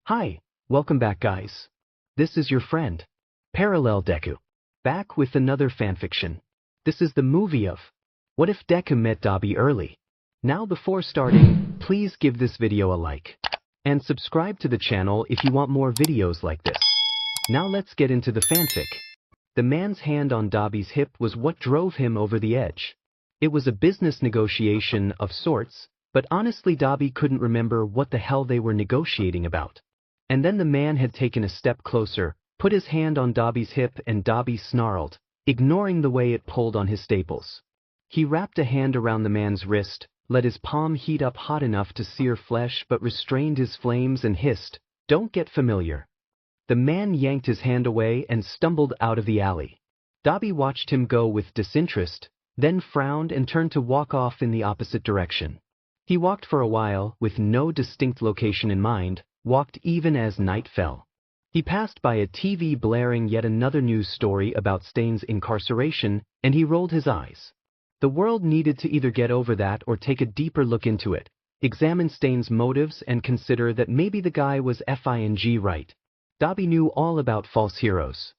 Hi, welcome back guys. This is your friend, Parallel Deku, back with another fanfiction. This is the movie of What If Deku Met Dabi Early? Now before starting, please give this video a like, and subscribe to the channel if you want more videos like this. Now let's get into the fanfic. The man's hand on Dabi's hip was what drove him over the edge. It was a business negotiation of sorts, but honestly Dabi couldn't remember what the hell they were negotiating about. And then the man had taken a step closer, put his hand on Dabi's hip, and Dabi snarled, ignoring the way it pulled on his staples. He wrapped a hand around the man's wrist, let his palm heat up hot enough to sear flesh but restrained his flames and hissed, "Don't get familiar." The man yanked his hand away and stumbled out of the alley. Dabi watched him go with disinterest, then frowned and turned to walk off in the opposite direction. He walked for a while, with no distinct location in mind, walked even as night fell. He passed by a TV blaring yet another news story about Stain's incarceration, and he rolled his eyes. The world needed to either get over that or take a deeper look into it, examine Stain's motives and consider that maybe the guy was FING right. Dabi knew all about false heroes.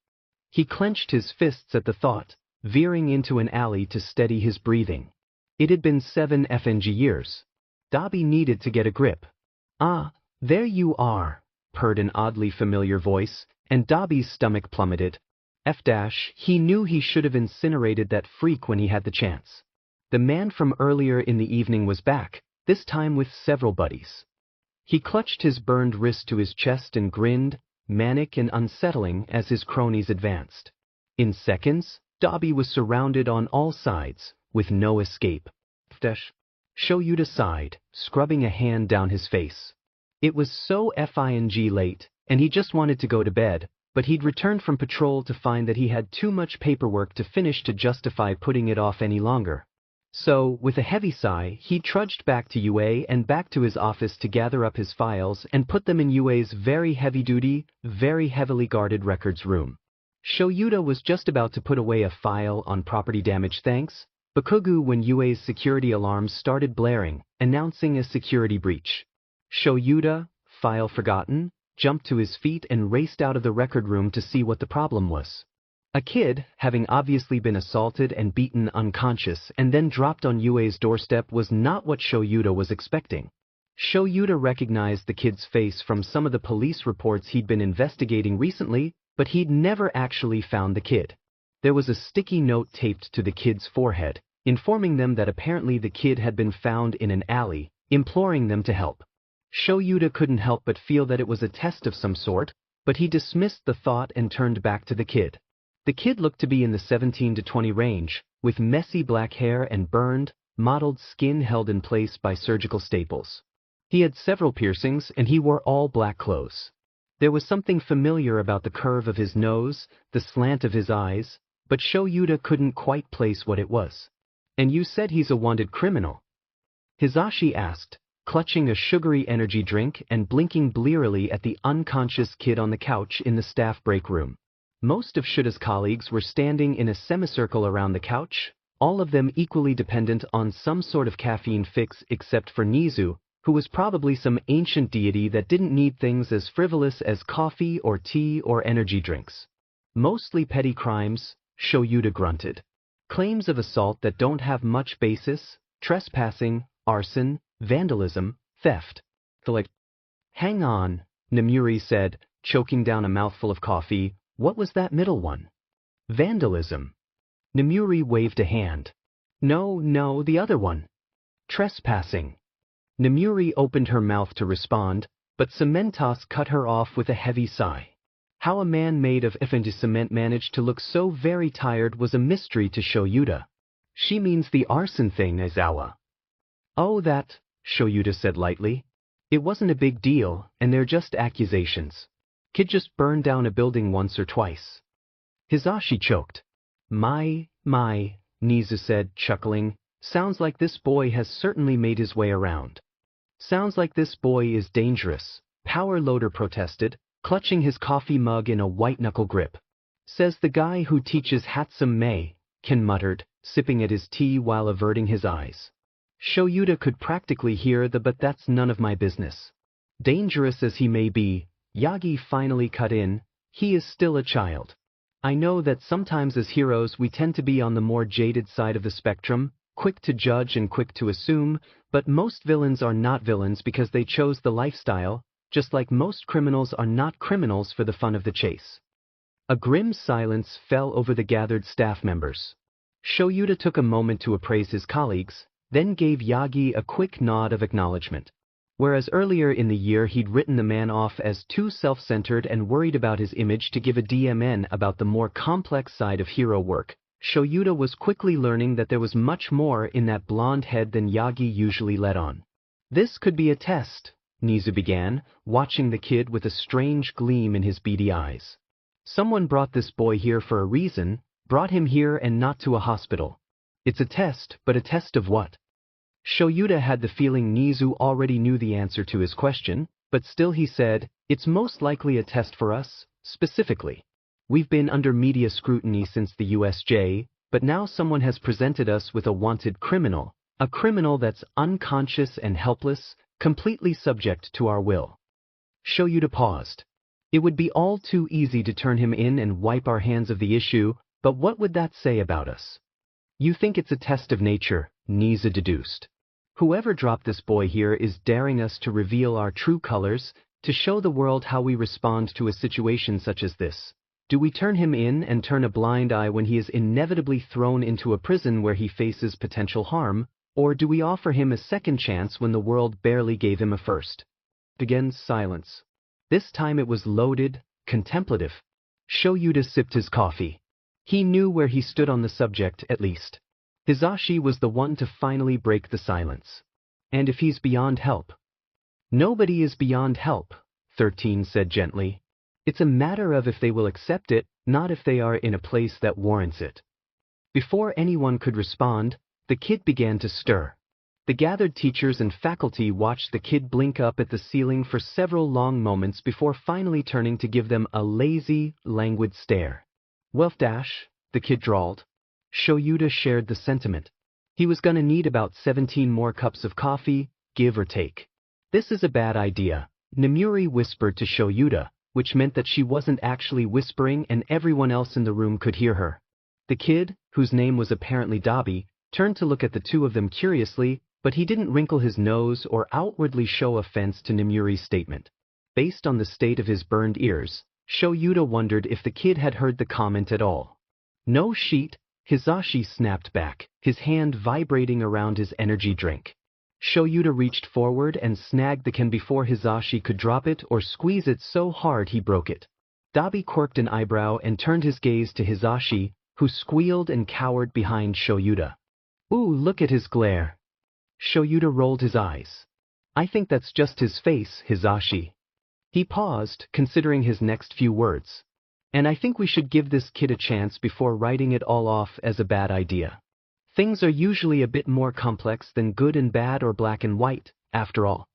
He clenched his fists at the thought, veering into an alley to steady his breathing. It had been 7 FNG years. Dabi needed to get a grip. "Ah, there you are," purred an oddly familiar voice, and Dabi's stomach plummeted. He knew he should have incinerated that freak when he had the chance. The man from earlier in the evening was back, this time with several buddies. He clutched his burned wrist to his chest and grinned, manic and unsettling as his cronies advanced. In seconds, Dabi was surrounded on all sides, with no escape. Shoyuta sighed, scrubbing a hand down his face. It was so FING late, and he just wanted to go to bed, but he'd returned from patrol to find that he had too much paperwork to finish to justify putting it off any longer. So, with a heavy sigh, he trudged back to UA and back to his office to gather up his files and put them in UA's very heavy-duty, very heavily guarded records room. Shoyuta was just about to put away a file on property damage Bakugu when UA's security alarms started blaring, announcing a security breach. Shoyuta, file forgotten, jumped to his feet and raced out of the record room to see what the problem was. A kid, having obviously been assaulted and beaten unconscious and then dropped on UA's doorstep, was not what Shoyuta was expecting. Shoyuta recognized the kid's face from some of the police reports he'd been investigating recently, but he'd never actually found the kid. There was a sticky note taped to the kid's forehead, informing them that apparently the kid had been found in an alley, imploring them to help. Shoyuta couldn't help but feel that it was a test of some sort, but he dismissed the thought and turned back to the kid. The kid looked to be in the 17 to 20 range, with messy black hair and burned, mottled skin held in place by surgical staples. He had several piercings and he wore all black clothes. There was something familiar about the curve of his nose, the slant of his eyes, but Shoyuta couldn't quite place what it was. "And you said he's a wanted criminal?" Hisashi asked, clutching a sugary energy drink and blinking blearily at the unconscious kid on the couch in the staff break room. Most of Shuta's colleagues were standing in a semicircle around the couch, all of them equally dependent on some sort of caffeine fix except for Nizu, who was probably some ancient deity that didn't need things as frivolous as coffee or tea or energy drinks. "Mostly petty crimes," Shoyuta grunted. "Claims of assault that don't have much basis, trespassing, arson, vandalism, theft." "Hang on," Namuri said, choking down a mouthful of coffee. "What was that middle one?" "Vandalism." Namuri waved a hand. No, the other one." "Trespassing." Namuri opened her mouth to respond, but Cementos cut her off with a heavy sigh. How a man made of FNG cement managed to look so very tired was a mystery to Shoyuta. "She means the arson thing, Aizawa." "Oh, that," Shoyuta said lightly. "It wasn't a big deal, and they're just accusations. Kid just burned down a building once or twice." Hisashi choked. My, Nizu said, chuckling. "Sounds like this boy has certainly made his way around." "Sounds like this boy is dangerous," Power Loader protested, clutching his coffee mug in a white-knuckle grip. "Says the guy who teaches Hatsum Mei," Ken muttered, sipping at his tea while averting his eyes. Shoyuta could practically hear the "but that's none of my business." Dangerous as he may be, Yagi finally cut in. He is still a child. I know that sometimes as heroes we tend to be on the more jaded side of the spectrum, quick to judge and quick to assume, but most villains are not villains because they chose the lifestyle, just like most criminals are not criminals for the fun of the chase. A grim silence fell over the gathered staff members. Shoyuta took a moment to appraise his colleagues, then gave Yagi a quick nod of acknowledgement. Whereas earlier in the year he'd written the man off as too self-centered and worried about his image to give a DMN about the more complex side of hero work, Shoyuta was quickly learning that there was much more in that blonde head than Yagi usually let on. This could be a test, Nizu began, watching the kid with a strange gleam in his beady eyes. Someone brought this boy here for a reason, brought him here and not to a hospital. It's a test, but a test of what? Shoyuta had the feeling Nizu already knew the answer to his question, but still he said, it's most likely a test for us, specifically. We've been under media scrutiny since the USJ, but now someone has presented us with a wanted criminal, a criminal that's unconscious and helpless, completely subject to our will. Shoyuta paused. It would be all too easy to turn him in and wipe our hands of the issue, but what would that say about us? You think it's a test of nature, Nizu deduced. Whoever dropped this boy here is daring us to reveal our true colors, to show the world how we respond to a situation such as this. Do we turn him in and turn a blind eye when he is inevitably thrown into a prison where he faces potential harm, or do we offer him a second chance when the world barely gave him a first? Again silence. This time it was loaded, contemplative. Shoyuta sipped his coffee. He knew where he stood on the subject, at least. Hisashi was the one to finally break the silence. And if he's beyond help? Nobody is beyond help, 13 said gently. It's a matter of if they will accept it, not if they are in a place that warrants it. Before anyone could respond, the kid began to stir. The gathered teachers and faculty watched the kid blink up at the ceiling for several long moments before finally turning to give them a lazy, languid stare. Well, the kid drawled. Shoyuta shared the sentiment. He was gonna need about 17 more cups of coffee, give or take. This is a bad idea, Nemuri whispered to Shoyuta, which meant that she wasn't actually whispering and everyone else in the room could hear her. The kid, whose name was apparently Dabi, turned to look at the two of them curiously, but he didn't wrinkle his nose or outwardly show offense to Nemuri's statement. Based on the state of his burned ears, Shoyuta wondered if the kid had heard the comment at all. No sheet, Hisashi snapped back, his hand vibrating around his energy drink. Shoyuta reached forward and snagged the can before Hisashi could drop it or squeeze it so hard he broke it. Dabi quirked an eyebrow and turned his gaze to Hisashi, who squealed and cowered behind Shoyuta. Ooh, look at his glare. Shoyuta rolled his eyes. I think that's just his face, Hisashi. He paused, considering his next few words. And I think we should give this kid a chance before writing it all off as a bad idea. Things are usually a bit more complex than good and bad or black and white, after all.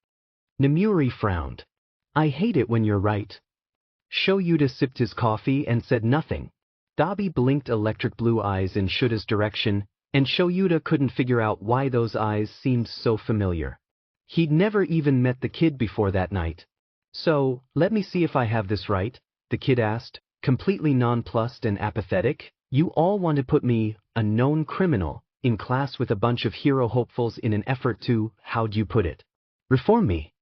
Nemuri frowned. I hate it when you're right. Shoyuta sipped his coffee and said nothing. Dabi blinked electric blue eyes in Shuta's direction, and Shoyuta couldn't figure out why those eyes seemed so familiar. He'd never even met the kid before that night. So, let me see if I have this right, the kid asked, completely nonplussed and apathetic. You all want to put me, a known criminal, in class with a bunch of hero hopefuls in an effort to, how'd you put it, reform me?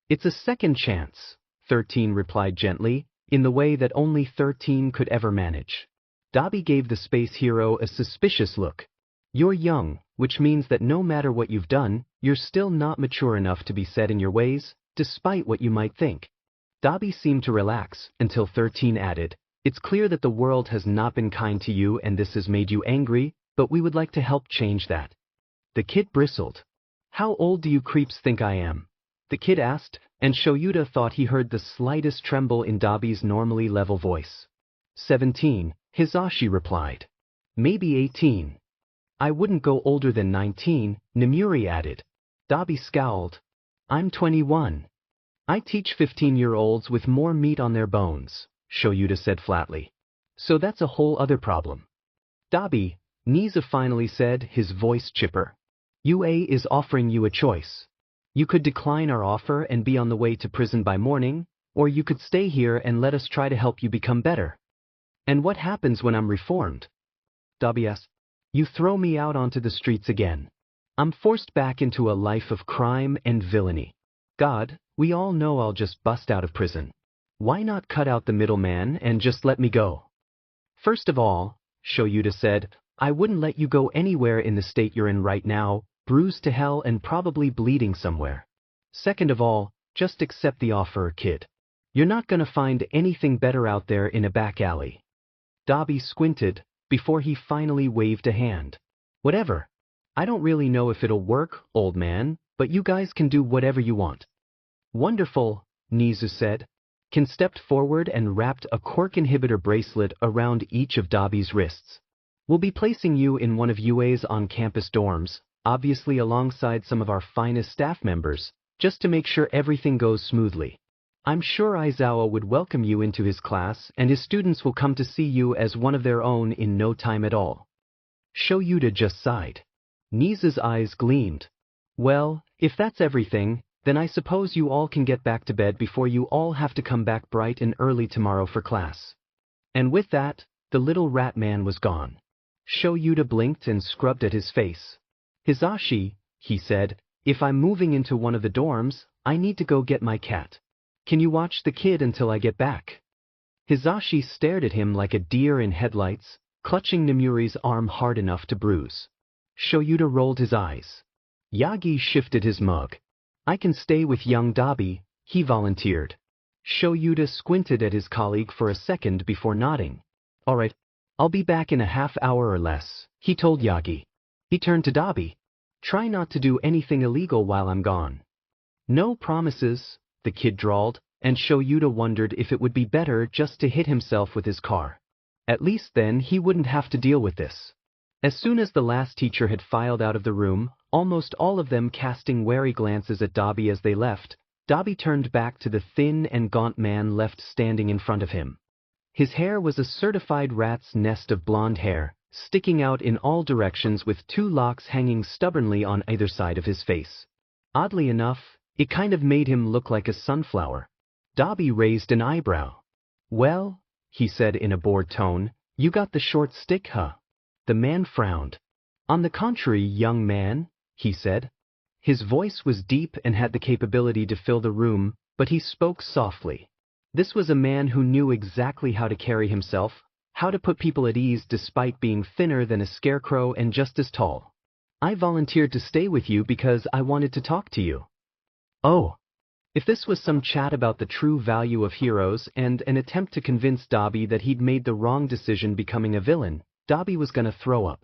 It's a second chance, 13 replied gently, in the way that only 13 could ever manage. Dabi gave the space hero a suspicious look. You're young, which means that no matter what you've done, you're still not mature enough to be set in your ways, despite what you might think. Dabi seemed to relax, until 13 added, it's clear that the world has not been kind to you and this has made you angry, but we would like to help change that. The kid bristled. How old do you creeps think I am? The kid asked, and Shoyuta thought he heard the slightest tremble in Dabi's normally level voice. 17, Hisashi replied. Maybe 18. I wouldn't go older than 19, Nemuri added. Dabi scowled. I'm 21. I teach 15-year-olds with more meat on their bones, Shoyuta said flatly. So that's a whole other problem. Dabi, Nizu finally said, his voice chipper. UA is offering you a choice. You could decline our offer and be on the way to prison by morning, Or you could stay here and let us try to help you become better. And what happens when I'm reformed? Dabi asked. You throw me out onto the streets again. I'm forced back into a life of crime and villainy. God, we all know I'll just bust out of prison. Why not cut out the middleman and just let me go? First of all, Shoyuta said, I wouldn't let you go anywhere in the state you're in right now, bruised to hell and probably bleeding somewhere. Second of all, just accept the offer, kid. You're not gonna find anything better out there in a back alley. Dabi squinted before he finally waved a hand. Whatever. I don't really know if it'll work, old man, but you guys can do whatever you want. Wonderful, Nizu said. Ken stepped forward and wrapped a quirk inhibitor bracelet around each of Dabi's wrists. We'll be placing you in one of UA's on-campus dorms, obviously alongside some of our finest staff members, just to make sure everything goes smoothly. I'm sure Aizawa would welcome you into his class, and his students will come to see you as one of their own in no time at all. Shoyuta just sighed. Nizu's eyes gleamed. Well, if that's everything, then I suppose you all can get back to bed before you all have to come back bright and early tomorrow for class. And with that, the little rat man was gone. Shoyuta blinked and scrubbed at his face. Hisashi, he said, if I'm moving into one of the dorms, I need to go get my cat. Can you watch the kid until I get back? Hisashi stared at him like a deer in headlights, clutching Nemuri's arm hard enough to bruise. Shoyuta rolled his eyes. Yagi shifted his mug. I can stay with young Dabi, he volunteered. Shoyuta squinted at his colleague for a second before nodding. All right, I'll be back in a half hour or less, he told Yagi. He turned to Dabi. Try not to do anything illegal while I'm gone. No promises, the kid drawled, and Shoyuta wondered if it would be better just to hit himself with his car. At least then he wouldn't have to deal with this. As soon as the last teacher had filed out of the room, almost all of them casting wary glances at Dabi as they left, Dabi turned back to the thin and gaunt man left standing in front of him. His hair was a certified rat's nest of blonde hair, sticking out in all directions with two locks hanging stubbornly on either side of his face. Oddly enough, it kind of made him look like a sunflower. Dabi raised an eyebrow. Well, he said in a bored tone, you got the short stick, huh? The man frowned. On the contrary, young man, he said. His voice was deep and had the capability to fill the room, but he spoke softly. This was a man who knew exactly how to carry himself, how to put people at ease despite being thinner than a scarecrow and just as tall. I volunteered to stay with you because I wanted to talk to you. Oh. If this was some chat about the true value of heroes and an attempt to convince Dabi that he'd made the wrong decision becoming a villain, Dabi was gonna throw up.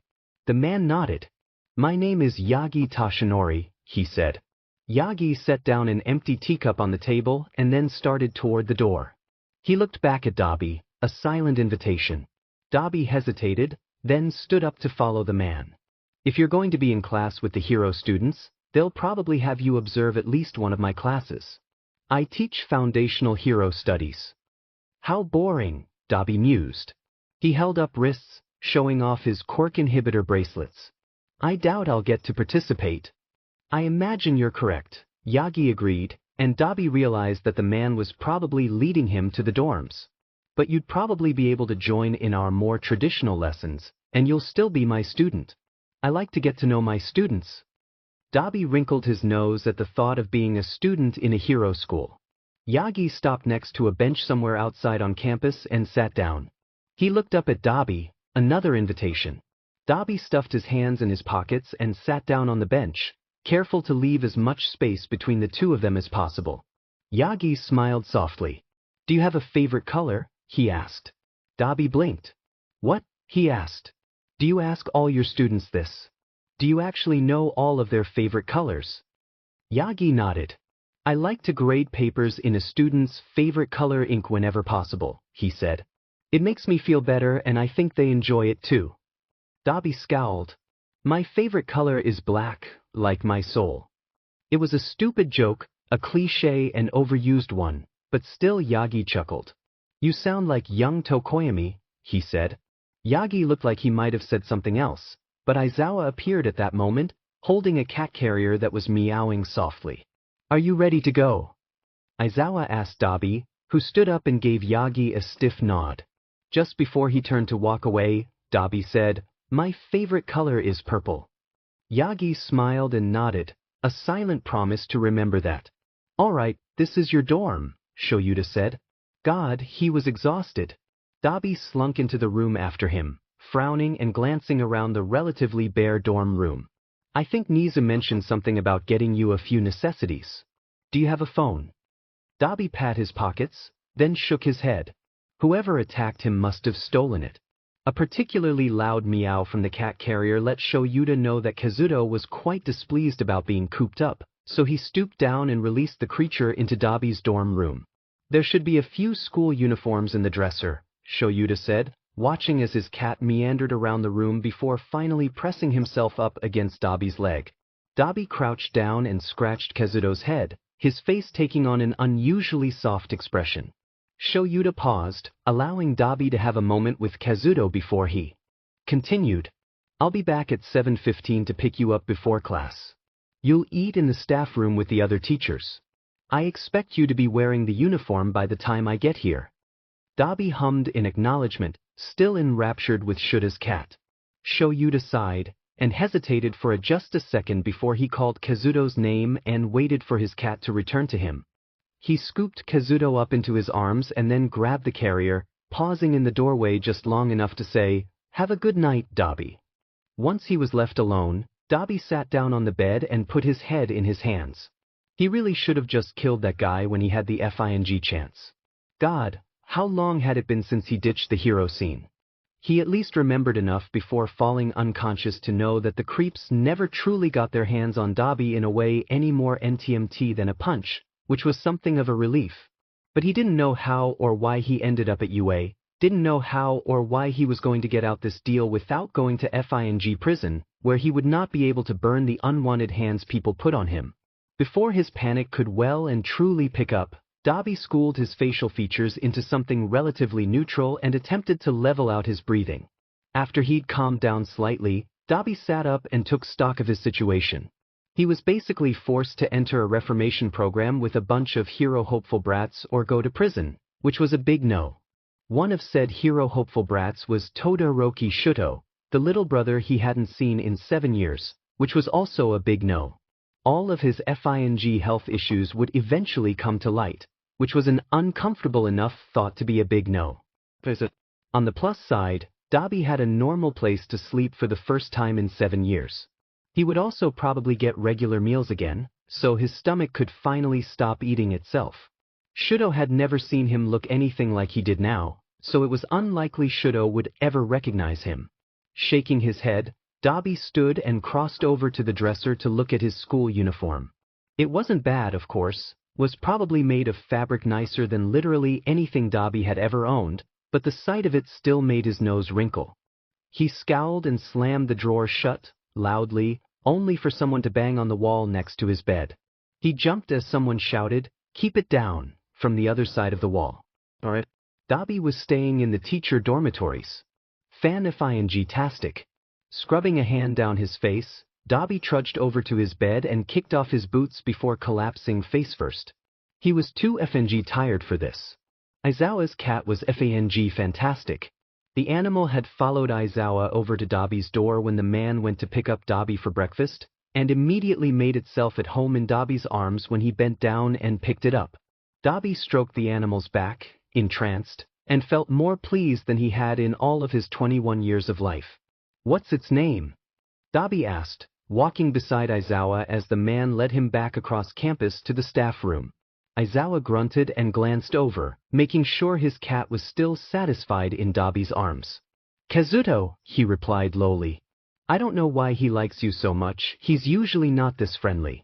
The man nodded. My name is Yagi Tashinori, he said. Yagi set down an empty teacup on the table and then started toward the door. He looked back at Dabi, a silent invitation. Dabi hesitated, then stood up to follow the man. If you're going to be in class with the hero students, they'll probably have you observe at least one of my classes. I teach foundational hero studies. How boring, Dabi mused. He held up wrists, showing off his quirk inhibitor bracelets. I doubt I'll get to participate. I imagine you're correct, Yagi agreed, and Dabi realized that the man was probably leading him to the dorms. But you'd probably be able to join in our more traditional lessons, and you'll still be my student. I like to get to know my students. Dabi wrinkled his nose at the thought of being a student in a hero school. Yagi stopped next to a bench somewhere outside on campus and sat down. He looked up at Dabi, another invitation. Dabi stuffed his hands in his pockets and sat down on the bench, careful to leave as much space between the two of them as possible. Yagi smiled softly. Do you have a favorite color? He asked. Dabi blinked. What? He asked. Do you ask all your students this? Do you actually know all of their favorite colors? Yagi nodded. I like to grade papers in a student's favorite color ink whenever possible, he said. It makes me feel better and I think they enjoy it too. Dabi scowled. My favorite color is black, like my soul. It was a stupid joke, a cliché and overused one, but still Yagi chuckled. You sound like young Tokoyami, he said. Yagi looked like he might have said something else, but Aizawa appeared at that moment, holding a cat carrier that was meowing softly. Are you ready to go? Aizawa asked Dabi, who stood up and gave Yagi a stiff nod. Just before he turned to walk away, Dabi said, "My favorite color is purple." Yagi smiled and nodded, a silent promise to remember that. "All right, this is your dorm," Shoyuta said. God, he was exhausted. Dabi slunk into the room after him, frowning and glancing around the relatively bare dorm room. "I think Nisa mentioned something about getting you a few necessities. Do you have a phone?" Dabi pat his pockets, then shook his head. Whoever attacked him must have stolen it. A particularly loud meow from the cat carrier let Shoyuta know that Kazuto was quite displeased about being cooped up, so he stooped down and released the creature into Dabi's dorm room. "There should be a few school uniforms in the dresser," Shoyuta said, watching as his cat meandered around the room before finally pressing himself up against Dabi's leg. Dabi crouched down and scratched Kazuto's head, his face taking on an unusually soft expression. Shoyuta paused, allowing Dabi to have a moment with Kazuto before he continued. "I'll be back at 7:15 to pick you up before class. You'll eat in the staff room with the other teachers. I expect you to be wearing the uniform by the time I get here." Dabi hummed in acknowledgement, still enraptured with Shuta's cat. Shoyuta sighed, and hesitated for just a second before he called Kazuto's name and waited for his cat to return to him. He scooped Kazuto up into his arms and then grabbed the carrier, pausing in the doorway just long enough to say, "Have a good night, Dabi." Once he was left alone, Dabi sat down on the bed and put his head in his hands. He really should have just killed that guy when he had the FING chance. God, how long had it been since he ditched the hero scene? He at least remembered enough before falling unconscious to know that the creeps never truly got their hands on Dabi in a way any more NTMT than a punch, which was something of a relief. But he didn't know how or why he ended up at UA, didn't know how or why he was going to get out this deal without going to FING prison, where he would not be able to burn the unwanted hands people put on him. Before his panic could well and truly pick up, Dabi schooled his facial features into something relatively neutral and attempted to level out his breathing. After he'd calmed down slightly, Dabi sat up and took stock of his situation. He was basically forced to enter a reformation program with a bunch of hero-hopeful brats or go to prison, which was a big no. One of said hero-hopeful brats was Todoroki Shuto, the little brother he hadn't seen in 7 years, which was also a big no. All of his FING health issues would eventually come to light, which was an uncomfortable enough thought to be a big no. On the plus side, Dabi had a normal place to sleep for the first time in 7 years. He would also probably get regular meals again, so his stomach could finally stop eating itself. Shuto had never seen him look anything like he did now, so it was unlikely Shuto would ever recognize him. Shaking his head, Dabi stood and crossed over to the dresser to look at his school uniform. It wasn't bad, of course, was probably made of fabric nicer than literally anything Dabi had ever owned, but the sight of it still made his nose wrinkle. He scowled and slammed the drawer shut, loudly, only for someone to bang on the wall next to his bed. He jumped as someone shouted, "Keep it down," from the other side of the wall. All right. Dabi was staying in the teacher dormitories. Fan-FING-tastic. Scrubbing a hand down his face, Dabi trudged over to his bed and kicked off his boots before collapsing face first. He was too FNG tired for this. Aizawa's cat was FANG fantastic. The animal had followed Aizawa over to Dabi's door when the man went to pick up Dabi for breakfast, and immediately made itself at home in Dabi's arms when he bent down and picked it up. Dabi stroked the animal's back, entranced, and felt more pleased than he had in all of his 21 years of life. "What's its name?" Dabi asked, walking beside Aizawa as the man led him back across campus to the staff room. Aizawa grunted and glanced over, making sure his cat was still satisfied in Dabi's arms. "Kazuto," he replied lowly. "I don't know why he likes you so much, he's usually not this friendly."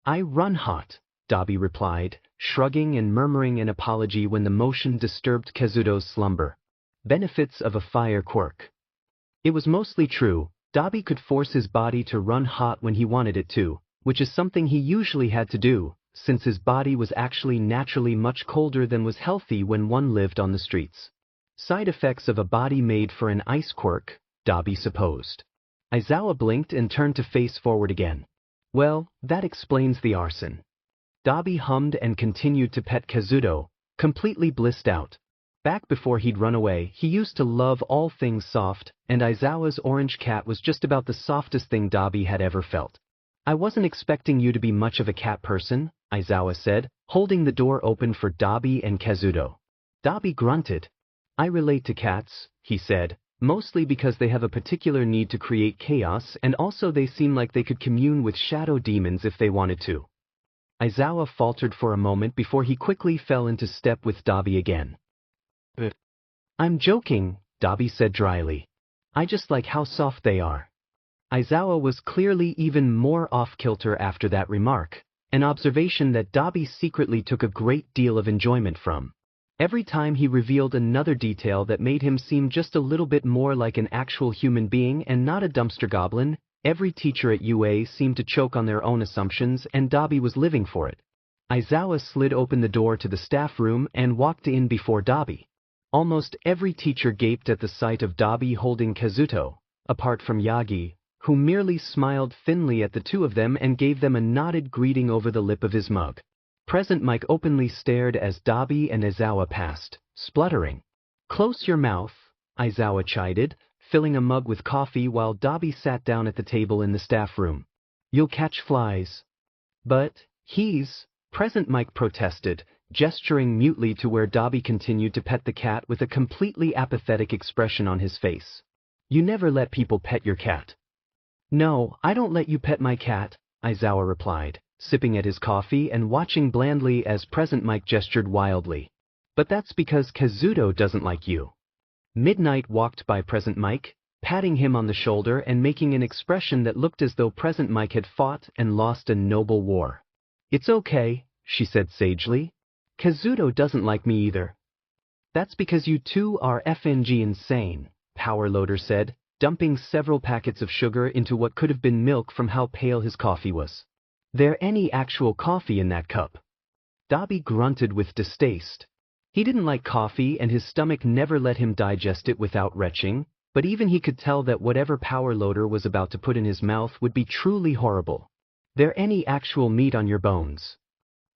"I run hot," Dabi replied, shrugging and murmuring an apology when the motion disturbed Kazuto's slumber. Benefits of a fire quirk. It was mostly true. Dabi could force his body to run hot when he wanted it to, which is something he usually had to do, since his body was actually naturally much colder than was healthy when one lived on the streets. Side effects of a body made for an ice quirk, Dabi supposed. Aizawa blinked and turned to face forward again. "Well, that explains the arson." Dabi hummed and continued to pet Kazuto, completely blissed out. Back before he'd run away, he used to love all things soft, and Aizawa's orange cat was just about the softest thing Dabi had ever felt. I wasn't expecting you to be much of a cat person, Aizawa said, holding the door open for Dabi and Kazuto. Dabi grunted. I relate to cats, he said, mostly because they have a particular need to create chaos and also they seem like they could commune with shadow demons if they wanted to. Aizawa faltered for a moment before he quickly fell into step with Dabi again. I'm joking, Dabi said dryly. I just like how soft they are. Aizawa was clearly even more off-kilter after that remark, an observation that Dabi secretly took a great deal of enjoyment from. Every time he revealed another detail that made him seem just a little bit more like an actual human being and not a dumpster goblin, every teacher at UA seemed to choke on their own assumptions and Dabi was living for it. Aizawa slid open the door to the staff room and walked in before Dabi. Almost every teacher gaped at the sight of Dabi holding Kazuto, apart from Yagi, who merely smiled thinly at the two of them and gave them a nodded greeting over the lip of his mug. Present Mike openly stared as Dabi and Aizawa passed, spluttering. Close your mouth, Aizawa chided, filling a mug with coffee while Dabi sat down at the table in the staff room. You'll catch flies. But, Present Mike protested, gesturing mutely to where Dabi continued to pet the cat with a completely apathetic expression on his face. You never let people pet your cat. No, I don't let you pet my cat, Aizawa replied, sipping at his coffee and watching blandly as Present Mike gestured wildly. But that's because Kazuto doesn't like you. Midnight walked by Present Mike, patting him on the shoulder and making an expression that looked as though Present Mike had fought and lost a noble war. It's okay, she said sagely. Kazuto doesn't like me either. That's because you two are FNG insane, Power Loader said, dumping several packets of sugar into what could have been milk from how pale his coffee was. There any actual coffee in that cup? Dabi grunted with distaste. He didn't like coffee and his stomach never let him digest it without retching, but even he could tell that whatever Power Loader was about to put in his mouth would be truly horrible. There any actual meat on your bones?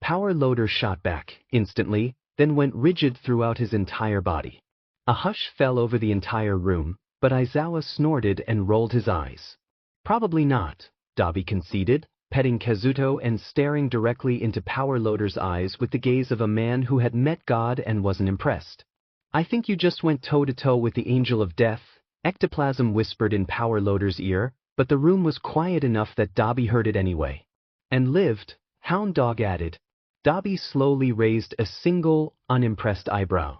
Power Loader shot back, instantly, then went rigid throughout his entire body. A hush fell over the entire room, but Aizawa snorted and rolled his eyes. Probably not, Dabi conceded, petting Kazuto and staring directly into Power Loader's eyes with the gaze of a man who had met God and wasn't impressed. I think you just went toe-to-toe with the Angel of Death, Ectoplasm whispered in Power Loader's ear, but the room was quiet enough that Dabi heard it anyway. And lived, Hound Dog added. Dabi slowly raised a single, unimpressed eyebrow.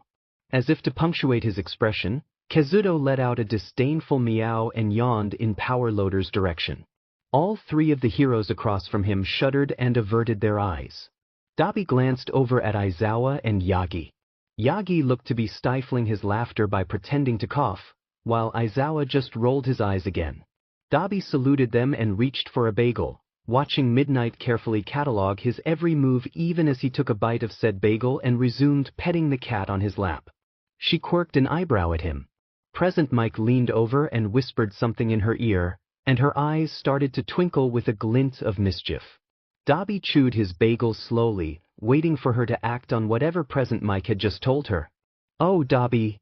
As if to punctuate his expression, Kazuto let out a disdainful meow and yawned in Power Loader's direction. All three of the heroes across from him shuddered and averted their eyes. Dabi glanced over at Aizawa and Yagi. Yagi looked to be stifling his laughter by pretending to cough, while Aizawa just rolled his eyes again. Dabi saluted them and reached for a bagel, watching Midnight carefully catalog his every move even as he took a bite of said bagel and resumed petting the cat on his lap. She quirked an eyebrow at him. Present Mike leaned over and whispered something in her ear, and her eyes started to twinkle with a glint of mischief. Dabi chewed his bagel slowly, waiting for her to act on whatever Present Mike had just told her. Oh, Dabi,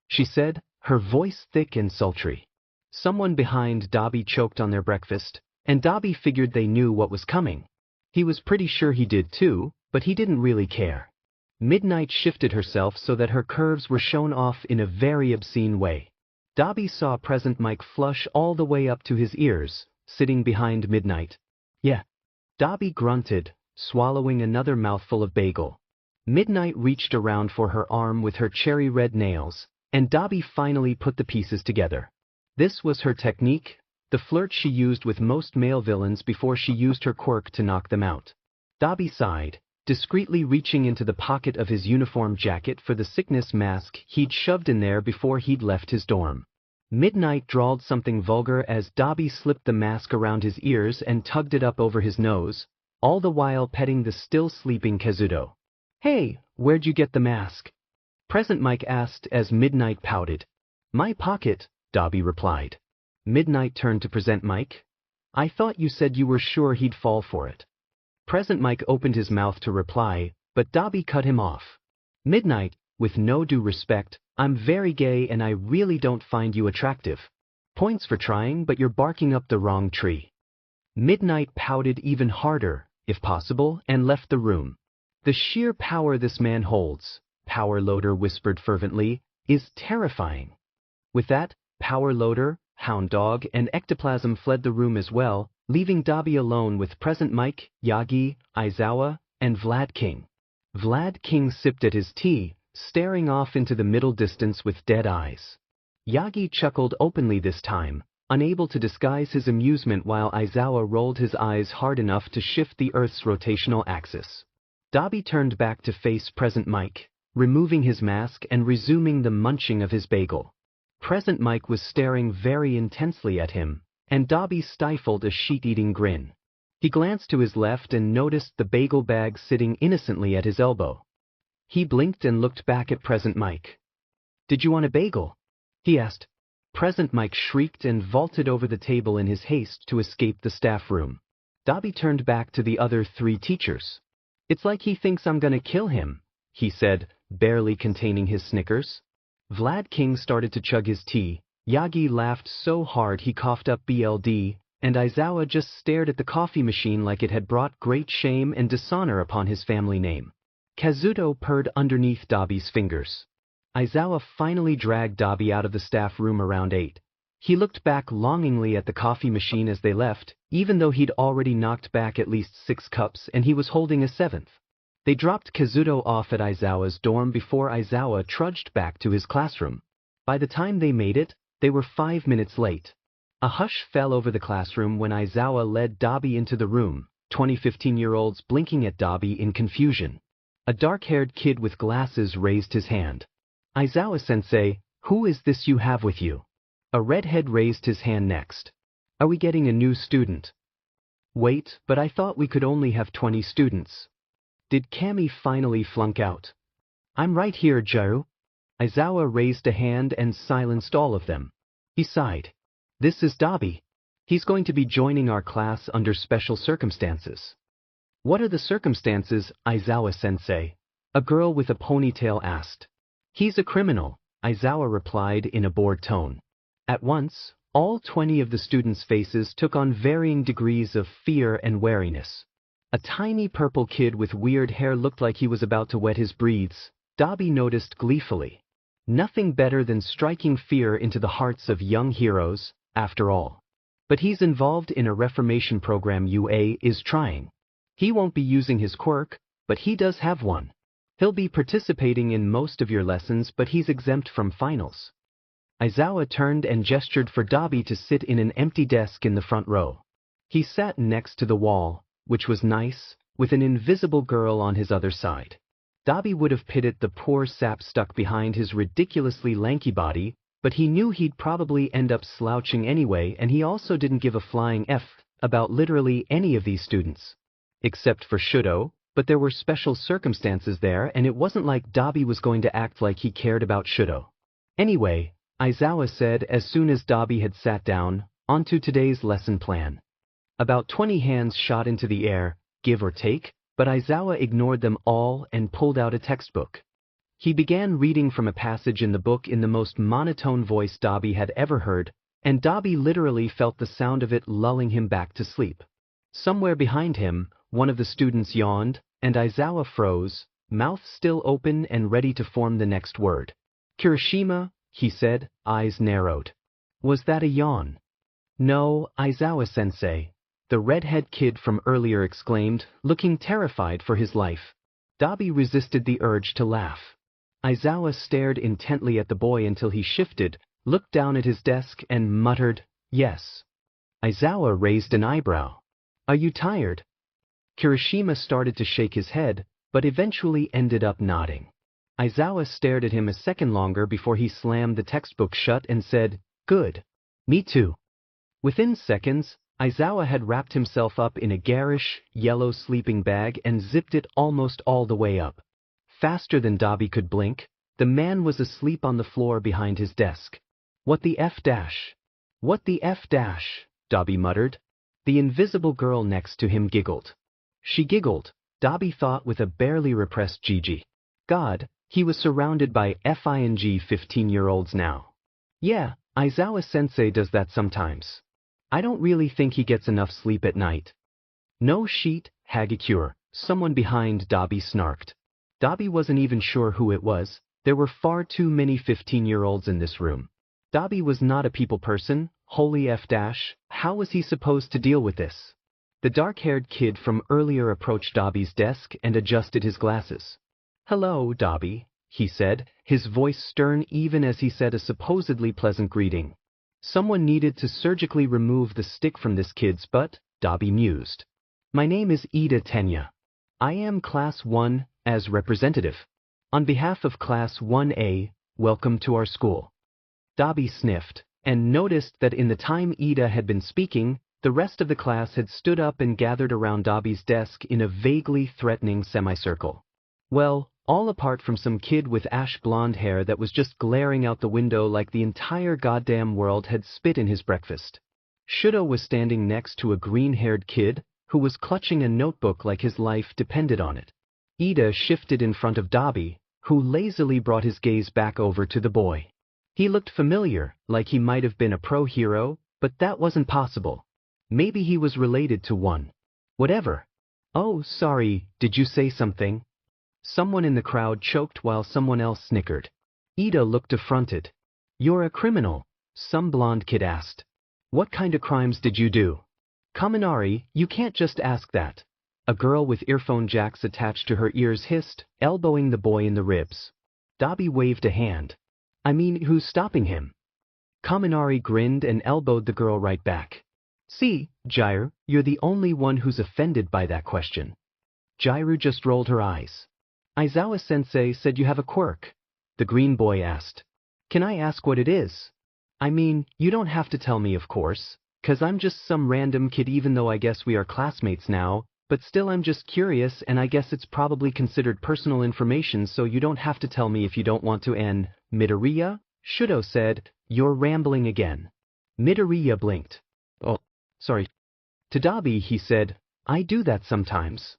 she said, her voice thick and sultry. Someone behind Dabi choked on their breakfast, and Dabi figured they knew what was coming. He was pretty sure he did too, but he didn't really care. Midnight shifted herself so that her curves were shown off in a very obscene way. Dabi saw Present Mike flush all the way up to his ears, sitting behind Midnight. Yeah. Dabi grunted, swallowing another mouthful of bagel. Midnight reached around for her arm with her cherry-red nails, and Dabi finally put the pieces together. This was her technique, the flirt she used with most male villains before she used her quirk to knock them out. Dabi sighed, discreetly reaching into the pocket of his uniform jacket for the sickness mask he'd shoved in there before he'd left his dorm. Midnight drawled something vulgar as Dabi slipped the mask around his ears and tugged it up over his nose, all the while petting the still sleeping Kazuto. Hey, where'd you get the mask? Present Mike asked as Midnight pouted. My pocket, Dabi replied. Midnight turned to Present Mike. I thought you said you were sure he'd fall for it. Present Mike opened his mouth to reply, but Dabi cut him off. Midnight, with no due respect, I'm very gay and I really don't find you attractive. Points for trying, but you're barking up the wrong tree. Midnight pouted even harder, if possible, and left the room. The sheer power this man holds, Power Loader whispered fervently, is terrifying. With that, Power Loader, Hound Dog, and Ectoplasm fled the room as well, leaving Dabi alone with Present Mike, Yagi, Aizawa, and Vlad King. Vlad King sipped at his tea, staring off into the middle distance with dead eyes. Yagi chuckled openly this time, unable to disguise his amusement while Aizawa rolled his eyes hard enough to shift the Earth's rotational axis. Dabi turned back to face Present Mike, removing his mask and resuming the munching of his bagel. Present Mike was staring very intensely at him, and Dabi stifled a sheet-eating grin. He glanced to his left and noticed the bagel bag sitting innocently at his elbow. He blinked and looked back at Present Mike. "Did you want a bagel?" he asked. Present Mike shrieked and vaulted over the table in his haste to escape the staff room. Dabi turned back to the other three teachers. "It's like he thinks I'm gonna kill him," he said, barely containing his snickers. Vlad King started to chug his tea, Yagi laughed so hard he coughed up BLD, and Aizawa just stared at the coffee machine like it had brought great shame and dishonor upon his family name. Kazuto purred underneath Dabi's fingers. Aizawa finally dragged Dabi out of the staff room around 8. He looked back longingly at the coffee machine as they left, even though he'd already knocked back at least 6 cups and he was holding a 7th. They dropped Kazuto off at Aizawa's dorm before Aizawa trudged back to his classroom. By the time they made it, they were 5 minutes late. A hush fell over the classroom when Aizawa led Dabi into the room, 20 15-year-olds blinking at Dabi in confusion. A dark-haired kid with glasses raised his hand. "Aizawa-sensei, who is this you have with you?" A redhead raised his hand next. "Are we getting a new student?" "Wait, but I thought we could only have 20 students. Did Kami finally flunk out?" "I'm right here, Jiru." Aizawa raised a hand and silenced all of them. He sighed. "This is Dabi. He's going to be joining our class under special circumstances." "What are the circumstances, Aizawa-sensei?" a girl with a ponytail asked. "He's a criminal," Aizawa replied in a bored tone. At once, all 20 of the students' faces took on varying degrees of fear and wariness. A tiny purple kid with weird hair looked like he was about to wet his breathes, Dabi noticed gleefully. Nothing better than striking fear into the hearts of young heroes, after all. But he's involved in a reformation program UA is trying. He won't be using his quirk, but he does have one. He'll be participating in most of your lessons, but he's exempt from finals. Aizawa turned and gestured for Dabi to sit in an empty desk in the front row. He sat next to the wall, which was nice, with an invisible girl on his other side. Dabi would have pitied the poor sap stuck behind his ridiculously lanky body, but he knew he'd probably end up slouching anyway, and he also didn't give a flying F about literally any of these students. Except for Shudo, but there were special circumstances there, and it wasn't like Dabi was going to act like he cared about Shudo. "Anyway," Aizawa said as soon as Dabi had sat down, "on to today's lesson plan." About 20 hands shot into the air, give or take, but Aizawa ignored them all and pulled out a textbook. He began reading from a passage in the book in the most monotone voice Dabi had ever heard, and Dabi literally felt the sound of it lulling him back to sleep. Somewhere behind him, one of the students yawned, and Aizawa froze, mouth still open and ready to form the next word. "Kirishima," he said, eyes narrowed. "Was that a yawn?" "No, Aizawa-sensei," the redhead kid from earlier exclaimed, looking terrified for his life. Dabi resisted the urge to laugh. Aizawa stared intently at the boy until he shifted, looked down at his desk, and muttered, "Yes." Aizawa raised an eyebrow. "Are you tired?" Kirishima started to shake his head, but eventually ended up nodding. Aizawa stared at him a second longer before he slammed the textbook shut and said, "Good. Me too." Within seconds, Aizawa had wrapped himself up in a garish, yellow sleeping bag and zipped it almost all the way up. Faster than Dabi could blink, the man was asleep on the floor behind his desk. "What the F dash? What the F dash?" Dabi muttered. The invisible girl next to him giggled. She giggled, Dabi thought with a barely repressed Gigi. God, He was surrounded by FING 15-year-olds now. Yeah, Aizawa-sensei does that sometimes. I don't really think he gets enough sleep at night. No sheet, Hagakure, someone behind Dabi snarked. Dabi wasn't even sure who it was. There were far too many 15-year-olds in this room. Dabi was not a people person, holy F-. How was he supposed to deal with this? The dark-haired kid from earlier approached Dabi's desk and adjusted his glasses. Hello, Dabi, he said, his voice stern even as he said a supposedly pleasant greeting. Someone needed to surgically remove the stick from this kid's butt, Dabi mused. My name is Ida Tenya. I am Class 1, as representative. On behalf of Class 1A, welcome to our school. Dabi sniffed, and noticed that in the time Ida had been speaking, the rest of the class had stood up and gathered around Dabi's desk in a vaguely threatening semicircle. Well, all apart from some kid with ash blonde hair that was just glaring out the window like the entire goddamn world had spit in his breakfast. Shudo was standing next to a green-haired kid who was clutching a notebook like his life depended on it. Ida shifted in front of Dabi, who lazily brought his gaze back over to the boy. He looked familiar, like he might have been a pro hero, but that wasn't possible. Maybe he was related to one. Whatever. Oh, sorry, did you say something? Someone in the crowd choked while someone else snickered. Ida looked affronted. You're a criminal, some blonde kid asked. What kind of crimes did you do? Kaminari, you can't just ask that. A girl with earphone jacks attached to her ears hissed, elbowing the boy in the ribs. Dabi waved a hand. I mean, who's stopping him? Kaminari grinned and elbowed the girl right back. See, Jiru, you're the only one who's offended by that question. Jiru just rolled her eyes. Aizawa-sensei said you have a quirk. The green boy asked. Can I ask what it is? I mean, you don't have to tell me, of course, 'cause I'm just some random kid even though I guess we are classmates now, but still I'm just curious and I guess it's probably considered personal information so you don't have to tell me if you don't want to. And Midoriya? Shudo said, you're rambling again. Midoriya blinked. Oh, sorry. To Dabi he said, I do that sometimes.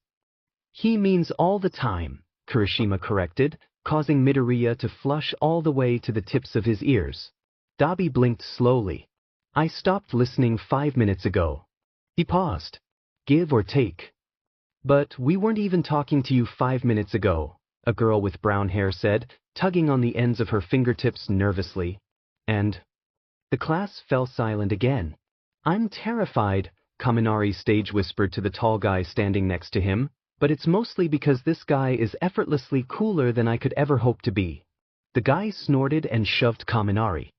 He means all the time, Kirishima corrected, causing Midoriya to flush all the way to the tips of his ears. Dabi blinked slowly. I stopped listening 5 minutes ago. He paused. Give or take. But we weren't even talking to you 5 minutes ago, a girl with brown hair said, tugging on the ends of her fingertips nervously. And the class fell silent again. I'm terrified, Kaminari stage whispered to the tall guy standing next to him, but it's mostly because this guy is effortlessly cooler than I could ever hope to be. The guy snorted and shoved Kaminari.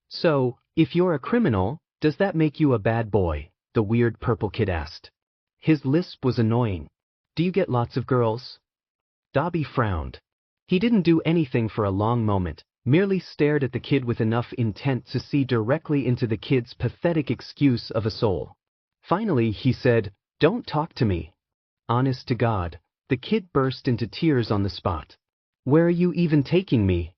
So, if you're a criminal, does that make you a bad boy? The weird purple kid asked. His lisp was annoying. Do you get lots of girls? Dabi frowned. He didn't do anything for a long moment, merely stared at the kid with enough intent to see directly into the kid's pathetic excuse of a soul. Finally, he said, Don't talk to me. Honest to God, the kid burst into tears on the spot. Where are you even taking me?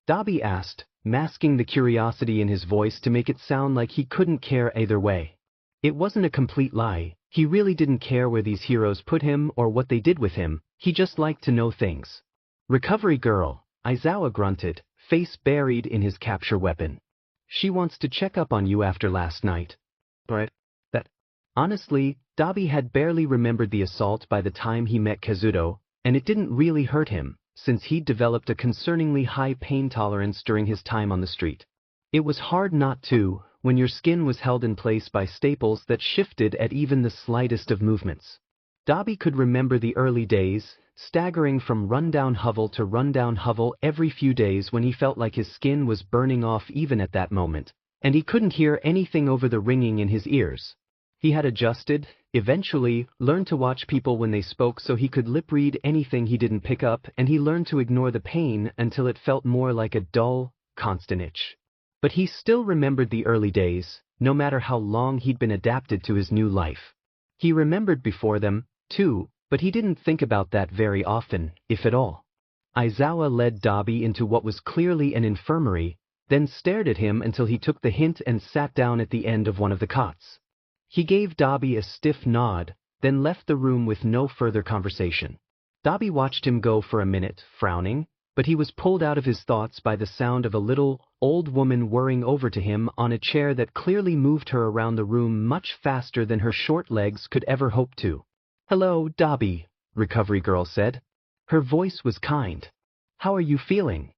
Dabi asked, masking the curiosity in his voice to make it sound like he couldn't care either way. It wasn't a complete lie. He really didn't care where these heroes put him or what they did with him. He just liked to know things. Recovery girl, Aizawa grunted, face buried in his capture weapon. She wants to check up on you after last night. Right? That. Honestly, Dabi had barely remembered the assault by the time he met Kazuto, and it didn't really hurt him, since he'd developed a concerningly high pain tolerance during his time on the street. It was hard not to, when your skin was held in place by staples that shifted at even the slightest of movements. Dabi could remember the early days, staggering from rundown hovel to rundown hovel every few days when he felt like his skin was burning off even at that moment, and he couldn't hear anything over the ringing in his ears. He had adjusted, eventually learned to watch people when they spoke so he could lip-read anything he didn't pick up, and he learned to ignore the pain until it felt more like a dull, constant itch. But he still remembered the early days, no matter how long he'd been adapted to his new life. He remembered before them, too, but he didn't think about that very often, if at all. Aizawa led Dabi into what was clearly an infirmary, then stared at him until he took the hint and sat down at the end of one of the cots. He gave Dabi a stiff nod, then left the room with no further conversation. Dabi watched him go for a minute, frowning, but he was pulled out of his thoughts by the sound of a little, old woman whirring over to him on a chair that clearly moved her around the room much faster than her short legs could ever hope to. "Hello, Dabi," Recovery Girl said. Her voice was kind. "How are you feeling?"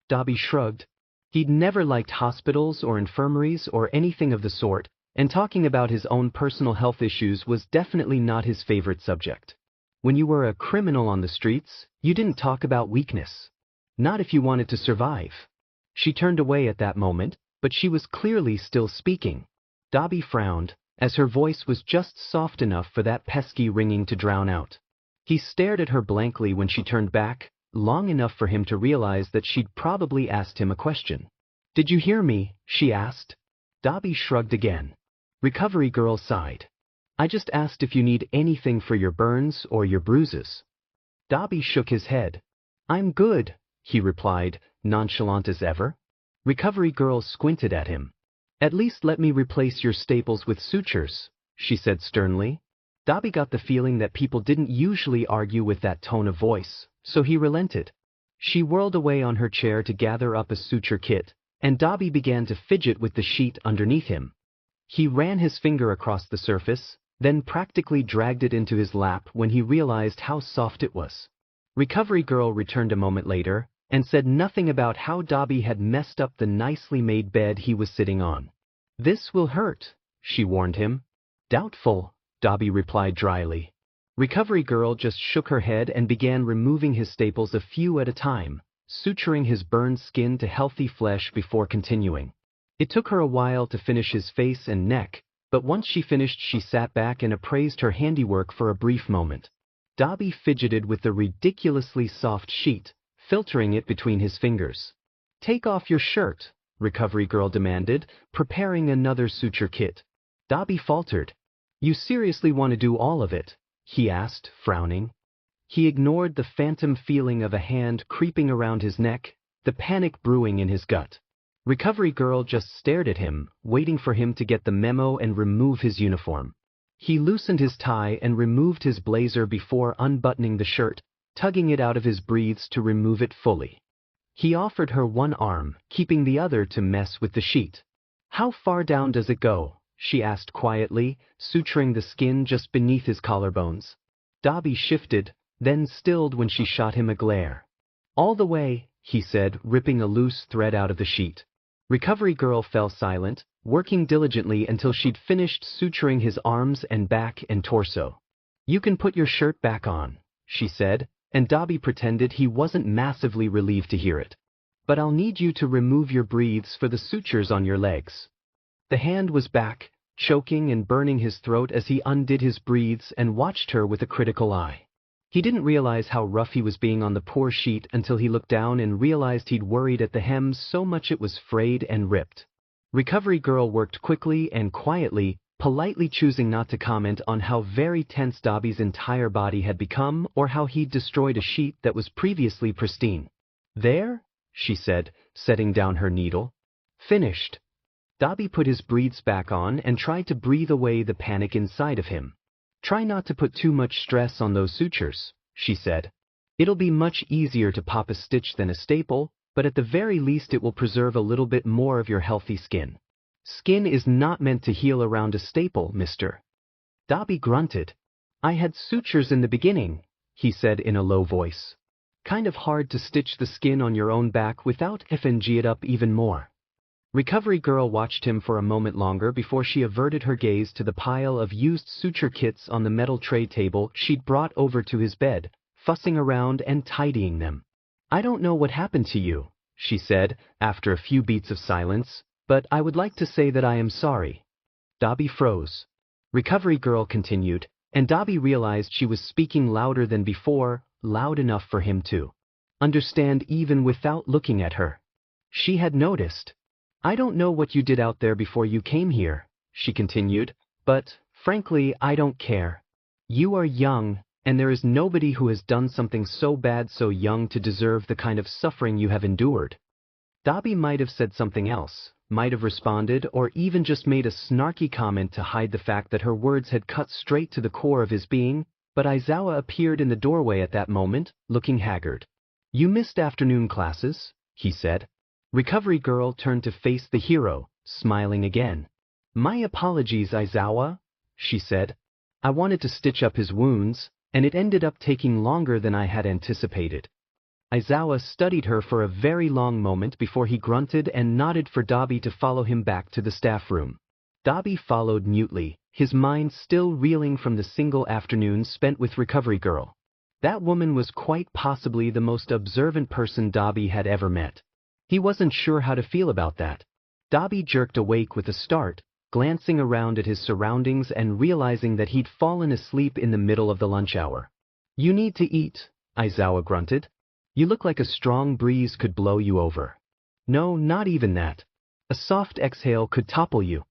Dabi shrugged. He'd never liked hospitals or infirmaries or anything of the sort, and talking about his own personal health issues was definitely not his favorite subject. When you were a criminal on the streets, you didn't talk about weakness. Not if you wanted to survive. She turned away at that moment, but she was clearly still speaking. Dabi frowned, as her voice was just soft enough for that pesky ringing to drown out. He stared at her blankly when she turned back, long enough for him to realize that she'd probably asked him a question. "Did you hear me?" she asked. Dabi shrugged again. Recovery Girl sighed. "I just asked if you need anything for your burns or your bruises." Dabi shook his head. "I'm good," he replied, nonchalant as ever. Recovery Girl squinted at him. "At least let me replace your staples with sutures," she said sternly. Dabi got the feeling that people didn't usually argue with that tone of voice, so he relented. She whirled away on her chair to gather up a suture kit, and Dabi began to fidget with the sheet underneath him. He ran his finger across the surface, then practically dragged it into his lap when he realized how soft it was. Recovery Girl returned a moment later, and said nothing about how Dabi had messed up the nicely made bed he was sitting on. "This will hurt," she warned him. "Doubtful," Dabi replied dryly. Recovery Girl just shook her head and began removing his staples a few at a time, suturing his burned skin to healthy flesh before continuing. It took her a while to finish his face and neck, but once she finished she sat back and appraised her handiwork for a brief moment. Dabi fidgeted with the ridiculously soft sheet, filtering it between his fingers. "Take off your shirt," Recovery Girl demanded, preparing another suture kit. Dabi faltered. "You seriously want to do all of it?" he asked, frowning. He ignored the phantom feeling of a hand creeping around his neck, the panic brewing in his gut. Recovery Girl just stared at him, waiting for him to get the memo and remove his uniform. He loosened his tie and removed his blazer before unbuttoning the shirt, tugging it out of his breathes to remove it fully. He offered her one arm, keeping the other to mess with the sheet. "How far down does it go?" she asked quietly, suturing the skin just beneath his collarbones. Dabi shifted, then stilled when she shot him a glare. "All the way," he said, ripping a loose thread out of the sheet. Recovery Girl fell silent, working diligently until she'd finished suturing his arms and back and torso. "You can put your shirt back on," she said, and Dabi pretended he wasn't massively relieved to hear it. "But I'll need you to remove your breathes for the sutures on your legs." The hand was back, choking and burning his throat as he undid his breathes and watched her with a critical eye. He didn't realize how rough he was being on the poor sheet until he looked down and realized he'd worried at the hems so much it was frayed and ripped. Recovery Girl worked quickly and quietly, politely choosing not to comment on how very tense Dabi's entire body had become or how he'd destroyed a sheet that was previously pristine. "There?" she said, setting down her needle. "Finished." Dabi put his breathes back on and tried to breathe away the panic inside of him. "Try not to put too much stress on those sutures," she said. "It'll be much easier to pop a stitch than a staple, but at the very least it will preserve a little bit more of your healthy skin. Skin is not meant to heal around a staple, mister." Dabi grunted. "I had sutures in the beginning," he said in a low voice. "Kind of hard to stitch the skin on your own back without FNG it up even more." Recovery Girl watched him for a moment longer before she averted her gaze to the pile of used suture kits on the metal tray table she'd brought over to his bed, fussing around and tidying them. "I don't know what happened to you," she said, after a few beats of silence, "but I would like to say that I am sorry." Dabi froze. Recovery Girl continued, and Dabi realized she was speaking louder than before, loud enough for him to understand even without looking at her. She had noticed. "I don't know what you did out there before you came here," she continued, "but, frankly, I don't care. You are young, and there is nobody who has done something so bad so young to deserve the kind of suffering you have endured." Dabi might have said something else, might have responded, or even just made a snarky comment to hide the fact that her words had cut straight to the core of his being, but Aizawa appeared in the doorway at that moment, looking haggard. You missed afternoon classes, he said. Recovery girl turned to face the hero, smiling again. My apologies, Aizawa, she said. I wanted to stitch up his wounds, and it ended up taking longer than I had anticipated. Aizawa studied her for a very long moment before he grunted and nodded for Dabi to follow him back to the staff room. Dabi followed mutely, his mind still reeling from the single afternoon spent with Recovery Girl. That woman was quite possibly the most observant person Dabi had ever met. He wasn't sure how to feel about that. Dabi jerked awake with a start, glancing around at his surroundings and realizing that he'd fallen asleep in the middle of the lunch hour. You need to eat, Aizawa grunted. You look like a strong breeze could blow you over. No, not even that. A soft exhale could topple you.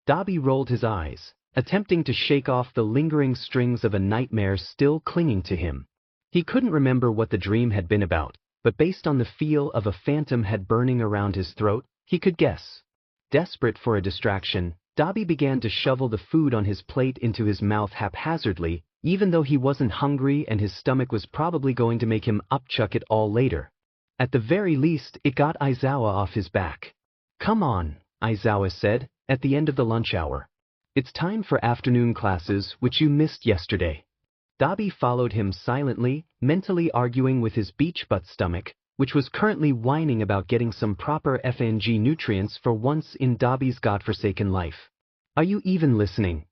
Dabi rolled his eyes, attempting to shake off the lingering strings of a nightmare still clinging to him. He couldn't remember what the dream had been about, but based on the feel of a phantom head burning around his throat, he could guess. Desperate for a distraction, Dabi began to shovel the food on his plate into his mouth haphazardly, even though he wasn't hungry and his stomach was probably going to make him upchuck it all later. At the very least, it got Aizawa off his back. Come on, Aizawa said, at the end of the lunch hour. It's time for afternoon classes, which you missed yesterday. Dabi followed him silently, mentally arguing with his beach butt stomach, which was currently whining about getting some proper FNG nutrients for once in Dabi's godforsaken life. Are you even listening?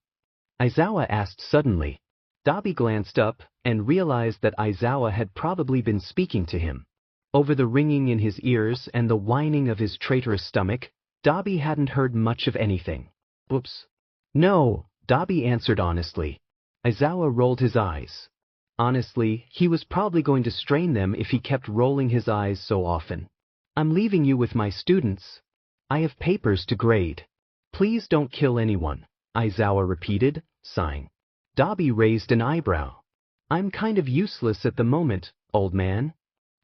Aizawa asked suddenly. Dabi glanced up and realized that Aizawa had probably been speaking to him. Over the ringing in his ears and the whining of his traitorous stomach, Dabi hadn't heard much of anything. Oops. No, Dabi answered honestly. Aizawa rolled his eyes. Honestly, he was probably going to strain them if he kept rolling his eyes so often. I'm leaving you with my students. I have papers to grade. Please don't kill anyone, Aizawa repeated, sighing. Dabi raised an eyebrow. I'm kind of useless at the moment, old man.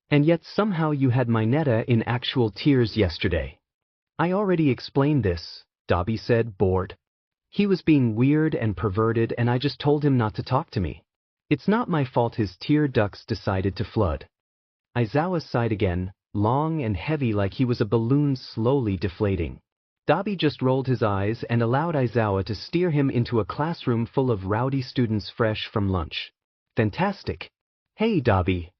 And yet somehow you had Mineta in actual tears yesterday. I already explained this, Dabi said, bored. He was being weird and perverted and I just told him not to talk to me. It's not my fault his tear ducts decided to flood. Aizawa sighed again, long and heavy like he was a balloon slowly deflating. Dabi just rolled his eyes and allowed Aizawa to steer him into a classroom full of rowdy students fresh from lunch. Fantastic. Hey, Dabi.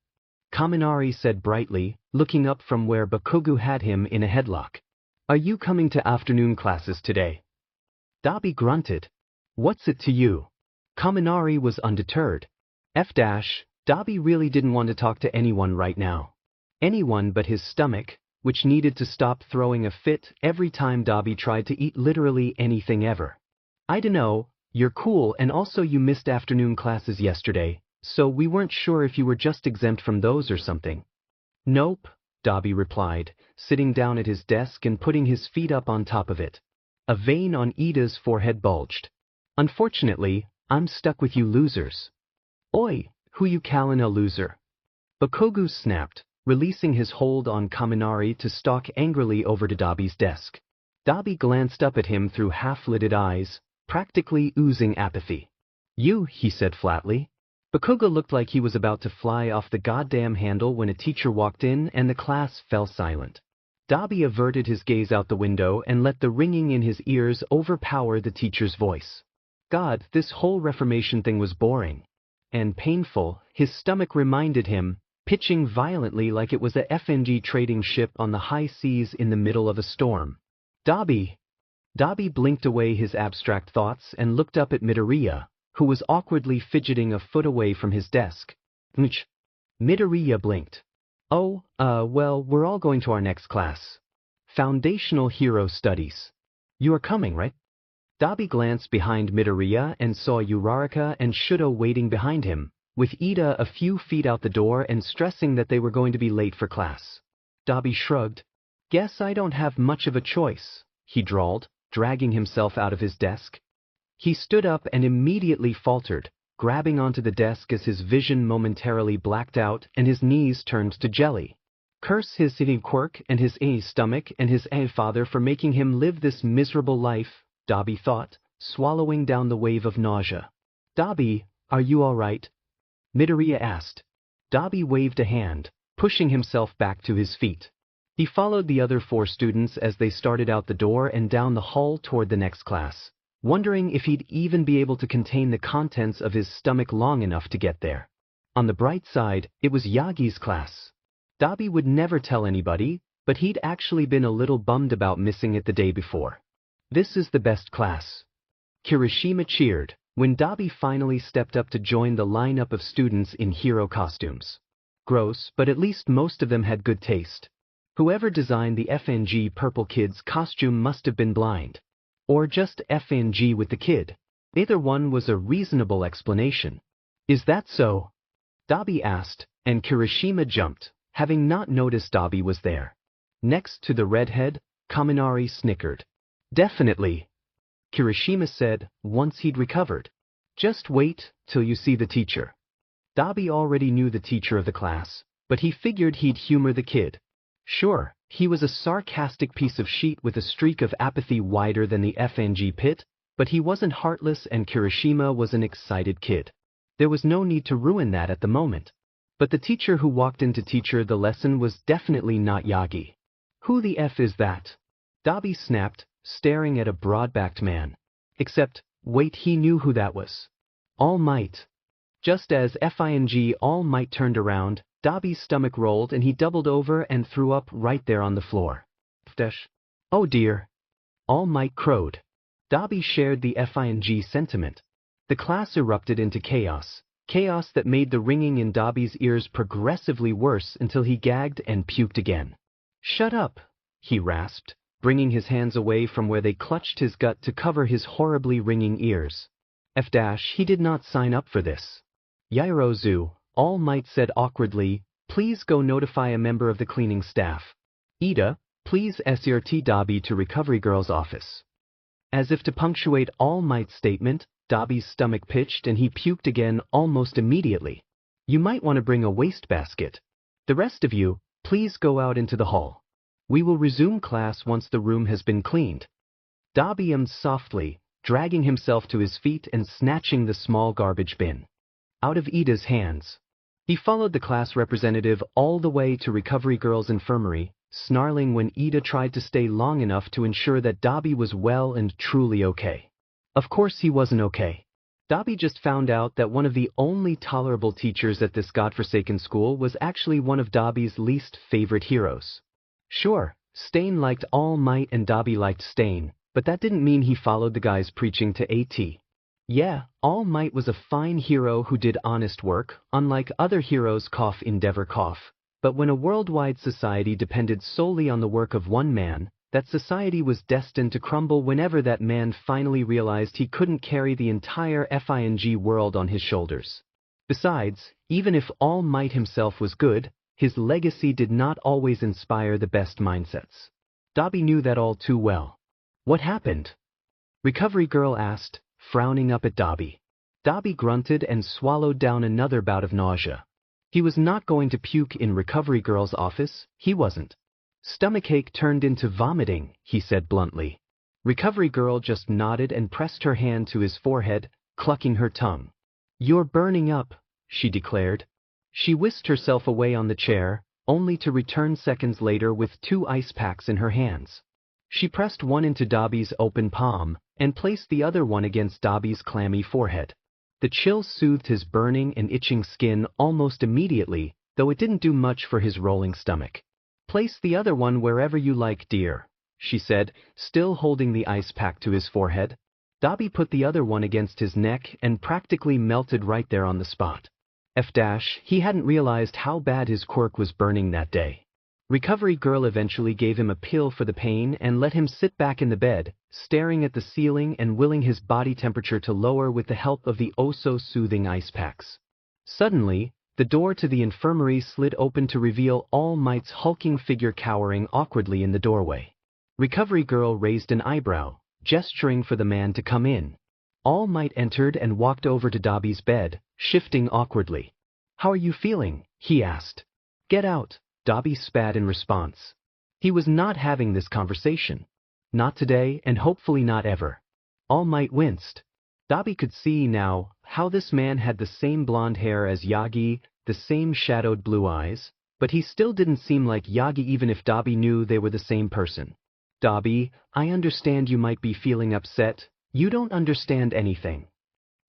Kaminari said brightly, looking up from where Bakugo had him in a headlock. Are you coming to afternoon classes today? Dabi grunted. What's it to you? Kaminari was undeterred. Dabi really didn't want to talk to anyone right now. Anyone but his stomach, which needed to stop throwing a fit every time Dabi tried to eat literally anything ever. I dunno, you're cool and also you missed afternoon classes yesterday, so we weren't sure if you were just exempt from those or something. Nope, Dabi replied, sitting down at his desk and putting his feet up on top of it. A vein on Ida's forehead bulged. Unfortunately, I'm stuck with you losers. Oi, who you callin' a loser? Bakugo snapped, releasing his hold on Kaminari to stalk angrily over to Dabi's desk. Dabi glanced up at him through half-lidded eyes, practically oozing apathy. You, he said flatly. Bakugo looked like he was about to fly off the goddamn handle when a teacher walked in and the class fell silent. Dabi averted his gaze out the window and let the ringing in his ears overpower the teacher's voice. God, this whole reformation thing was boring. And painful, his stomach reminded him, pitching violently like it was a FNG trading ship on the high seas in the middle of a storm. Dabi! Dabi blinked away his abstract thoughts and looked up at Midoriya, who was awkwardly fidgeting a foot away from his desk. Midoriya blinked. Oh, well, we're all going to our next class. Foundational Hero Studies. You are coming, right? Dabi glanced behind Midoriya and saw Uraraka and Shudo waiting behind him, with Ida a few feet out the door and stressing that they were going to be late for class. Dabi shrugged. Guess I don't have much of a choice, he drawled, dragging himself out of his desk. He stood up and immediately faltered, grabbing onto the desk as his vision momentarily blacked out and his knees turned to jelly. Curse his silly quirk and his stomach and his father for making him live this miserable life, Dabi thought, swallowing down the wave of nausea. Dabi, are you all right? Midoriya asked. Dabi waved a hand, pushing himself back to his feet. He followed the other 4 students as they started out the door and down the hall toward the next class, wondering if he'd even be able to contain the contents of his stomach long enough to get there. On the bright side, it was Yagi's class. Dabi would never tell anybody, but he'd actually been a little bummed about missing it the day before. This is the best class. Kirishima cheered when Dabi finally stepped up to join the lineup of students in hero costumes. Gross, but at least most of them had good taste. Whoever designed the FNG Purple Kid's costume must have been blind. Or just FNG with the kid. Either one was a reasonable explanation. Is that so? Dabi asked, and Kirishima jumped, having not noticed Dabi was there. Next to the redhead, Kaminari snickered. Definitely, Kirishima said once he'd recovered. Just wait till you see the teacher. Dabi already knew the teacher of the class, but he figured he'd humor the kid. Sure, he was a sarcastic piece of shit with a streak of apathy wider than the FNG pit, but he wasn't heartless and Kirishima was an excited kid. There was no need to ruin that at the moment. But the teacher who walked in to teach her the lesson was definitely not Yagi. Who the F is that? Dabi snapped, staring at a broad-backed man. Except, wait, he knew who that was. All Might. Just as FING All Might turned around, Dabi's stomach rolled and he doubled over and threw up right there on the floor. Oh dear. All Might crowed. Dabi shared the FING sentiment. The class erupted into chaos. Chaos that made the ringing in Dabi's ears progressively worse until he gagged and puked again. Shut up, he rasped, bringing his hands away from where they clutched his gut to cover his horribly ringing ears. He did not sign up for this. Yairozu, All Might said awkwardly, please go notify a member of the cleaning staff. Ida, please SRT Dabi to Recovery Girl's office. As if to punctuate All Might's statement, Dabi's stomach pitched and he puked again almost immediately. You might want to bring a wastebasket. The rest of you, please go out into the hall. We will resume class once the room has been cleaned. Dabi ummed softly, dragging himself to his feet and snatching the small garbage bin out of Ida's hands. He followed the class representative all the way to Recovery Girl's infirmary, snarling when Ida tried to stay long enough to ensure that Dabi was well and truly okay. Of course he wasn't okay. Dabi just found out that one of the only tolerable teachers at this godforsaken school was actually one of Dabi's least favorite heroes. Sure, Stain liked All Might and Dabi liked Stain, but that didn't mean he followed the guys preaching to AT. Yeah, All Might was a fine hero who did honest work, unlike other heroes endeavor. But when a worldwide society depended solely on the work of one man, that society was destined to crumble whenever that man finally realized he couldn't carry the entire FING world on his shoulders. Besides, even if All Might himself was good, his legacy did not always inspire the best mindsets. Dabi knew that all too well. What happened? Recovery Girl asked, frowning up at Dabi. Dabi grunted and swallowed down another bout of nausea. He was not going to puke in Recovery Girl's office, he wasn't. Stomachache turned into vomiting, he said bluntly. Recovery Girl just nodded and pressed her hand to his forehead, clucking her tongue. You're burning up, she declared. She whisked herself away on the chair, only to return seconds later with 2 ice packs in her hands. She pressed one into Dabi's open palm, and placed the other one against Dabi's clammy forehead. The chill soothed his burning and itching skin almost immediately, though it didn't do much for his rolling stomach. Place the other one wherever you like, dear, she said, still holding the ice pack to his forehead. Dabi put the other one against his neck and practically melted right there on the spot. He hadn't realized how bad his quirk was burning that day. Recovery Girl eventually gave him a pill for the pain and let him sit back in the bed, staring at the ceiling and willing his body temperature to lower with the help of the oh-so-soothing ice packs. Suddenly, the door to the infirmary slid open to reveal All Might's hulking figure cowering awkwardly in the doorway. Recovery Girl raised an eyebrow, gesturing for the man to come in. All Might entered and walked over to Dabi's bed, shifting awkwardly. How are you feeling? He asked. Get out, Dabi spat in response. He was not having this conversation. Not today and hopefully not ever. All Might winced. Dabi could see now how this man had the same blonde hair as Yagi, the same shadowed blue eyes, but he still didn't seem like Yagi even if Dabi knew they were the same person. Dabi, I understand you might be feeling upset. You don't understand anything.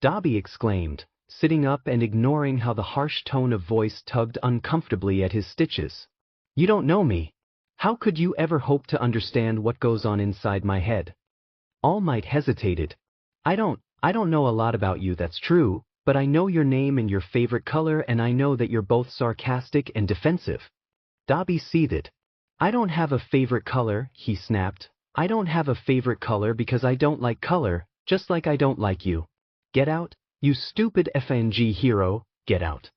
Dabi exclaimed, sitting up and ignoring how the harsh tone of voice tugged uncomfortably at his stitches. You don't know me. How could you ever hope to understand what goes on inside my head? All Might hesitated. I don't know a lot about you, that's true, but I know your name and your favorite color, and I know that you're both sarcastic and defensive. Dabi seethed. I don't have a favorite color, he snapped. I don't have a favorite color because I don't like color, just like I don't like you. Get out, you stupid FNG hero, get out.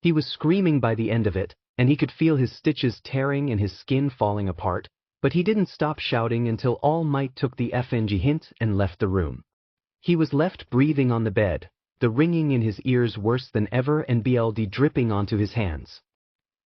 He was screaming by the end of it, and he could feel his stitches tearing and his skin falling apart, but he didn't stop shouting until All Might took the FNG hint and left the room. He was left breathing on the bed, the ringing in his ears worse than ever and BLD dripping onto his hands.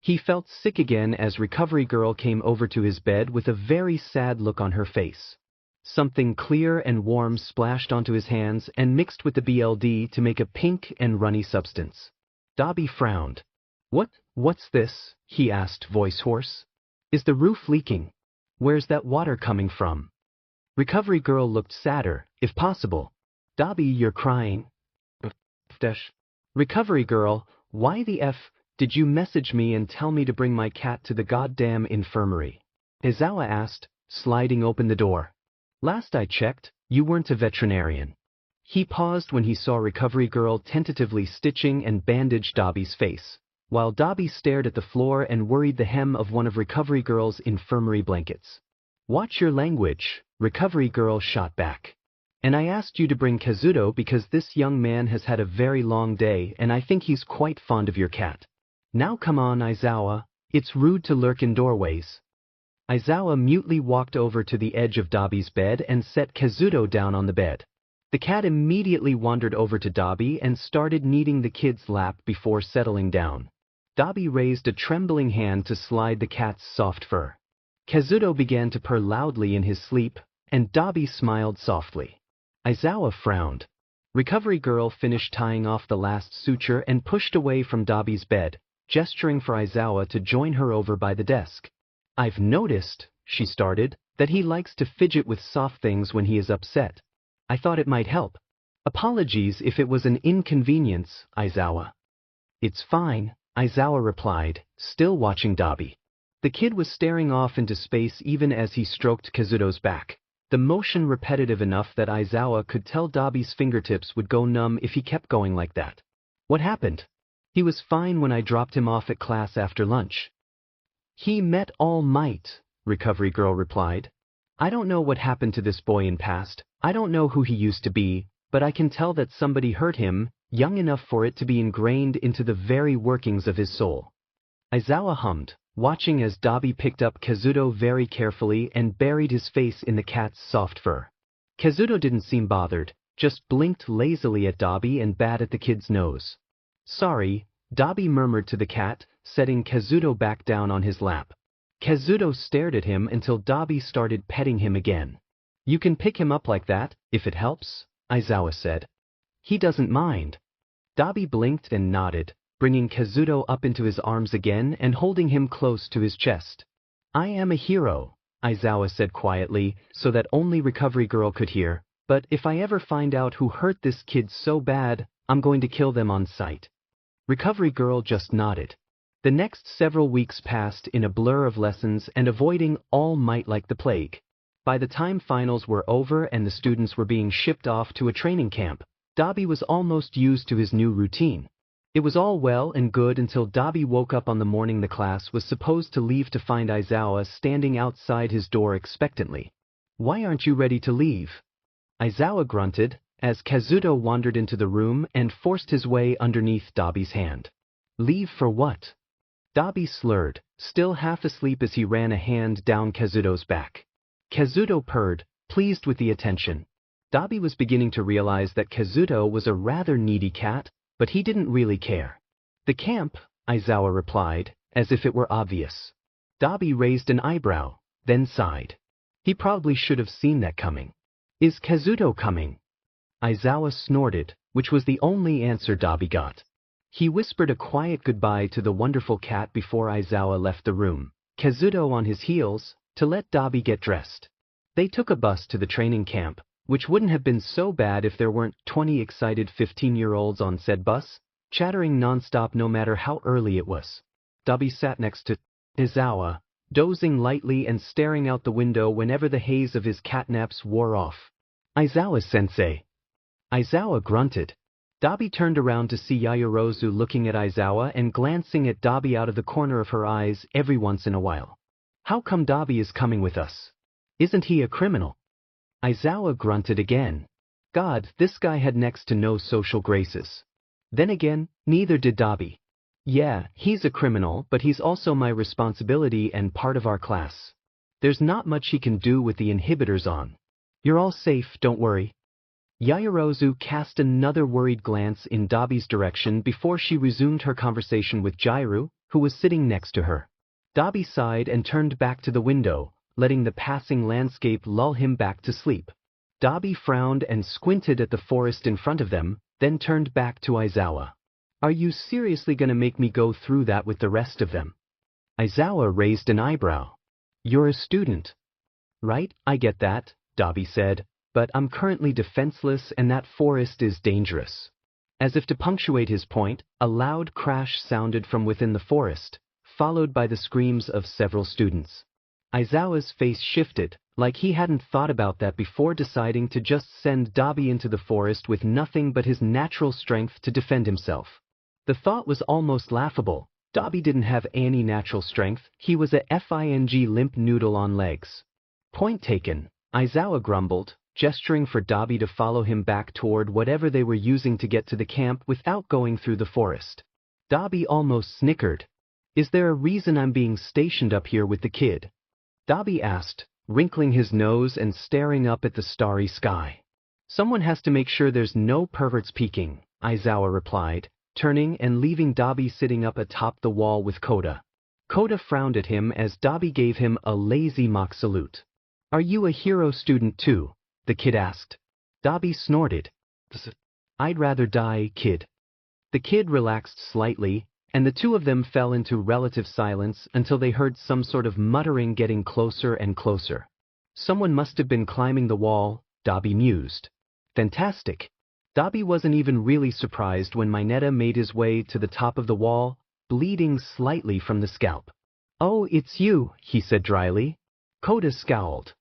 He felt sick again as Recovery Girl came over to his bed with a very sad look on her face. Something clear and warm splashed onto his hands and mixed with the BLD to make a pink and runny substance. Dabi frowned. What's this? He asked, voice hoarse. Is the roof leaking? Where's that water coming from? Recovery Girl looked sadder, if possible. Dabi, you're crying. Recovery Girl, why the F did you message me and tell me to bring my cat to the goddamn infirmary? Aizawa asked, sliding open the door. Last I checked, you weren't a veterinarian. He paused when he saw Recovery Girl tentatively stitching and bandage Dabi's face, while Dabi stared at the floor and worried the hem of one of Recovery Girl's infirmary blankets. Watch your language, Recovery Girl shot back. And I asked you to bring Kazuto because this young man has had a very long day and I think he's quite fond of your cat. Now come on, Aizawa, it's rude to lurk in doorways. Aizawa mutely walked over to the edge of Dabi's bed and set Kazuto down on the bed. The cat immediately wandered over to Dabi and started kneading the kid's lap before settling down. Dabi raised a trembling hand to slide the cat's soft fur. Kazuto began to purr loudly in his sleep, and Dabi smiled softly. Aizawa frowned. Recovery Girl finished tying off the last suture and pushed away from Dabi's bed, gesturing for Aizawa to join her over by the desk. I've noticed, she started, that he likes to fidget with soft things when he is upset. I thought it might help. Apologies if it was an inconvenience, Aizawa. It's fine, Aizawa replied, still watching Dabi. The kid was staring off into space even as he stroked Kazuto's back, the motion repetitive enough that Aizawa could tell Dabi's fingertips would go numb if he kept going like that. What happened? He was fine when I dropped him off at class after lunch. He met All Might, Recovery Girl replied. I don't know what happened to this boy in past, I don't know who he used to be, but I can tell that somebody hurt him, young enough for it to be ingrained into the very workings of his soul. Aizawa hummed, watching as Dabi picked up Kazuto very carefully and buried his face in the cat's soft fur. Kazuto didn't seem bothered, just blinked lazily at Dabi and bat at the kid's nose. Sorry, Dabi murmured to the cat, setting Kazuto back down on his lap. Kazuto stared at him until Dabi started petting him again. You can pick him up like that, if it helps, Aizawa said. He doesn't mind. Dabi blinked and nodded, bringing Kazuto up into his arms again and holding him close to his chest. I am a hero, Aizawa said quietly so that only Recovery Girl could hear, but if I ever find out who hurt this kid so bad, I'm going to kill them on sight. Recovery Girl just nodded. The next several weeks passed in a blur of lessons and avoiding All Might like the plague. By the time finals were over and the students were being shipped off to a training camp, Dabi was almost used to his new routine. It was all well and good until Dabi woke up on the morning the class was supposed to leave to find Aizawa standing outside his door expectantly. Why aren't you ready to leave? Aizawa grunted, as Kazuto wandered into the room and forced his way underneath Dabi's hand. Leave for what? Dabi slurred, still half asleep as he ran a hand down Kazuto's back. Kazuto purred, pleased with the attention. Dabi was beginning to realize that Kazuto was a rather needy cat, but he didn't really care. The camp, Aizawa replied, as if it were obvious. Dabi raised an eyebrow, then sighed. He probably should have seen that coming. Is Kazuto coming? Aizawa snorted, which was the only answer Dabi got. He whispered a quiet goodbye to the wonderful cat before Aizawa left the room, Kazuto on his heels, to let Dabi get dressed. They took a bus to the training camp, which wouldn't have been so bad if there weren't 20 excited 15-year-olds on said bus, chattering nonstop no matter how early it was. Dabi sat next to Aizawa, dozing lightly and staring out the window whenever the haze of his catnaps wore off. Aizawa-sensei. Aizawa grunted. Dabi turned around to see Yaoyorozu looking at Aizawa and glancing at Dabi out of the corner of her eyes every once in a while. How come Dabi is coming with us? Isn't he a criminal? Aizawa grunted again. God, this guy had next to no social graces. Then again, neither did Dabi. Yeah, he's a criminal, but he's also my responsibility and part of our class. There's not much he can do with the inhibitors on. You're all safe, don't worry. Yaoyorozu cast another worried glance in Dabi's direction before she resumed her conversation with Jairu, who was sitting next to her. Dabi sighed and turned back to the window, letting the passing landscape lull him back to sleep. Dabi frowned and squinted at the forest in front of them, then turned back to Aizawa. Are you seriously going to make me go through that with the rest of them? Aizawa raised an eyebrow. You're a student. Right, I get that, Dabi said, but I'm currently defenseless and that forest is dangerous. As if to punctuate his point, a loud crash sounded from within the forest, followed by the screams of several students. Aizawa's face shifted, like he hadn't thought about that before deciding to just send Dabi into the forest with nothing but his natural strength to defend himself. The thought was almost laughable. Dabi didn't have any natural strength, he was a limp noodle on legs. Point taken, Aizawa grumbled, gesturing for Dabi to follow him back toward whatever they were using to get to the camp without going through the forest. Dabi almost snickered. Is there a reason I'm being stationed up here with the kid? Dabi asked, wrinkling his nose and staring up at the starry sky. Someone has to make sure there's no perverts peeking, Aizawa replied, turning and leaving Dabi sitting up atop the wall with Koda. Koda frowned at him as Dabi gave him a lazy mock salute. Are you a hero student too? The kid asked. Dabi snorted. I'd rather die, kid. The kid relaxed slightly, and the two of them fell into relative silence until they heard some sort of muttering getting closer and closer. Someone must have been climbing the wall, Dabi mused. Fantastic. Dabi wasn't even really surprised when Mineta made his way to the top of the wall, bleeding slightly from the scalp. Oh, it's you, he said dryly. Koda scowled.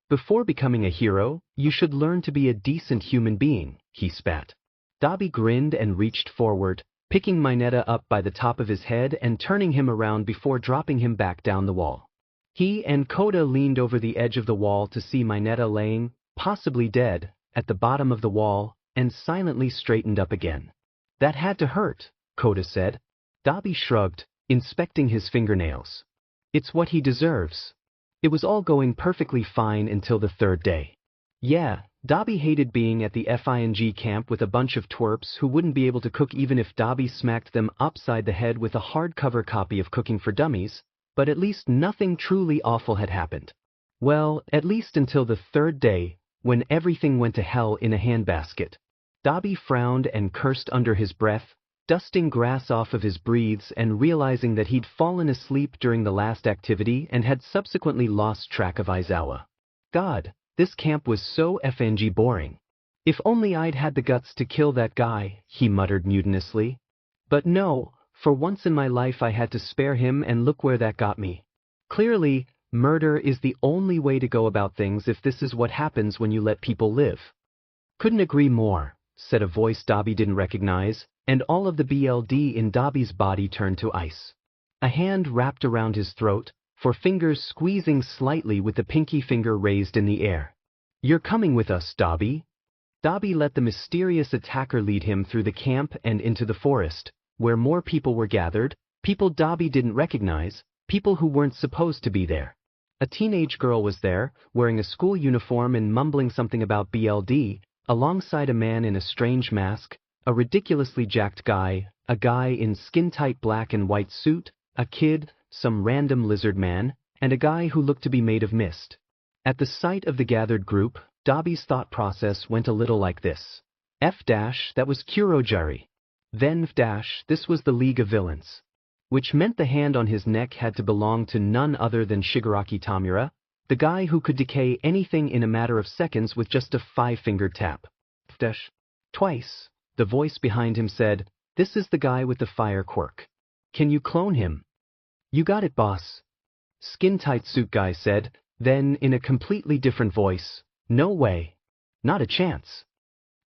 Before becoming a hero, you should learn to be a decent human being, he spat. Dabi grinned and reached forward, picking Mineta up by the top of his head and turning him around before dropping him back down the wall. He and Koda leaned over the edge of the wall to see Mineta laying, possibly dead, at the bottom of the wall, and silently straightened up again. That had to hurt, Koda said. Dabi shrugged, inspecting his fingernails. It's what he deserves. It was all going perfectly fine until the third day. Yeah, Dabi hated being at the FING camp with a bunch of twerps who wouldn't be able to cook even if Dabi smacked them upside the head with a hardcover copy of Cooking for Dummies, but at least nothing truly awful had happened. Well, at least until the third day, when everything went to hell in a handbasket. Dabi frowned and cursed under his breath, dusting grass off of his breathes and realizing that he'd fallen asleep during the last activity and had subsequently lost track of Aizawa. God, this camp was so FNG boring. If only I'd had the guts to kill that guy, he muttered mutinously. But no, for once in my life I had to spare him and look where that got me. Clearly, murder is the only way to go about things if this is what happens when you let people live. Couldn't agree more, said a voice Dabi didn't recognize, and all of the BLD in Dabi's body turned to ice. A hand wrapped around his throat, for fingers squeezing slightly with the pinky finger raised in the air. You're coming with us, Dabi. Dabi let the mysterious attacker lead him through the camp and into the forest, where more people were gathered, people Dabi didn't recognize, people who weren't supposed to be there. A teenage girl was there, wearing a school uniform and mumbling something about BLD, alongside a man in a strange mask, a ridiculously jacked guy, a guy in skin-tight black and white suit, a kid, some random lizard man, and a guy who looked to be made of mist. At the sight of the gathered group, Dabi's thought process went a little like this. That was Kurojari. Then this was the League of Villains. Which meant the hand on his neck had to belong to none other than Shigaraki Tamura, the guy who could decay anything in a matter of seconds with just a 5-fingered tap. Twice, the voice behind him said, "This is the guy with the fire quirk. Can you clone him?" "You got it, boss." Skin-tight suit guy said, then in a completely different voice, "No way. Not a chance."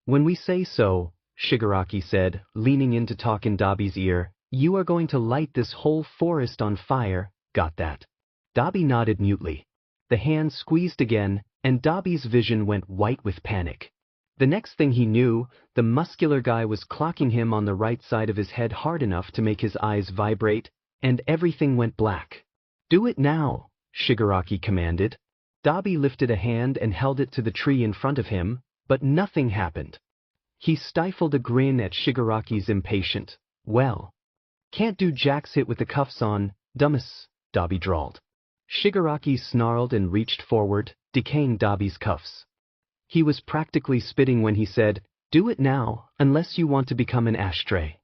"When we say so," Shigaraki said, leaning in to talk in Dabi's ear, "you are going to light this whole forest on fire, got that?" Dabi nodded mutely. The hand squeezed again, and Dabi's vision went white with panic. The next thing he knew, the muscular guy was clocking him on the right side of his head hard enough to make his eyes vibrate, and everything went black. "Do it now," Shigaraki commanded. Dabi lifted a hand and held it to the tree in front of him, but nothing happened. He stifled a grin at Shigaraki's impatient, "Well, can't do jack's hit with the cuffs on, dumbass," Dabi drawled. Shigaraki snarled and reached forward, decaying Dabi's cuffs. He was practically spitting when he said, "Do it now, unless you want to become an ashtray."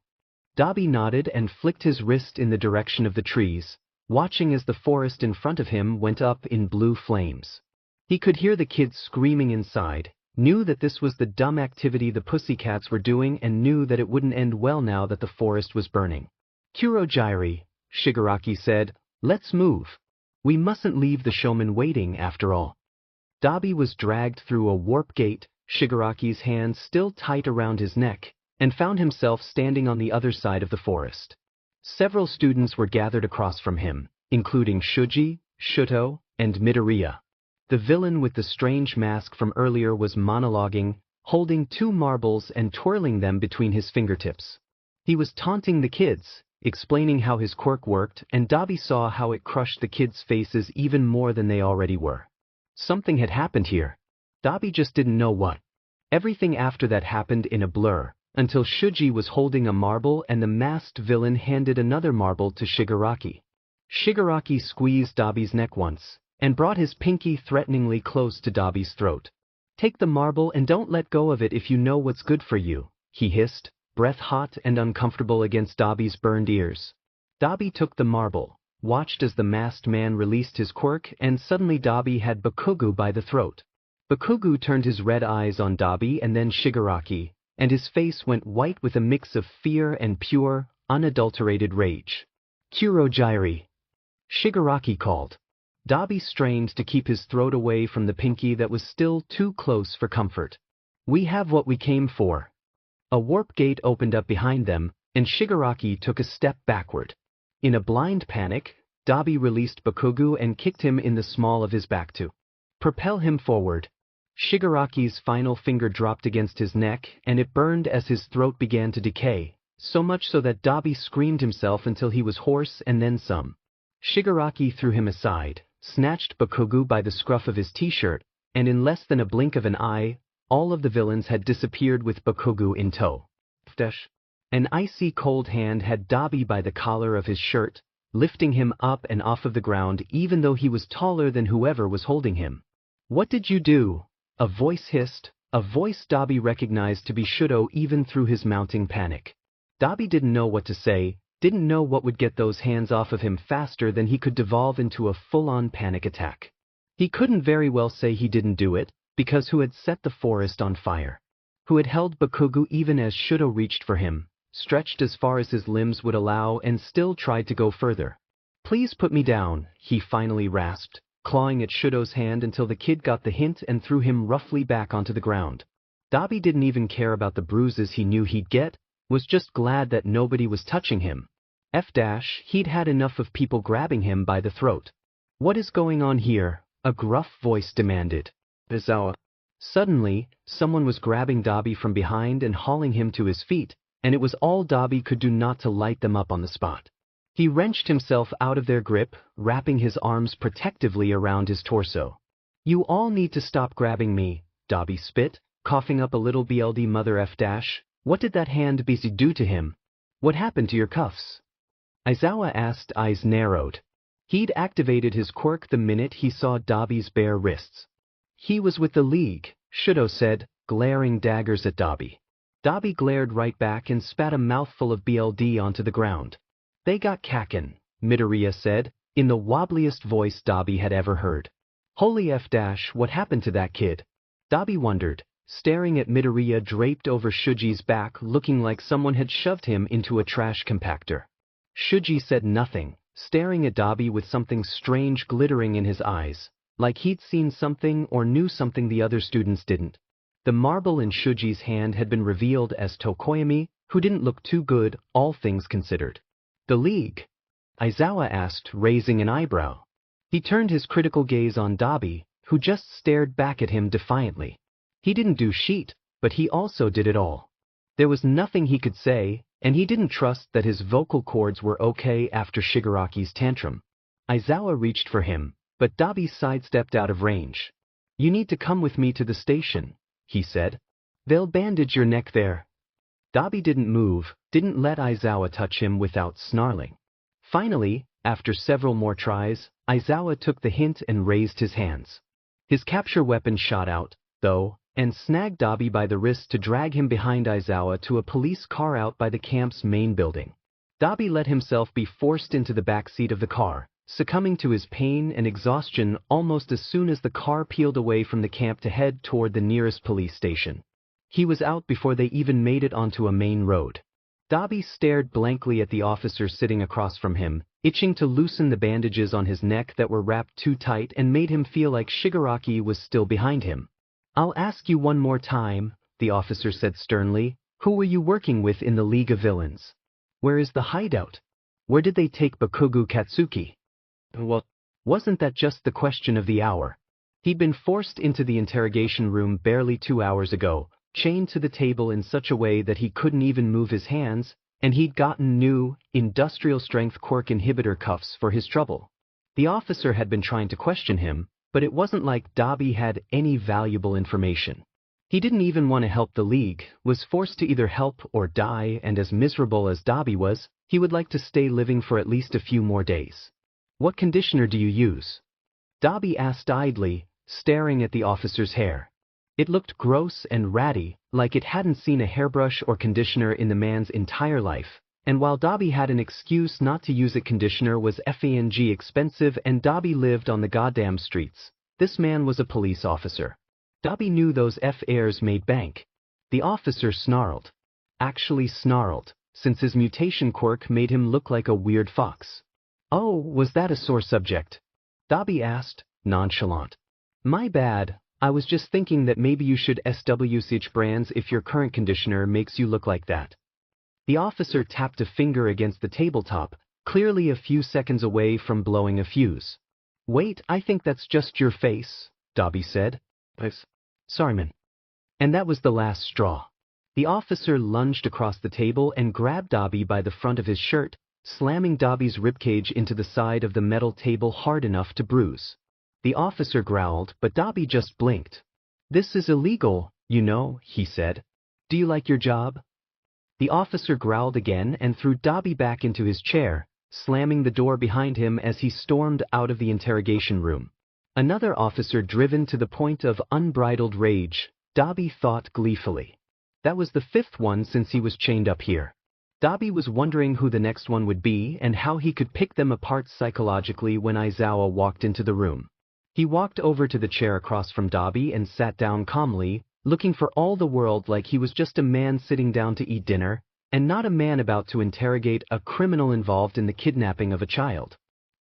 Dabi nodded and flicked his wrist in the direction of the trees, watching as the forest in front of him went up in blue flames. He could hear the kids screaming inside, knew that this was the dumb activity the pussycats were doing, and knew that it wouldn't end well now that the forest was burning. "Kurogyri," Shigaraki said, "let's move. We mustn't leave the showman waiting after all." Dabi was dragged through a warp gate, Shigaraki's hands still tight around his neck, and found himself standing on the other side of the forest. Several students were gathered across from him, including Shuji, Shuto, and Midoriya. The villain with the strange mask from earlier was monologuing, holding 2 marbles and twirling them between his fingertips. He was taunting the kids, explaining how his quirk worked, and Dabi saw how it crushed the kids' faces even more than they already were. Something had happened here. Dabi just didn't know what. Everything after that happened in a blur, until Shuji was holding a marble and the masked villain handed another marble to Shigaraki. Shigaraki squeezed Dabi's neck once, and brought his pinky threateningly close to Dabi's throat. "Take the marble and don't let go of it if you know what's good for you," he hissed, breath hot and uncomfortable against Dabi's burned ears. Dabi took the marble, watched as the masked man released his quirk, and suddenly Dabi had Bakugu by the throat. Bakugu turned his red eyes on Dabi and then Shigaraki, and his face went white with a mix of fear and pure, unadulterated rage. "Kurogyri," Shigaraki called. Dabi strained to keep his throat away from the pinky that was still too close for comfort. "We have what we came for." A warp gate opened up behind them, and Shigaraki took a step backward. In a blind panic, Dabi released Bakugu and kicked him in the small of his back to propel him forward. Shigaraki's final finger dropped against his neck, and it burned as his throat began to decay, so much so that Dabi screamed himself until he was hoarse and then some. Shigaraki threw him aside, snatched Bakugu by the scruff of his t-shirt, and in less than a blink of an eye, all of the villains had disappeared with Bakugu in tow. An icy cold hand had Dabi by the collar of his shirt, lifting him up and off of the ground even though he was taller than whoever was holding him. "What did you do?" a voice hissed, a voice Dabi recognized to be Shuto even through his mounting panic. Dabi didn't know what to say, didn't know what would get those hands off of him faster than he could devolve into a full-on panic attack. He couldn't very well say he didn't do it, because who had set the forest on fire? Who had held Bakugu even as Shuto reached for him, stretched as far as his limbs would allow, and still tried to go further? "Please put me down," he finally rasped, clawing at Shuto's hand until the kid got the hint and threw him roughly back onto the ground. Dabi didn't even care about the bruises he knew he'd get, was just glad that nobody was touching him. He'd had enough of people grabbing him by the throat. "What is going on here?" a gruff voice demanded. "Izawa." Suddenly, someone was grabbing Dabi from behind and hauling him to his feet, and it was all Dabi could do not to light them up on the spot. He wrenched himself out of their grip, wrapping his arms protectively around his torso. "You all need to stop grabbing me," Dabi spit, coughing up a little BLD mother F-. "What did that hand busy do to him? What happened to your cuffs?" Aizawa asked, eyes narrowed. He'd activated his quirk the minute he saw Dabi's bare wrists. "He was with the League," Shuto said, glaring daggers at Dabi. Dabi glared right back and spat a mouthful of BLD onto the ground. They got Kakin, Midoriya said, in the wobbliest voice Dabi had ever heard. Holy F dash, what happened to that kid? Dabi wondered, staring at Midoriya draped over Shuji's back looking like someone had shoved him into a trash compactor. Shuji said nothing, staring at Dabi with something strange glittering in his eyes, like he'd seen something or knew something the other students didn't. The marble in Shuji's hand had been revealed as Tokoyami, who didn't look too good, all things considered. The League? Aizawa asked, raising an eyebrow. He turned his critical gaze on Dabi, who just stared back at him defiantly. He didn't do shit, but he also did it all. There was nothing he could say, and he didn't trust that his vocal cords were okay after Shigaraki's tantrum. Aizawa reached for him, but Dabi sidestepped out of range. You need to come with me to the station, he said. They'll bandage your neck there. Dabi didn't move, didn't let Aizawa touch him without snarling. Finally, after several more tries, Aizawa took the hint and raised his hands. His capture weapon shot out, though, and snagged Dabi by the wrist to drag him behind Aizawa to a police car out by the camp's main building. Dabi let himself be forced into the back seat of the car, succumbing to his pain and exhaustion almost as soon as the car peeled away from the camp to head toward the nearest police station. He was out before they even made it onto a main road. Dabi stared blankly at the officer sitting across from him, itching to loosen the bandages on his neck that were wrapped too tight and made him feel like Shigaraki was still behind him. I'll ask you one more time, the officer said sternly. Who were you working with in the League of Villains? Where is the hideout? Where did they take Bakugo Katsuki? Well, wasn't that just the question of the hour? He'd been forced into the interrogation room barely 2 hours ago, chained to the table in such a way that he couldn't even move his hands, and he'd gotten new, industrial-strength quirk inhibitor cuffs for his trouble. The officer had been trying to question him, but it wasn't like Dabi had any valuable information. He didn't even want to help the League, was forced to either help or die, and as miserable as Dabi was, he would like to stay living for at least a few more days. What conditioner do you use? Dabi asked idly, staring at the officer's hair. It looked gross and ratty, like it hadn't seen a hairbrush or conditioner in the man's entire life, and while Dabi had an excuse not to use it, conditioner was FANG expensive and Dabi lived on the goddamn streets. This man was a police officer. Dabi knew those F-airs made bank. The officer snarled. Actually snarled, since his mutation quirk made him look like a weird fox. Oh, was that a sore subject? Dabi asked, nonchalant. My bad, I was just thinking that maybe you should switch brands if your current conditioner makes you look like that. The officer tapped a finger against the tabletop, clearly a few seconds away from blowing a fuse. Wait, I think that's just your face, Dabi said. Sorry, man. And that was the last straw. The officer lunged across the table and grabbed Dabi by the front of his shirt, slamming Dabi's ribcage into the side of the metal table hard enough to bruise. The officer growled, but Dabi just blinked. This is illegal, you know, he said. Do you like your job? The officer growled again and threw Dabi back into his chair, slamming the door behind him as he stormed out of the interrogation room. Another officer driven to the point of unbridled rage, Dabi thought gleefully. That was the 5th one since he was chained up here. Dabi was wondering who the next one would be and how he could pick them apart psychologically when Aizawa walked into the room. He walked over to the chair across from Dabi and sat down calmly, looking for all the world like he was just a man sitting down to eat dinner, and not a man about to interrogate a criminal involved in the kidnapping of a child.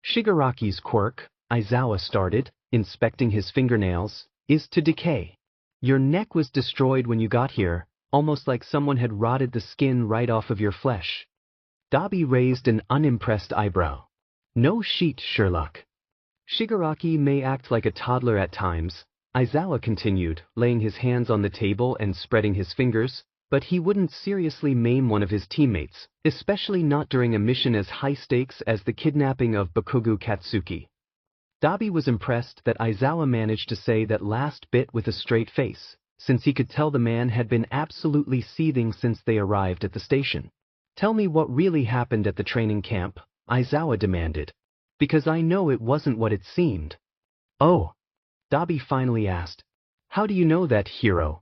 Shigaraki's quirk, Aizawa started, inspecting his fingernails, is to decay. Your neck was destroyed when you got here, almost like someone had rotted the skin right off of your flesh. Dabi raised an unimpressed eyebrow. No shit, Sherlock. Shigaraki may act like a toddler at times, Aizawa continued, laying his hands on the table and spreading his fingers, but he wouldn't seriously maim one of his teammates, especially not during a mission as high stakes as the kidnapping of Bakugo Katsuki. Dabi was impressed that Aizawa managed to say that last bit with a straight face, since he could tell the man had been absolutely seething since they arrived at the station. Tell me what really happened at the training camp, Aizawa demanded. Because I know it wasn't what it seemed. Oh, Dabi finally asked. How do you know that, hero?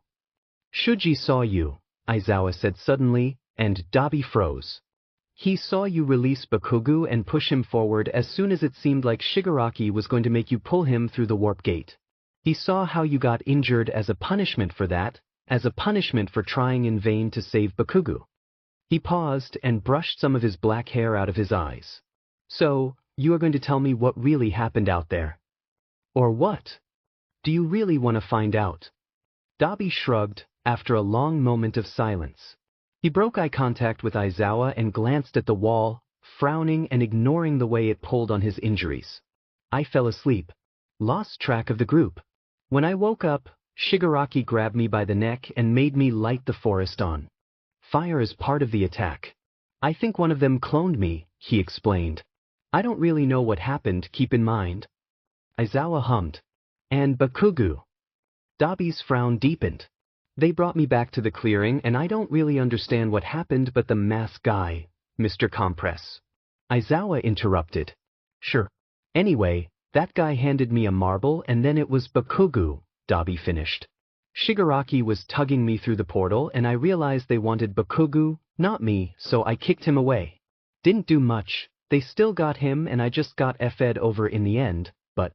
Shuji saw you, Aizawa said suddenly, and Dabi froze. He saw you release Bakugu and push him forward as soon as it seemed like Shigaraki was going to make you pull him through the warp gate. He saw how you got injured as a punishment for that, as a punishment for trying in vain to save Bakugu. He paused and brushed some of his black hair out of his eyes. So, you are going to tell me what really happened out there? Or what? Do you really want to find out? Dabi shrugged, after a long moment of silence. He broke eye contact with Aizawa and glanced at the wall, frowning and ignoring the way it pulled on his injuries. I fell asleep. Lost track of the group. When I woke up, Shigaraki grabbed me by the neck and made me light the forest on fire as part of the attack. I think one of them cloned me, he explained. I don't really know what happened, keep in mind. Aizawa hummed. And Bakugu. Dabi's frown deepened. They brought me back to the clearing and I don't really understand what happened, but the masked guy, Mr. Compress. Aizawa interrupted. Sure. Anyway, that guy handed me a marble and then it was Bakugu, Dabi finished. Shigaraki was tugging me through the portal and I realized they wanted Bakugu, not me, so I kicked him away. Didn't do much, they still got him and I just got F'd over in the end, but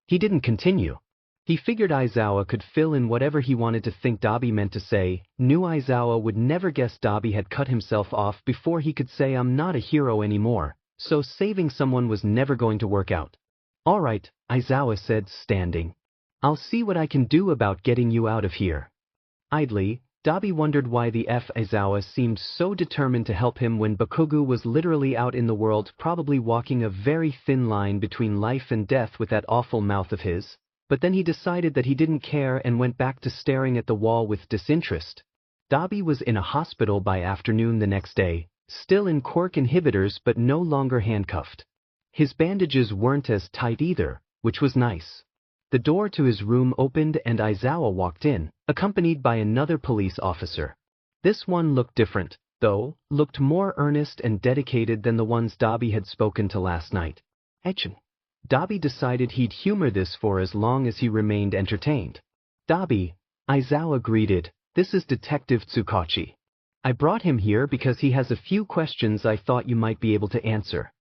he didn't continue. He figured Aizawa could fill in whatever he wanted to think Dabi meant to say, knew Aizawa would never guess Dabi had cut himself off before he could say I'm not a hero anymore, so saving someone was never going to work out. All right, Aizawa said, standing. I'll see what I can do about getting you out of here. Idly, Dabi wondered why the Aizawa seemed so determined to help him when Bakugu was literally out in the world, probably walking a very thin line between life and death with that awful mouth of his. But then he decided that he didn't care and went back to staring at the wall with disinterest. Dabi was in a hospital by afternoon the next day, still in quirk inhibitors but no longer handcuffed. His bandages weren't as tight either, which was nice. The door to his room opened and Aizawa walked in, accompanied by another police officer. This one looked different, though, looked more earnest and dedicated than the ones Dabi had spoken to last night. Etchin. Dabi decided he'd humor this for as long as he remained entertained. Dabi, Aizawa greeted, this is Detective Tsukachi. I brought him here because he has a few questions I thought you might be able to answer.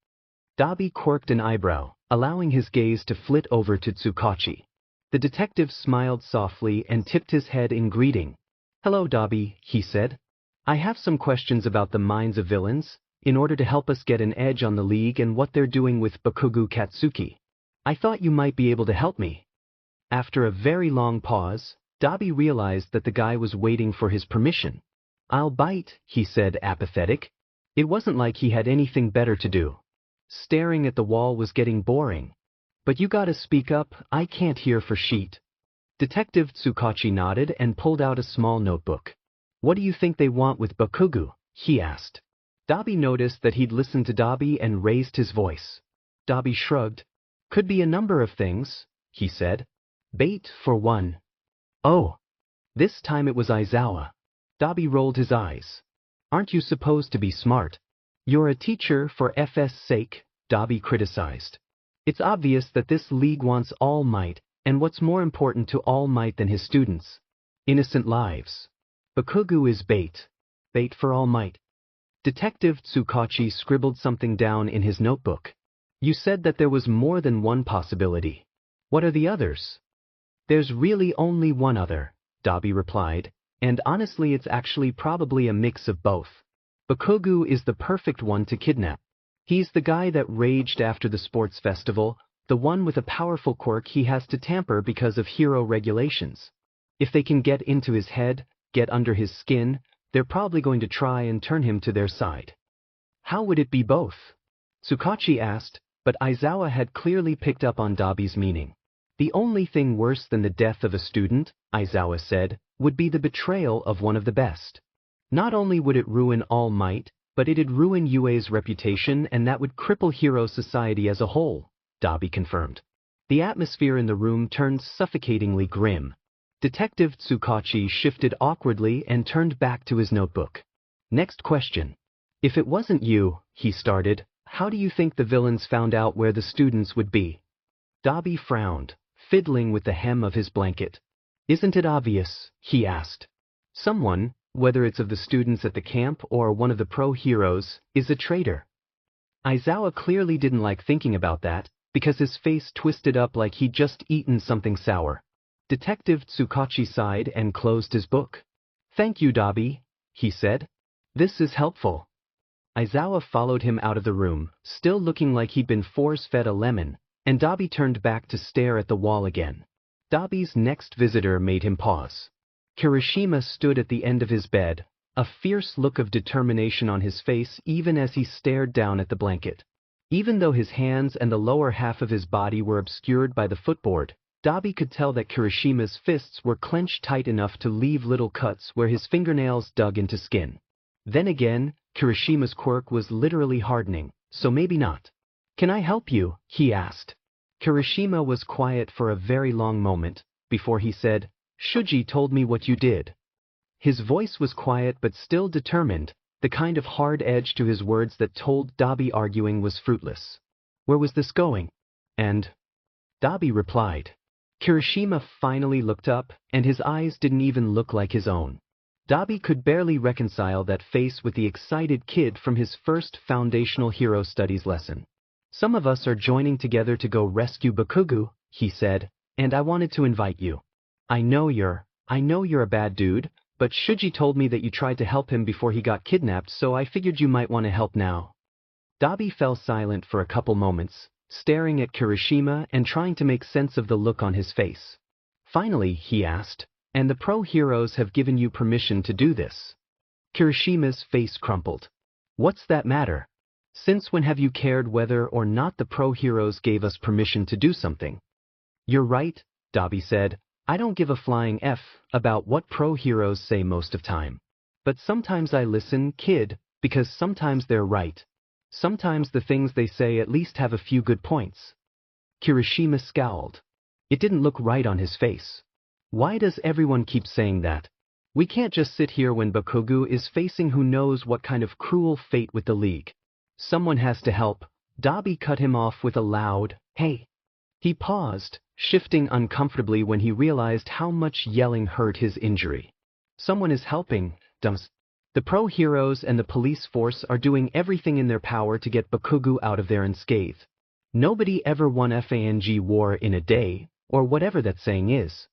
Dabi quirked an eyebrow, allowing his gaze to flit over to Tsukachi. The detective smiled softly and tipped his head in greeting. Hello Dabi, he said. I have some questions about the minds of villains, in order to help us get an edge on the League and what they're doing with Bakugu Katsuki. I thought you might be able to help me. After a very long pause, Dabi realized that the guy was waiting for his permission. I'll bite, he said, apathetic. It wasn't like he had anything better to do. Staring at the wall was getting boring. But you gotta speak up, I can't hear for shit. Detective Tsukachi nodded and pulled out a small notebook. What do you think they want with Bakugu? He asked. Dabi noticed that he'd listened to Dabi and raised his voice. Dabi shrugged. Could be a number of things, he said. Bait, for one. Oh. This time it was Aizawa. Dabi rolled his eyes. Aren't you supposed to be smart? You're a teacher for FS sake, Dabi criticized. It's obvious that this league wants All Might, and what's more important to All Might than his students? Innocent lives. Bakugu is bait. Bait for All Might. Detective Tsukachi scribbled something down in his notebook. You said that there was more than one possibility. What are the others? There's really only one other, Dabi replied, and honestly it's actually probably a mix of both. Bakugu is the perfect one to kidnap. He's the guy that raged after the sports festival, the one with a powerful quirk he has to tamper because of hero regulations. If they can get into his head, get under his skin, they're probably going to try and turn him to their side. How would it be both? Tsukachi asked, but Aizawa had clearly picked up on Dabi's meaning. The only thing worse than the death of a student, Aizawa said, would be the betrayal of one of the best. Not only would it ruin All Might, but it'd ruin UA's reputation and that would cripple hero society as a whole, Dabi confirmed. The atmosphere in the room turned suffocatingly grim. Detective Tsukachi shifted awkwardly and turned back to his notebook. Next question. If it wasn't you, he started, how do you think the villains found out where the students would be? Dabi frowned, fiddling with the hem of his blanket. Isn't it obvious? He asked. Someone, whether it's of the students at the camp or one of the pro-heroes, is a traitor. Aizawa clearly didn't like thinking about that, because his face twisted up like he'd just eaten something sour. Detective Tsukachi sighed and closed his book. "Thank you, Dabi," he said. "This is helpful." Aizawa followed him out of the room, still looking like he'd been force-fed a lemon, and Dabi turned back to stare at the wall again. Dabi's next visitor made him pause. Kirishima stood at the end of his bed, a fierce look of determination on his face even as he stared down at the blanket. Even though his hands and the lower half of his body were obscured by the footboard, Dabi could tell that Kirishima's fists were clenched tight enough to leave little cuts where his fingernails dug into skin. Then again, Kirishima's quirk was literally hardening, so maybe not. "Can I help you?" he asked. Kirishima was quiet for a very long moment, before he said, "Shuji told me what you did." His voice was quiet but still determined, the kind of hard edge to his words that told Dabi arguing was fruitless. "Where was this going?" And Dabi replied. Kirishima finally looked up, and his eyes didn't even look like his own. Dabi could barely reconcile that face with the excited kid from his first foundational hero studies lesson. "Some of us are joining together to go rescue Bakugo," he said, "and I wanted to invite you. I know you're a bad dude, but Shuji told me that you tried to help him before he got kidnapped, so I figured you might want to help now." Dabi fell silent for a couple moments, staring at Kirishima and trying to make sense of the look on his face. Finally, he asked, "And the pro-heroes have given you permission to do this?" Kirishima's face crumpled. "What's that matter? Since when have you cared whether or not the pro-heroes gave us permission to do something?" "You're right," Dabi said. "I don't give a flying F about what pro-heroes say most of time. But sometimes I listen, kid, because sometimes they're right. Sometimes the things they say at least have a few good points." Kirishima scowled. It didn't look right on his face. Why does everyone keep saying that? We can't just sit here when Bakugo is facing who knows what kind of cruel fate with the League. Someone has to help. Dabi cut him off with a loud, "Hey." He paused, shifting uncomfortably when he realized how much yelling hurt his injury. "Someone is helping, dumps. The pro-heroes and the police force are doing everything in their power to get Bakugo out of there unscathed. Nobody ever won FANG war in a day, or whatever that saying is."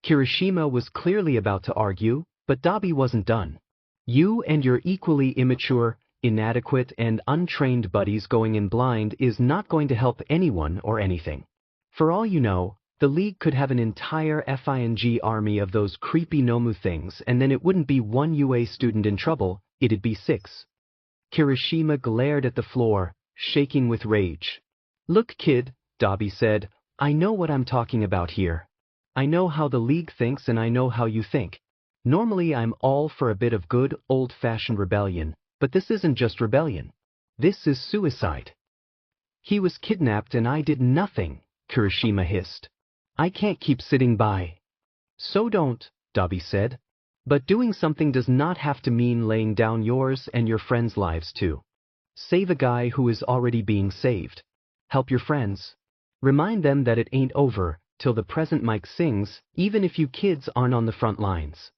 Kirishima was clearly about to argue, but Dabi wasn't done. "You and your equally immature, inadequate, and untrained buddies going in blind is not going to help anyone or anything. For all you know, the League could have an entire FING army of those creepy Nomu things, and then it wouldn't be one UA student in trouble, it'd be 6. Kirishima glared at the floor, shaking with rage. "Look, kid," Dabi said, "I know what I'm talking about here. I know how the League thinks and I know how you think. Normally I'm all for a bit of good, old-fashioned rebellion, but this isn't just rebellion. This is suicide." "He was kidnapped and I did nothing," Kirishima hissed. "I can't keep sitting by." "So don't," Dabi said. "But doing something does not have to mean laying down yours and your friends' lives too. Save a guy who is already being saved. Help your friends. Remind them that it ain't over till the present mic sings, even if you kids aren't on the front lines."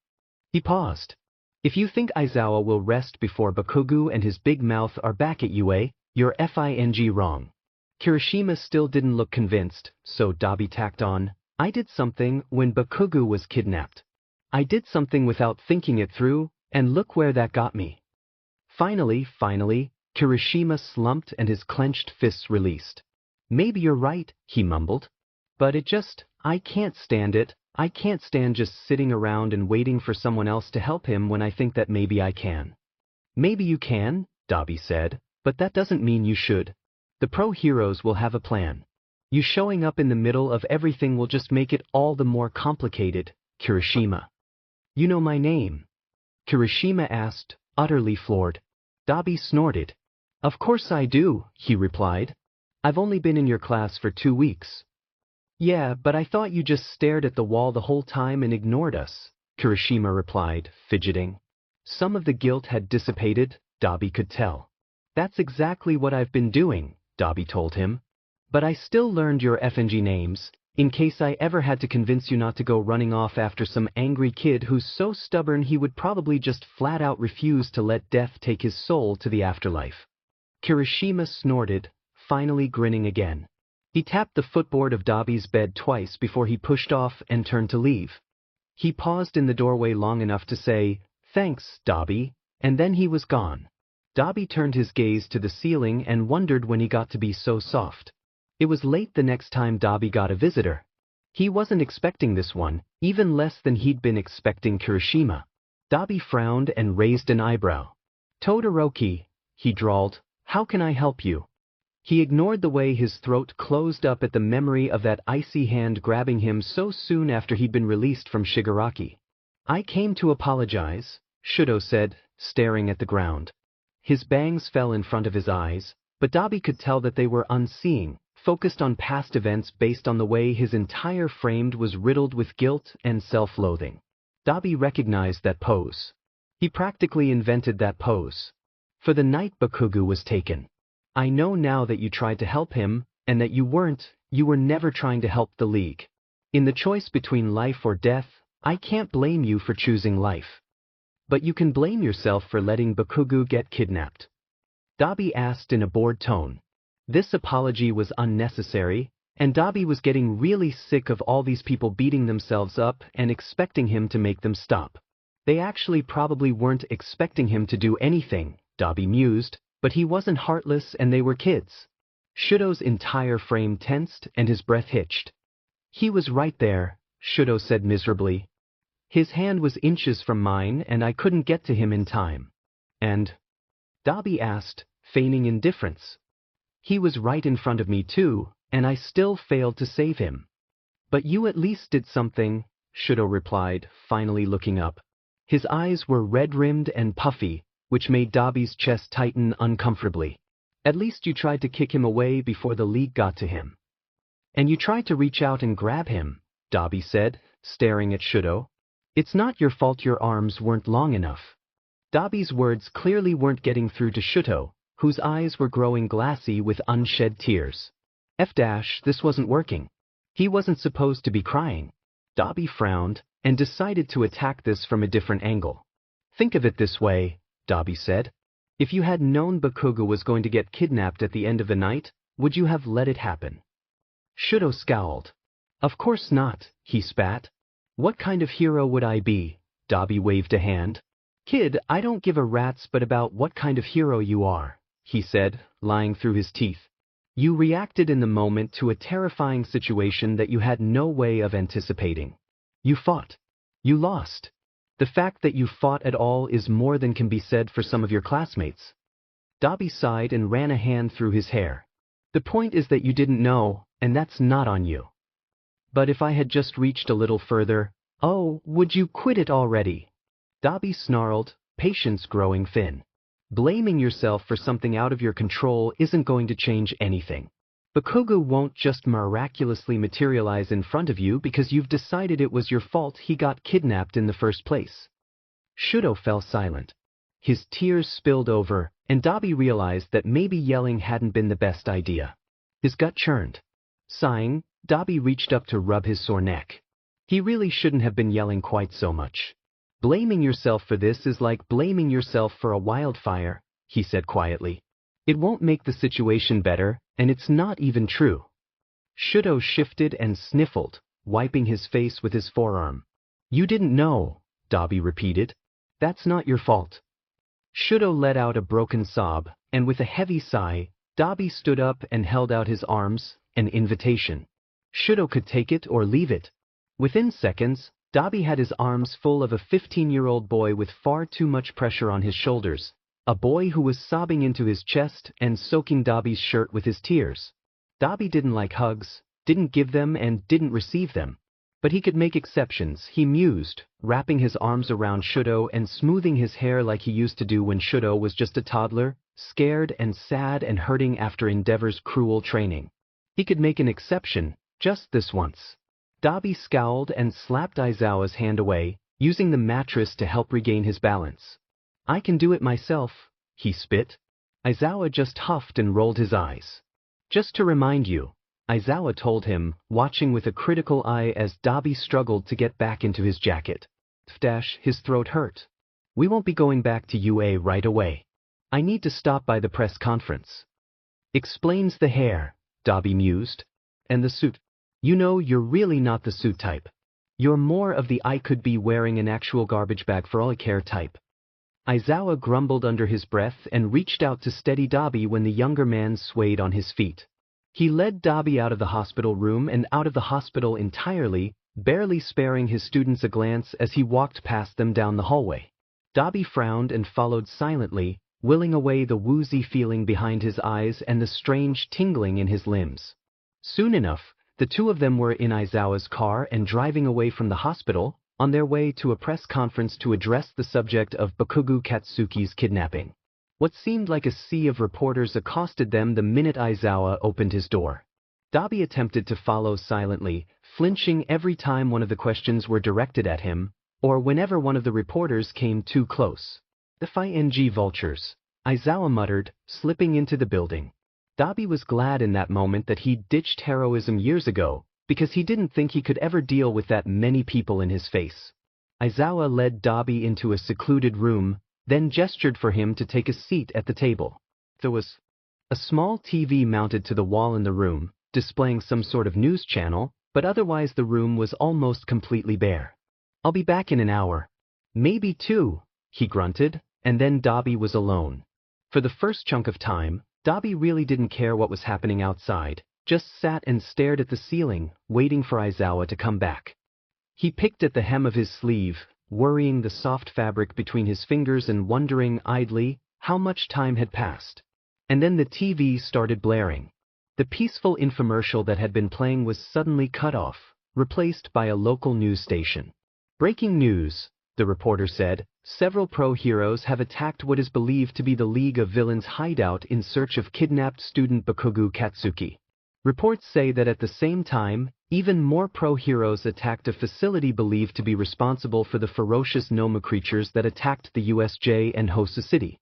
He paused. "If you think Aizawa will rest before Bakugo and his big mouth are back at UA, you're FING wrong." Kirishima still didn't look convinced, so Dabi tacked on, "I did something when Bakugo was kidnapped. I did something without thinking it through, and look where that got me." Finally, Kirishima slumped and his clenched fists released. "Maybe you're right," he mumbled. "But I can't stand it. I can't stand just sitting around and waiting for someone else to help him when I think that maybe I can." "Maybe you can," Dabi said, "but that doesn't mean you should. The pro-heroes will have a plan. You showing up in the middle of everything will just make it all the more complicated." "Kirishima, you know my name?" Kirishima asked, utterly floored. Dabi snorted. "Of course I do," he replied. "I've only been in your class for 2 weeks." "Yeah, but I thought you just stared at the wall the whole time and ignored us," Kirishima replied, fidgeting. Some of the guilt had dissipated, Dabi could tell. "That's exactly what I've been doing," Dabi told him. "But I still learned your FNG names, in case I ever had to convince you not to go running off after some angry kid who's so stubborn he would probably just flat out refuse to let death take his soul to the afterlife. Kirishima snorted, finally grinning again. He tapped the footboard of Dabi's bed twice before he pushed off and turned to leave. He paused in the doorway long enough to say, "Thanks, Dabi," and then he was gone. Dabi turned his gaze to the ceiling and wondered when he got to be so soft. It was late the next time Dabi got a visitor. He wasn't expecting this one, even less than he'd been expecting Kirishima. Dabi frowned and raised an eyebrow. "Todoroki," he drawled, "how can I help you?" He ignored the way his throat closed up at the memory of that icy hand grabbing him so soon after he'd been released from Shigaraki. "I came to apologize," Shudo said, staring at the ground. His bangs fell in front of his eyes, but Dabi could tell that they were unseeing, focused on past events based on the way his entire frame was riddled with guilt and self-loathing. Dabi recognized that pose. He practically invented that pose. For the night Bakugo was taken. "I know now that you tried to help him, and that you were never trying to help the League. In the choice between life or death, I can't blame you for choosing life. But you can blame yourself for letting Bakugo get kidnapped." Dabi asked in a bored tone. This apology was unnecessary, and Dabi was getting really sick of all these people beating themselves up and expecting him to make them stop. They actually probably weren't expecting him to do anything, Dabi mused, but he wasn't heartless and they were kids. Shudo's entire frame tensed and his breath hitched. "He was right there," Shudo said miserably. "His hand was inches from mine and I couldn't get to him in time." "And?" Dabi asked, feigning indifference. "He was right in front of me too, and I still failed to save him." "But you at least did something," Shudo replied, finally looking up. His eyes were red-rimmed and puffy, which made Dabi's chest tighten uncomfortably. "At least you tried to kick him away before the League got to him." "And you tried to reach out and grab him," Dabi said, staring at Shudo. "It's not your fault your arms weren't long enough." Dabi's words clearly weren't getting through to Shudo, whose eyes were growing glassy with unshed tears. This wasn't working. He wasn't supposed to be crying. Dabi frowned and decided to attack this from a different angle. "Think of it this way," Dabi said. "If you had known Bakugo was going to get kidnapped at the end of the night, would you have let it happen?" Shudo scowled. "Of course not," he spat. "What kind of hero would I be?" Dabi waved a hand. "Kid, I don't give a rat's but about what kind of hero you are," he said, lying through his teeth. "You reacted in the moment to a terrifying situation that you had no way of anticipating. You fought. You lost. The fact that you fought at all is more than can be said for some of your classmates." Dabi sighed and ran a hand through his hair. "The point is that you didn't know, and that's not on you. But if I had just reached a little further, oh, would you quit it already?" Dabi snarled, patience growing thin. "Blaming yourself for something out of your control isn't going to change anything. Bakugo won't just miraculously materialize in front of you because you've decided it was your fault he got kidnapped in the first place." Shudo fell silent. His tears spilled over, and Dabi realized that maybe yelling hadn't been the best idea. His gut churned. Sighing, Dabi reached up to rub his sore neck. He really shouldn't have been yelling quite so much. "Blaming yourself for this is like blaming yourself for a wildfire," he said quietly. "It won't make the situation better, and it's not even true." Shudo shifted and sniffled, wiping his face with his forearm. "You didn't know," Dabi repeated. "That's not your fault." Shudo let out a broken sob, and with a heavy sigh, Dabi stood up and held out his arms, an invitation. Shudo could take it or leave it. Within seconds, Dabi had his arms full of a 15-year-old boy with far too much pressure on his shoulders, a boy who was sobbing into his chest and soaking Dabi's shirt with his tears. Dabi didn't like hugs, didn't give them and didn't receive them. But he could make exceptions, he mused, wrapping his arms around Shudo and smoothing his hair like he used to do when Shudo was just a toddler, scared and sad and hurting after Endeavor's cruel training. He could make an exception, just this once. Dabi scowled and slapped Aizawa's hand away, using the mattress to help regain his balance. "I can do it myself," he spit. Aizawa just huffed and rolled his eyes. "Just to remind you," Aizawa told him, watching with a critical eye as Dabi struggled to get back into his jacket. His throat hurt. We won't be going back to UA right away. I need to stop by the press conference. Explains the hair, Dabi mused. And the suit. You know, you're really not the suit type. You're more of the I could be wearing an actual garbage bag for all I care type. Aizawa grumbled under his breath and reached out to steady Dabi when the younger man swayed on his feet. He led Dabi out of the hospital room and out of the hospital entirely, barely sparing his students a glance as he walked past them down the hallway. Dabi frowned and followed silently, willing away the woozy feeling behind his eyes and the strange tingling in his limbs. Soon enough, the two of them were in Aizawa's car and driving away from the hospital, on their way to a press conference to address the subject of Bakugo Katsuki's kidnapping. What seemed like a sea of reporters accosted them the minute Aizawa opened his door. Dabi attempted to follow silently, flinching every time one of the questions were directed at him, or whenever one of the reporters came too close. The FING vultures, Aizawa muttered, slipping into the building. Dabi was glad in that moment that he'd ditched heroism years ago, because he didn't think he could ever deal with that many people in his face. Aizawa led Dabi into a secluded room, then gestured for him to take a seat at the table. There was a small TV mounted to the wall in the room, displaying some sort of news channel, but otherwise the room was almost completely bare. I'll be back in an hour. Maybe two, he grunted, and then Dabi was alone. For the first chunk of time, Dabi really didn't care what was happening outside, just sat and stared at the ceiling, waiting for Aizawa to come back. He picked at the hem of his sleeve, worrying the soft fabric between his fingers and wondering idly how much time had passed. And then the TV started blaring. The peaceful infomercial that had been playing was suddenly cut off, replaced by a local news station. Breaking news, the reporter said, several pro-heroes have attacked what is believed to be the League of Villains hideout in search of kidnapped student Bakugo Katsuki. Reports say that at the same time, even more pro-heroes attacked a facility believed to be responsible for the ferocious Noma creatures that attacked the USJ and Hosu City.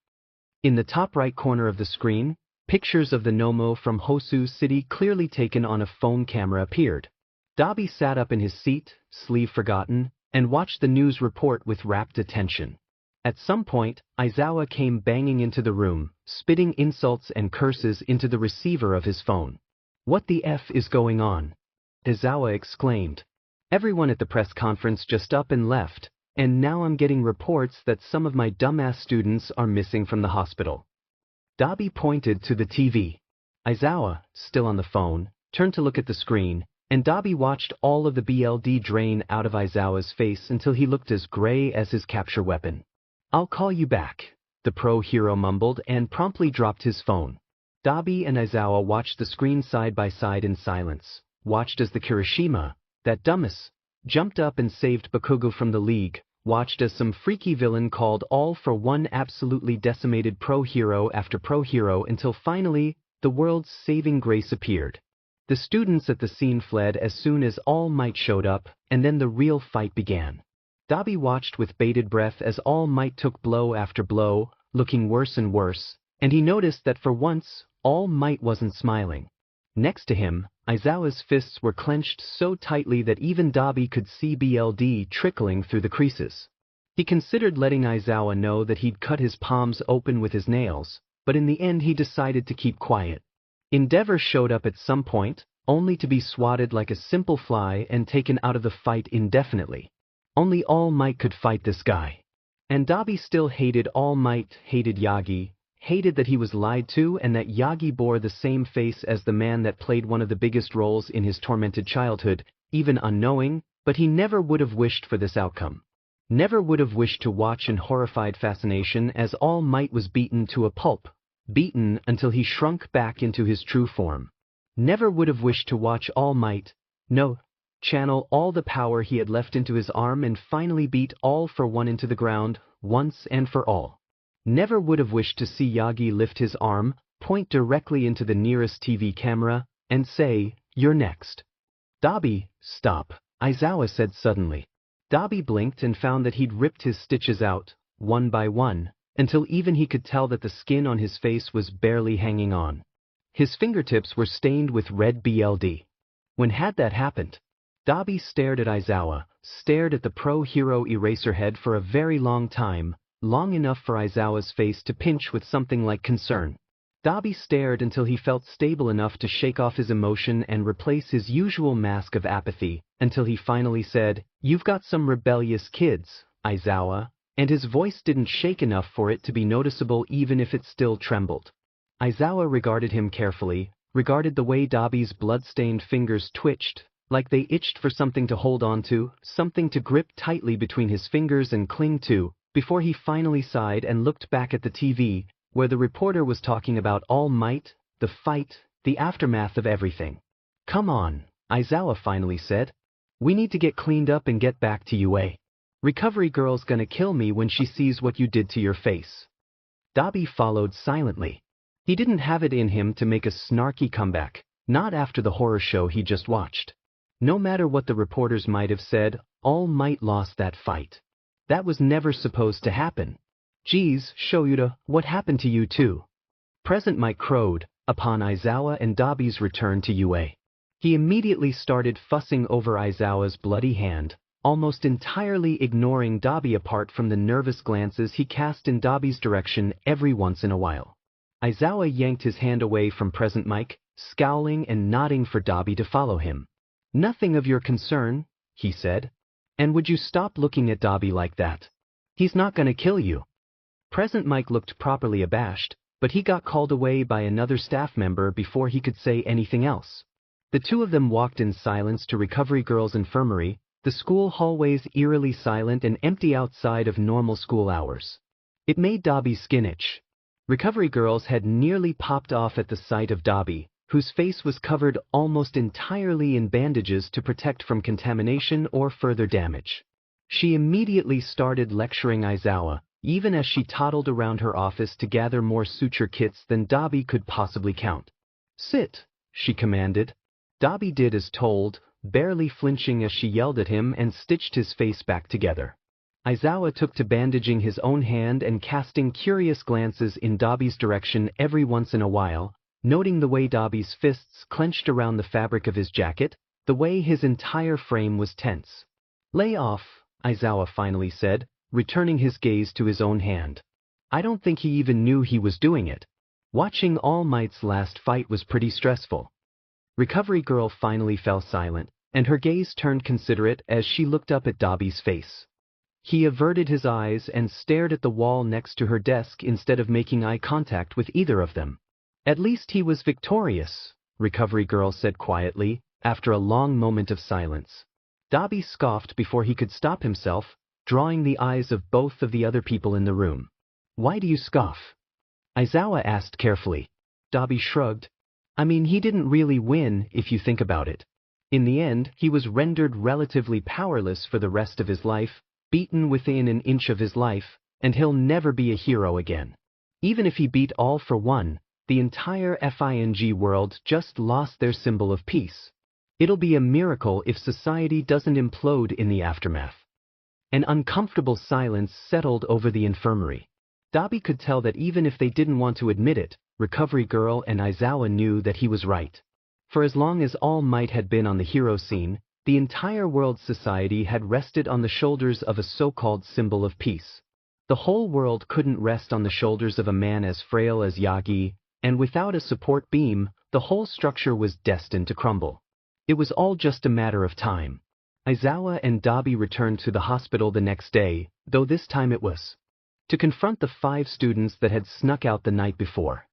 In the top right corner of the screen, pictures of the Nomo from Hosu City clearly taken on a phone camera appeared. Dabi sat up in his seat, sleeve forgotten, and watched the news report with rapt attention. At some point, Aizawa came banging into the room, spitting insults and curses into the receiver of his phone. What the F is going on? Aizawa exclaimed. Everyone at the press conference just up and left, and now I'm getting reports that some of my dumbass students are missing from the hospital. Dabi pointed to the TV. Aizawa, still on the phone, turned to look at the screen, and Dabi watched all of the BLD drain out of Aizawa's face until he looked as gray as his capture weapon. I'll call you back, the pro-hero mumbled and promptly dropped his phone. Dabi and Aizawa watched the screen side by side in silence, watched as the Kirishima, that dumbass, jumped up and saved Bakugo from the League, watched as some freaky villain called all for one absolutely decimated pro-hero after pro-hero until finally, the world's saving grace appeared. The students at the scene fled as soon as All Might showed up, and then the real fight began. Dabi watched with bated breath as All Might took blow after blow, looking worse and worse, and he noticed that for once, All Might wasn't smiling. Next to him, Aizawa's fists were clenched so tightly that even Dabi could see BLD trickling through the creases. He considered letting Aizawa know that he'd cut his palms open with his nails, but in the end he decided to keep quiet. Endeavor showed up at some point, only to be swatted like a simple fly and taken out of the fight indefinitely. Only All Might could fight this guy. And Dabi still hated All Might, hated Yagi, hated that he was lied to and that Yagi bore the same face as the man that played one of the biggest roles in his tormented childhood, even unknowing, but he never would have wished for this outcome. Never would have wished to watch in horrified fascination as All Might was beaten to a pulp, beaten until he shrunk back into his true form. Never would have wished to watch All Might, channel all the power he had left into his arm and finally beat All for One into the ground, once and for all. Never would have wished to see Yagi lift his arm, point directly into the nearest TV camera, and say, "You're next." Dabi, stop, Aizawa said suddenly. Dabi blinked and found that he'd ripped his stitches out, one by one, until even he could tell that the skin on his face was barely hanging on. His fingertips were stained with red BLD. When had that happened? Dabi stared at Aizawa, stared at the pro-hero Eraserhead for a very long time, long enough for Aizawa's face to pinch with something like concern. Dabi stared until he felt stable enough to shake off his emotion and replace his usual mask of apathy, until he finally said, "You've got some rebellious kids, Aizawa," and his voice didn't shake enough for it to be noticeable even if it still trembled. Aizawa regarded him carefully, regarded the way Dabi's blood-stained fingers twitched, like they itched for something to hold on to, something to grip tightly between his fingers and cling to, before he finally sighed and looked back at the TV, where the reporter was talking about All Might, the fight, the aftermath of everything. "Come on," Aizawa finally said. "We need to get cleaned up and get back to UA. Recovery Girl's gonna kill me when she sees what you did to your face." Dabi followed silently. He didn't have it in him to make a snarky comeback, not after the horror show he just watched. No matter what the reporters might have said, All Might lost that fight. That was never supposed to happen. "Geez, Shoyuta, what happened to you too?" Present Mike crowed, upon Aizawa and Dabi's return to UA. He immediately started fussing over Aizawa's bloody hand, almost entirely ignoring Dabi apart from the nervous glances he cast in Dabi's direction every once in a while. Aizawa yanked his hand away from Present Mike, scowling and nodding for Dabi to follow him. "Nothing of your concern," he said. "And would you stop looking at Dabi like that? He's not gonna kill you." Present Mike looked properly abashed, but he got called away by another staff member before he could say anything else. The two of them walked in silence to Recovery Girl's infirmary, the school hallways eerily silent and empty outside of normal school hours. It made Dabi's skin itch. Recovery Girls had nearly popped off at the sight of Dabi, whose face was covered almost entirely in bandages to protect from contamination or further damage. She immediately started lecturing Aizawa, even as she toddled around her office to gather more suture kits than Dabi could possibly count. "Sit," she commanded. Dabi did as told, barely flinching as she yelled at him and stitched his face back together. Aizawa took to bandaging his own hand and casting curious glances in Dabi's direction every once in a while, noting the way Dabi's fists clenched around the fabric of his jacket, the way his entire frame was tense. "Lay off," Aizawa finally said, returning his gaze to his own hand. I don't think he even knew he was doing it. Watching All Might's last fight was pretty stressful. Recovery Girl finally fell silent, and her gaze turned considerate as she looked up at Dabi's face. He averted his eyes and stared at the wall next to her desk instead of making eye contact with either of them. "At least he was victorious," Recovery Girl said quietly, after a long moment of silence. Dabi scoffed before he could stop himself, drawing the eyes of both of the other people in the room. "Why do you scoff?" Aizawa asked carefully. Dabi shrugged. "I mean, he didn't really win, if you think about it. In the end, he was rendered relatively powerless for the rest of his life, beaten within an inch of his life, and he'll never be a hero again. Even if he beat All for One, the entire FING world just lost their symbol of peace. It'll be a miracle if society doesn't implode in the aftermath." An uncomfortable silence settled over the infirmary. Dabi could tell that even if they didn't want to admit it, Recovery Girl and Aizawa knew that he was right. For as long as All Might had been on the hero scene, the entire world's society had rested on the shoulders of a so-called symbol of peace. The whole world couldn't rest on the shoulders of a man as frail as Yagi, and without a support beam, the whole structure was destined to crumble. It was all just a matter of time. Aizawa and Dabi returned to the hospital the next day, though this time it was to confront the 5 students that had snuck out the night before.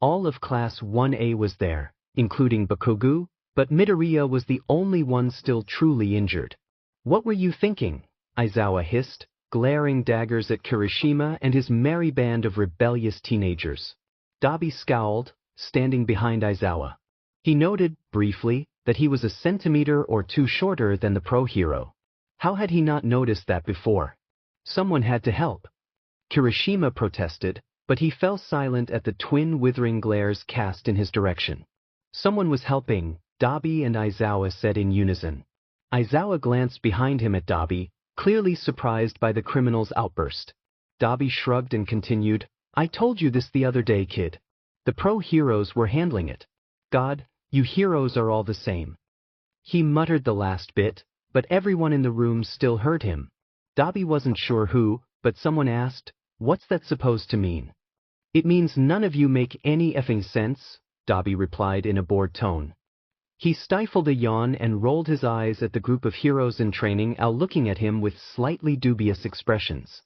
All of Class 1A was there, including Bakugu, but Midoriya was the only one still truly injured. "What were you thinking?" Aizawa hissed, glaring daggers at Kirishima and his merry band of rebellious teenagers. Dabi scowled, standing behind Aizawa. He noted, briefly, that he was a centimeter or 2 shorter than the pro-hero. How had he not noticed that before? Someone had to help. Kirishima protested, but he fell silent at the twin withering glares cast in his direction. Someone was helping, Dabi and Aizawa said in unison. Aizawa glanced behind him at Dabi, clearly surprised by the criminal's outburst. Dabi shrugged and continued, "I told you this the other day, kid. The pro heroes were handling it. God, you heroes are all the same. He muttered the last bit, but everyone in the room still heard him. Dabi wasn't sure who, but someone asked, "What's that supposed to mean?" "It means none of you make any effing sense," Dabi replied in a bored tone. He stifled a yawn and rolled his eyes at the group of heroes in training, all looking at him with slightly dubious expressions.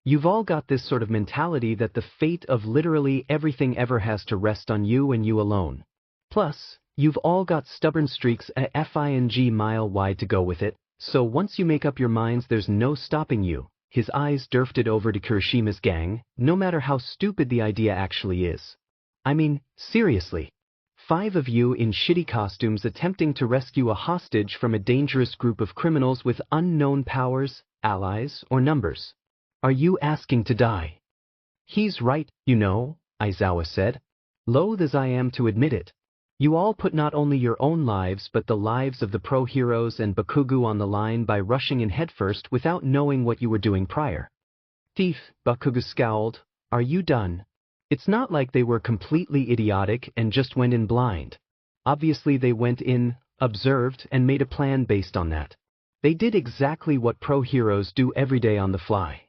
You've all got this sort of mentality that the fate of literally everything ever has to rest on you and you alone. Plus, you've all got stubborn streaks a fing mile wide to go with it, so once you make up your minds there's no stopping you. His eyes drifted over to Kirishima's gang, no matter how stupid the idea actually is. I mean, seriously. 5 of you in shitty costumes attempting to rescue a hostage from a dangerous group of criminals with unknown powers, allies, or numbers. Are you asking to die? He's right, you know, Aizawa said. Loath as I am to admit it. You all put not only your own lives but the lives of the pro heroes and Bakugo on the line by rushing in headfirst without knowing what you were doing prior. Thief, Bakugo scowled. Are you done? It's not like they were completely idiotic and just went in blind. Obviously they went in, observed, and made a plan based on that. They did exactly what pro heroes do every day on the fly.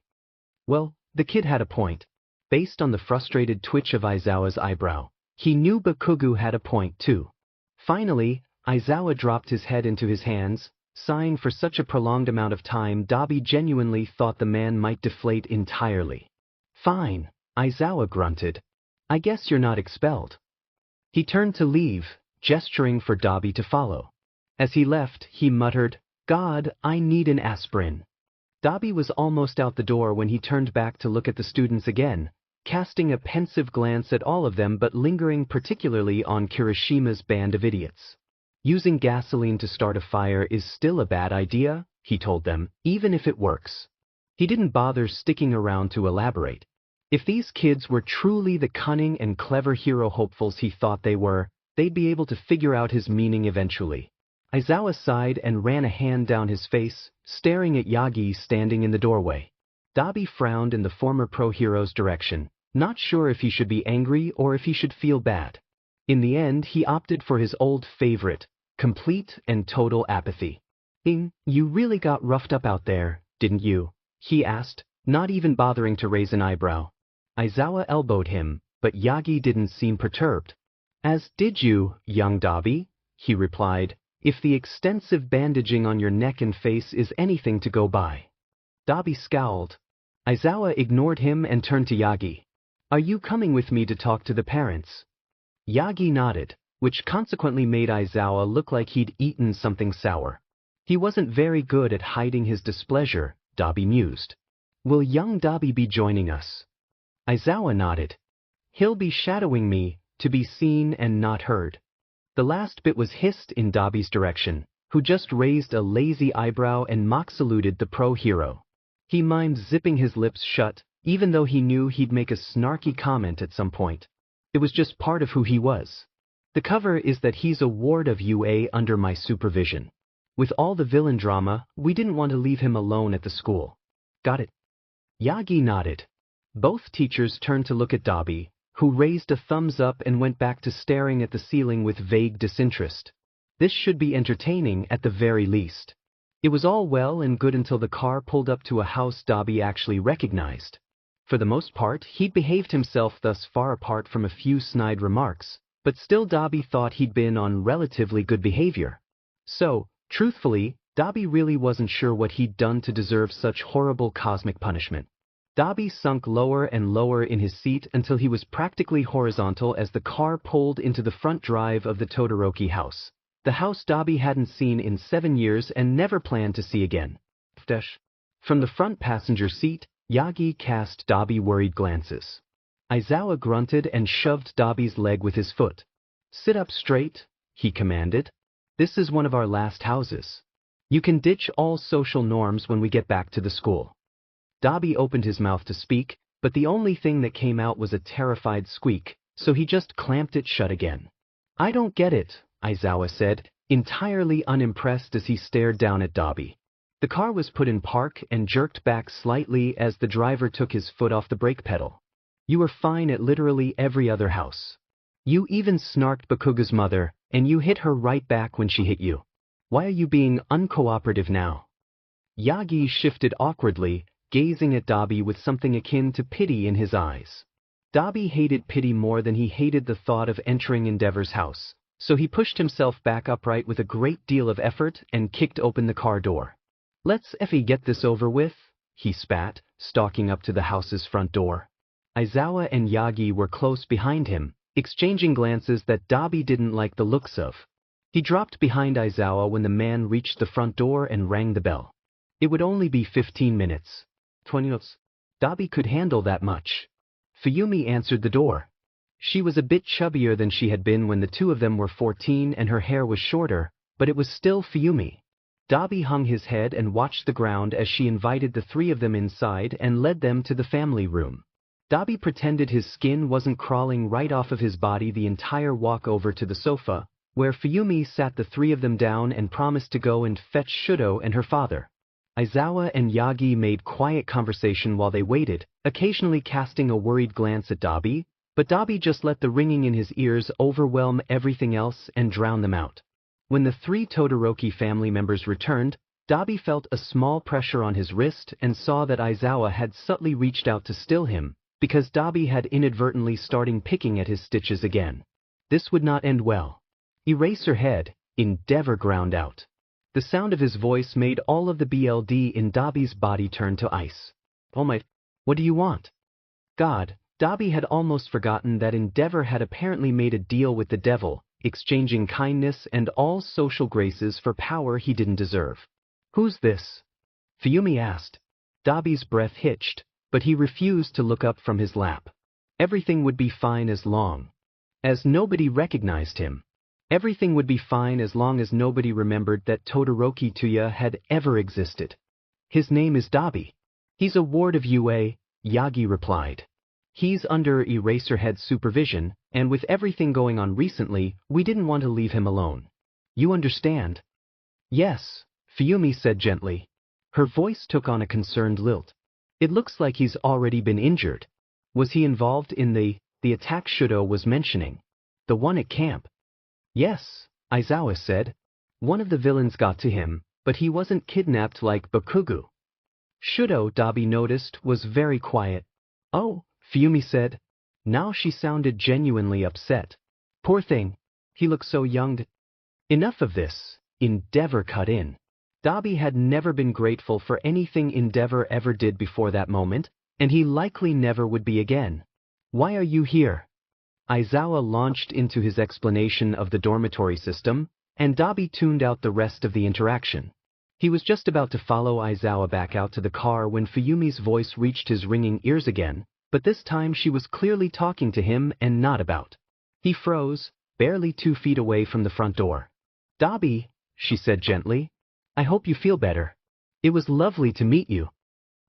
Well, the kid had a point. Based on the frustrated twitch of Aizawa's eyebrow, he knew Bakugo had a point too. Finally, Aizawa dropped his head into his hands, sighing. For such a prolonged amount of time Dabi genuinely thought the man might deflate entirely. Fine, Aizawa grunted. I guess you're not expelled. He turned to leave, gesturing for Dabi to follow. As he left, he muttered, God, I need an aspirin. Dabi was almost out the door when he turned back to look at the students again, casting a pensive glance at all of them but lingering particularly on Kirishima's band of idiots. Using gasoline to start a fire is still a bad idea, he told them, even if it works. He didn't bother sticking around to elaborate. If these kids were truly the cunning and clever hero hopefuls he thought they were, they'd be able to figure out his meaning eventually. Aizawa sighed and ran a hand down his face, staring at Yagi standing in the doorway. Dabi frowned in the former pro hero's direction, not sure if he should be angry or if he should feel bad. In the end, he opted for his old favorite, complete and total apathy. You really got roughed up out there, didn't you? He asked, not even bothering to raise an eyebrow. Aizawa elbowed him, but Yagi didn't seem perturbed. As did you, young Dabi, he replied, if the extensive bandaging on your neck and face is anything to go by. Dabi scowled. Aizawa ignored him and turned to Yagi. Are you coming with me to talk to the parents? Yagi nodded, which consequently made Aizawa look like he'd eaten something sour. He wasn't very good at hiding his displeasure, Dabi mused. Will young Dabi be joining us? Aizawa nodded. He'll be shadowing me, to be seen and not heard. The last bit was hissed in Dabi's direction, who just raised a lazy eyebrow and mock-saluted the pro hero. He mimed zipping his lips shut, even though he knew he'd make a snarky comment at some point. It was just part of who he was. The cover is that he's a ward of UA under my supervision. With all the villain drama, we didn't want to leave him alone at the school. Got it? Yagi nodded. Both teachers turned to look at Dabi, who raised a thumbs up and went back to staring at the ceiling with vague disinterest. This should be entertaining at the very least. It was all well and good until the car pulled up to a house Dabi actually recognized. For the most part, he'd behaved himself thus far apart from a few snide remarks, but still Dabi thought he'd been on relatively good behavior. So, truthfully, Dabi really wasn't sure what he'd done to deserve such horrible cosmic punishment. Dabi sunk lower and lower in his seat until he was practically horizontal as the car pulled into the front drive of the Todoroki house. The house Dabi hadn't seen in 7 years and never planned to see again. From the front passenger seat, Yagi cast Dabi worried glances. Aizawa grunted and shoved Dabi's leg with his foot. Sit up straight, he commanded. This is one of our last houses. You can ditch all social norms when we get back to the school. Dabi opened his mouth to speak, but the only thing that came out was a terrified squeak, so he just clamped it shut again. I don't get it, Aizawa said, entirely unimpressed as he stared down at Dabi. The car was put in park and jerked back slightly as the driver took his foot off the brake pedal. You were fine at literally every other house. You even snarked Bakuga's mother, and you hit her right back when she hit you. Why are you being uncooperative now? Yagi shifted awkwardly, gazing at Dabi with something akin to pity in his eyes. Dabi hated pity more than he hated the thought of entering Endeavor's house, so he pushed himself back upright with a great deal of effort and kicked open the car door. Let's get this over with, he spat, stalking up to the house's front door. Aizawa and Yagi were close behind him, exchanging glances that Dabi didn't like the looks of. He dropped behind Aizawa when the man reached the front door and rang the bell. It would only be 15 minutes. 20 minutes. Dabi could handle that much. Fuyumi answered the door. She was a bit chubbier than she had been when the two of them were 14 and her hair was shorter, but it was still Fuyumi. Dabi hung his head and watched the ground as she invited the three of them inside and led them to the family room. Dabi pretended his skin wasn't crawling right off of his body the entire walk over to the sofa, where Fuyumi sat the three of them down and promised to go and fetch Shudo and her father. Aizawa and Yagi made quiet conversation while they waited, occasionally casting a worried glance at Dabi, but Dabi just let the ringing in his ears overwhelm everything else and drown them out. When the three Todoroki family members returned, Dabi felt a small pressure on his wrist and saw that Aizawa had subtly reached out to still him, because Dabi had inadvertently started picking at his stitches again. This would not end well. Eraserhead, Endeavor ground out. The sound of his voice made all of the BLD in Dabi's body turn to ice. Oh my, what do you want? God, Dabi had almost forgotten that Endeavor had apparently made a deal with the devil, exchanging kindness and all social graces for power he didn't deserve. Who's this? Fuyumi asked. Dabi's breath hitched, but he refused to look up from his lap. Everything would be fine as long as nobody recognized him. Everything would be fine as long as nobody remembered that Todoroki Tuya had ever existed. His name is Dabi. He's a ward of UA, Yagi replied. He's under Eraserhead's supervision, and with everything going on recently, we didn't want to leave him alone. You understand? Yes, Fuyumi said gently. Her voice took on a concerned lilt. It looks like he's already been injured. Was he involved in the attack Shudo was mentioning? The one at camp? Yes, Aizawa said. One of the villains got to him, but he wasn't kidnapped like Bakugo. Shudo, Dabi noticed, was very quiet. Oh, Fuyumi said. Now she sounded genuinely upset. Poor thing. He looked so young. Enough of this, Endeavor cut in. Dabi had never been grateful for anything Endeavor ever did before that moment, and he likely never would be again. Why are you here? Aizawa launched into his explanation of the dormitory system, and Dabi tuned out the rest of the interaction. He was just about to follow Aizawa back out to the car when Fuyumi's voice reached his ringing ears again, but this time she was clearly talking to him and not about. He froze, barely 2 feet away from the front door. Dabi, she said gently, I hope you feel better. It was lovely to meet you.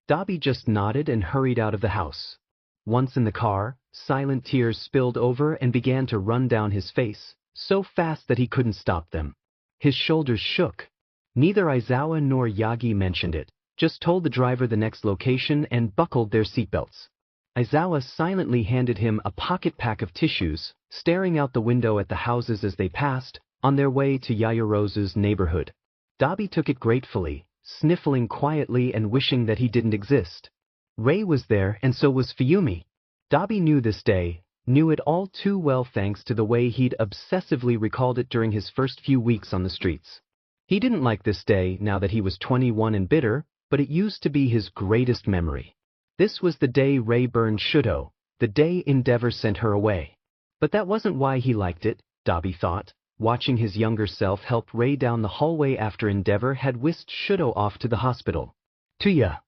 Dabi just nodded and hurried out of the house. Once in the car, silent tears spilled over and began to run down his face, so fast that he couldn't stop them. His shoulders shook. Neither Aizawa nor Yagi mentioned it, just told the driver the next location and buckled their seatbelts. Aizawa silently handed him a pocket pack of tissues, staring out the window at the houses as they passed, on their way to Yayarozu's neighborhood. Dabi took it gratefully, sniffling quietly and wishing that he didn't exist. Rei was there and so was Fuyumi. Dabi knew this day, knew it all too well thanks to the way he'd obsessively recalled it during his first few weeks on the streets. He didn't like this day now that he was 21 and bitter, but it used to be his greatest memory. This was the day Rei burned Shudo, the day Endeavor sent her away. But that wasn't why he liked it, Dabi thought, watching his younger self help Rei down the hallway after Endeavor had whisked Shudo off to the hospital. Tuya?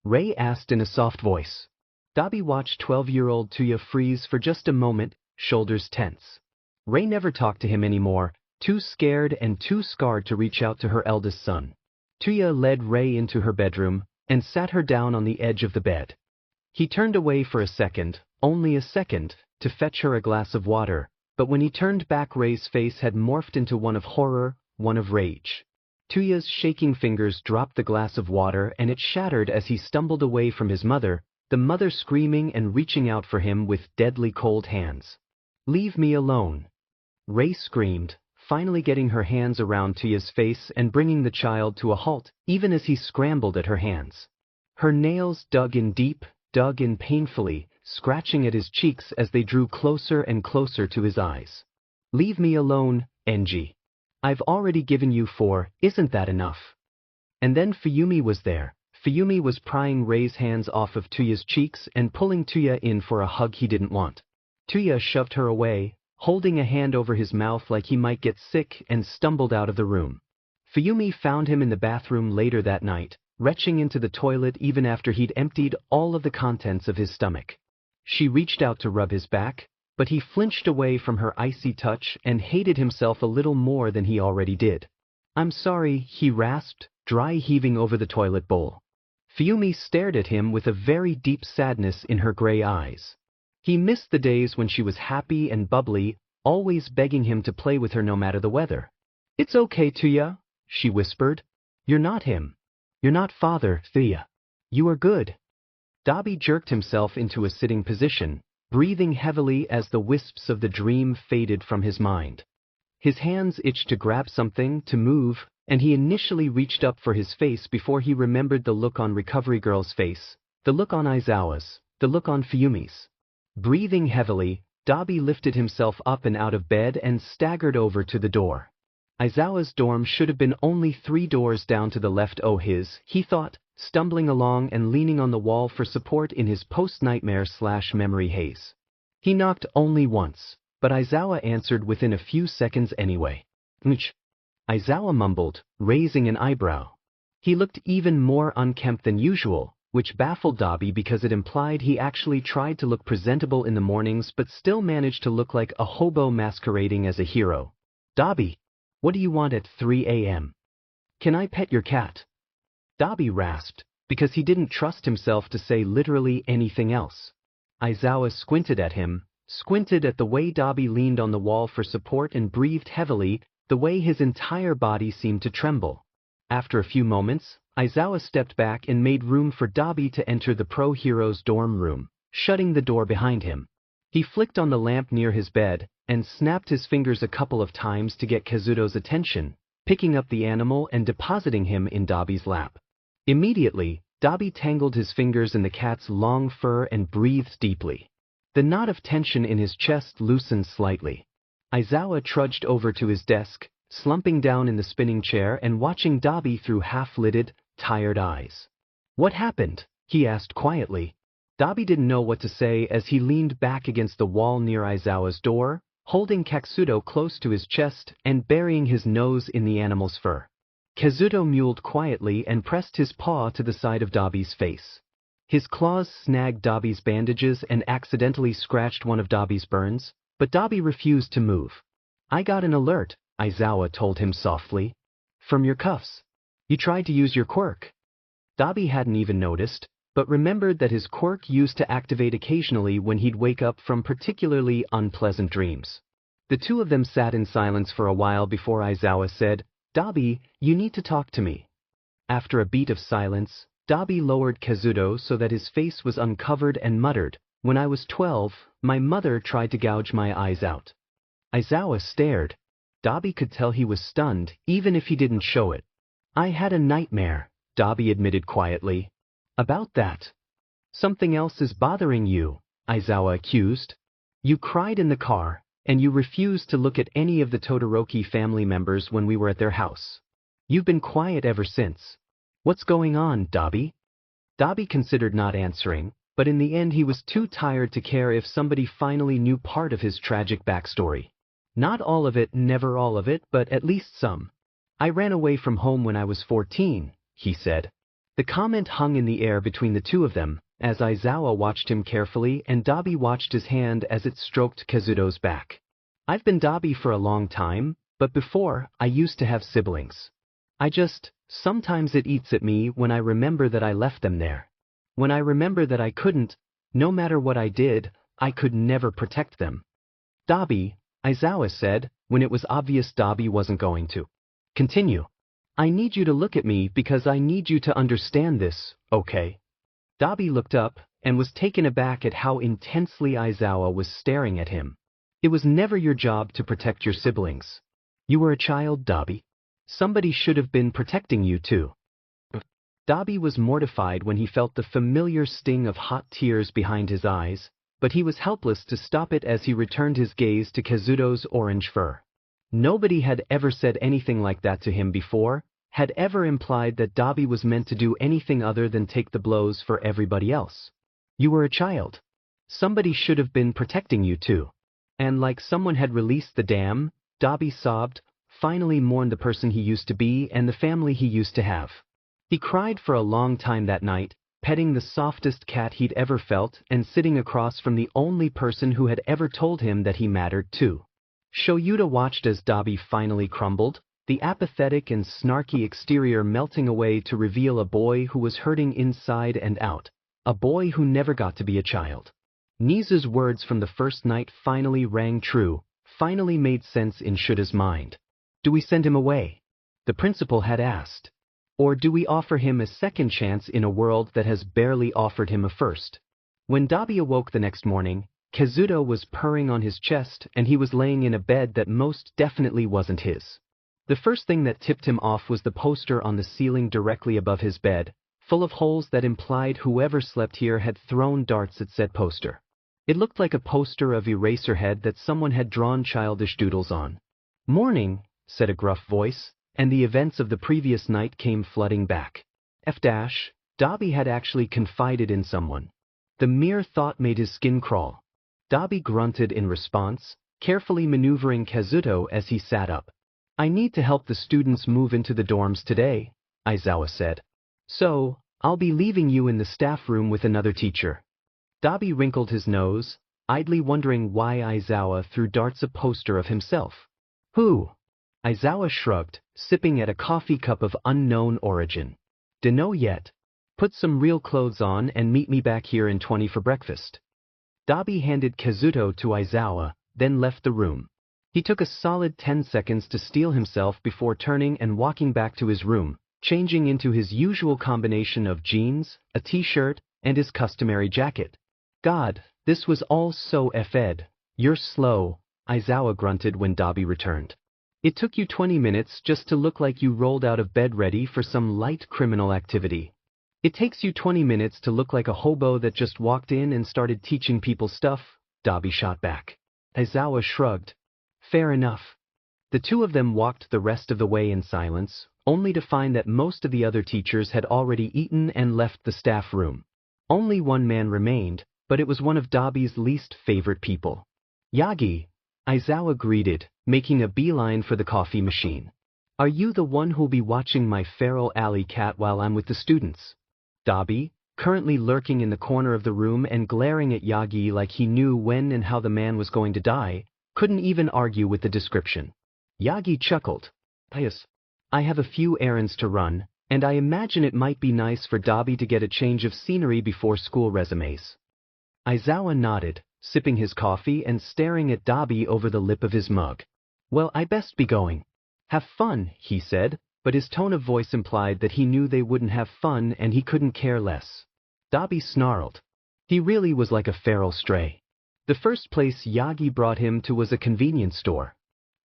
Rei asked in a soft voice. Dabi watched 12-year-old Tuya freeze for just a moment, shoulders tense. Rei never talked to him anymore, too scared and too scarred to reach out to her eldest son. Tuya led Rei into her bedroom and sat her down on the edge of the bed. He turned away for a second, only a second, to fetch her a glass of water, but when he turned back Rei's face had morphed into one of horror, one of rage. Tuya's shaking fingers dropped the glass of water and it shattered as he stumbled away from his mother, the mother screaming and reaching out for him with deadly cold hands. Leave me alone. Ray screamed, finally getting her hands around Tuya's face and bringing the child to a halt, even as he scrambled at her hands. Her nails dug in deep, dug in painfully, scratching at his cheeks as they drew closer and closer to his eyes. Leave me alone, NG. I've already given you 4, isn't that enough? And then Fuyumi was there. Fuyumi was prying Ray's hands off of Tuya's cheeks and pulling Tuya in for a hug he didn't want. Tuya shoved her away, holding a hand over his mouth like he might get sick, and stumbled out of the room. Fuyumi found him in the bathroom later that night, retching into the toilet even after he'd emptied all of the contents of his stomach. She reached out to rub his back, but he flinched away from her icy touch and hated himself a little more than he already did. I'm sorry, he rasped, dry heaving over the toilet bowl. Fuyumi stared at him with a very deep sadness in her gray eyes. He missed the days when she was happy and bubbly, always begging him to play with her no matter the weather. It's okay, Tuya, she whispered. You're not him. You're not Father, Tuya. You are good. Dabi jerked himself into a sitting position, breathing heavily as the wisps of the dream faded from his mind. His hands itched to grab something, to move, and he initially reached up for his face before he remembered the look on Recovery Girl's face, the look on Aizawa's, the look on Fuyumi's. Breathing heavily, Dabi lifted himself up and out of bed and staggered over to the door. Aizawa's dorm should have been only 3 doors down to the left. Oh, he thought, stumbling along and leaning on the wall for support in his post-nightmare/memory haze. He knocked only once, but Aizawa answered within a few seconds anyway. Aizawa mumbled, raising an eyebrow. He looked even more unkempt than usual, which baffled Dabi because it implied he actually tried to look presentable in the mornings but still managed to look like a hobo masquerading as a hero. Dabi, what do you want at 3 a.m.? Can I pet your cat? Dabi rasped, because he didn't trust himself to say literally anything else. Aizawa squinted at him, squinted at the way Dabi leaned on the wall for support and breathed heavily, the way his entire body seemed to tremble. After a few moments, Aizawa stepped back and made room for Dabi to enter the pro-hero's dorm room, shutting the door behind him. He flicked on the lamp near his bed and snapped his fingers a couple of times to get Kazuto's attention, picking up the animal and depositing him in Dabi's lap. Immediately, Dabi tangled his fingers in the cat's long fur and breathed deeply. The knot of tension in his chest loosened slightly. Aizawa trudged over to his desk, slumping down in the spinning chair and watching Dabi through half-lidded, tired eyes. What happened? He asked quietly. Dabi didn't know what to say as he leaned back against the wall near Aizawa's door, holding Kazuto close to his chest and burying his nose in the animal's fur. Kazuto mewed quietly and pressed his paw to the side of Dabi's face. His claws snagged Dabi's bandages and accidentally scratched one of Dabi's burns, but Dabi refused to move. I got an alert, Aizawa told him softly. From your cuffs. You tried to use your quirk. Dabi hadn't even noticed, but remembered that his quirk used to activate occasionally when he'd wake up from particularly unpleasant dreams. The two of them sat in silence for a while before Aizawa said, Dabi, you need to talk to me. After a beat of silence, Dabi lowered Kazuto so that his face was uncovered and muttered, When I was 12, my mother tried to gouge my eyes out. Aizawa stared. Dabi could tell he was stunned, even if he didn't show it. I had a nightmare, Dabi admitted quietly. About that. Something else is bothering you, Aizawa accused. You cried in the car, and you refused to look at any of the Todoroki family members when we were at their house. You've been quiet ever since. What's going on, Dabi? Dabi considered not answering, but in the end he was too tired to care if somebody finally knew part of his tragic backstory. Not all of it, never all of it, but at least some. I ran away from home when I was 14, he said. The comment hung in the air between the two of them, as Aizawa watched him carefully and Dabi watched his hand as it stroked Kazuto's back. I've been Dabi for a long time, but before, I used to have siblings. Sometimes it eats at me when I remember that I left them there. When I remember that I couldn't, no matter what I did, I could never protect them. Dabi, Aizawa said, when it was obvious Dabi wasn't going to continue. I need you to look at me because I need you to understand this, okay? Dabi looked up and was taken aback at how intensely Aizawa was staring at him. It was never your job to protect your siblings. You were a child, Dabi. Somebody should have been protecting you too. Dabi was mortified when he felt the familiar sting of hot tears behind his eyes, but he was helpless to stop it as he returned his gaze to Kazuto's orange fur. Nobody had ever said anything like that to him before, had ever implied that Dabi was meant to do anything other than take the blows for everybody else. You were a child. Somebody should have been protecting you too. And like someone had released the dam, Dabi sobbed, finally mourned the person he used to be and the family he used to have. He cried for a long time that night, petting the softest cat he'd ever felt and sitting across from the only person who had ever told him that he mattered too. Shoyuta watched as Dabi finally crumbled, the apathetic and snarky exterior melting away to reveal a boy who was hurting inside and out, a boy who never got to be a child. Nizu's words from the first night finally rang true, finally made sense in Shuta's mind. Do we send him away? The principal had asked. Or do we offer him a second chance in a world that has barely offered him a first? When Dabi awoke the next morning, Kazuto was purring on his chest and he was laying in a bed that most definitely wasn't his. The first thing that tipped him off was the poster on the ceiling directly above his bed, full of holes that implied whoever slept here had thrown darts at said poster. It looked like a poster of Eraserhead that someone had drawn childish doodles on. "Morning," said a gruff voice, and the events of the previous night came flooding back. Dabi had actually confided in someone. The mere thought made his skin crawl. Dabi grunted in response, carefully maneuvering Kazuto as he sat up. "I need to help the students move into the dorms today," Aizawa said. "So, I'll be leaving you in the staff room with another teacher." Dabi wrinkled his nose, idly wondering why Aizawa threw darts a poster of himself. "Who?" Aizawa shrugged, sipping at a coffee cup of unknown origin. "Dunno yet. Put some real clothes on and meet me back here in 20 for breakfast." Dabi handed Kazuto to Aizawa, then left the room. He took a solid 10 seconds to steel himself before turning and walking back to his room, changing into his usual combination of jeans, a t-shirt, and his customary jacket. "God, this was all so fed. You're slow," Aizawa grunted when Dabi returned. "It took you 20 minutes just to look like you rolled out of bed ready for some light criminal activity. It takes you 20 minutes to look like a hobo that just walked in and started teaching people stuff," Dabi shot back. Aizawa shrugged. "Fair enough." The two of them walked the rest of the way in silence, only to find that most of the other teachers had already eaten and left the staff room. Only one man remained, but it was one of Dabi's least favorite people. "Yagi," Aizawa greeted, making a beeline for the coffee machine. "Are you the one who'll be watching my feral alley cat while I'm with the students?" Dabi, currently lurking in the corner of the room and glaring at Yagi like he knew when and how the man was going to die, couldn't even argue with the description. Yagi chuckled. "Yes, I have a few errands to run, and I imagine it might be nice for Dabi to get a change of scenery before school resumes." Aizawa nodded, sipping his coffee and staring at Dabi over the lip of his mug. "Well, I best be going." "Have fun," he said, but his tone of voice implied that he knew they wouldn't have fun and he couldn't care less. Dabi snarled. He really was like a feral stray. The first place Yagi brought him to was a convenience store.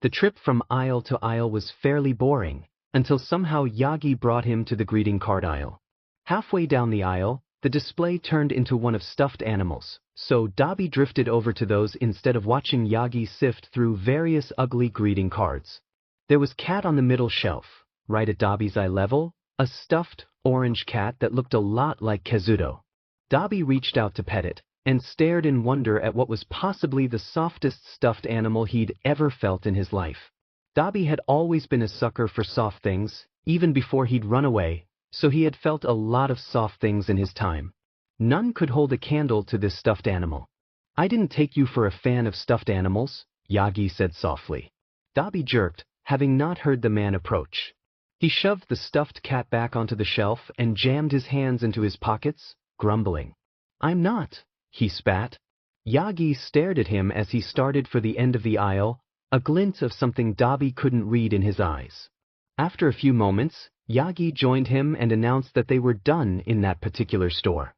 The trip from aisle to aisle was fairly boring, until somehow Yagi brought him to the greeting card aisle. Halfway down the aisle, the display turned into one of stuffed animals, so Dabi drifted over to those instead of watching Yagi sift through various ugly greeting cards. There was cat on the middle shelf, right at Dabi's eye level, a stuffed, orange cat that looked a lot like Kazuto. Dabi reached out to pet it, and stared in wonder at what was possibly the softest stuffed animal he'd ever felt in his life. Dabi had always been a sucker for soft things, even before he'd run away, so he had felt a lot of soft things in his time. None could hold a candle to this stuffed animal. "I didn't take you for a fan of stuffed animals," Yagi said softly. Dabi jerked, having not heard the man approach. He shoved the stuffed cat back onto the shelf and jammed his hands into his pockets, grumbling. "I'm not," he spat. Yagi stared at him as he started for the end of the aisle, a glint of something Dabi couldn't read in his eyes. After a few moments, Yagi joined him and announced that they were done in that particular store.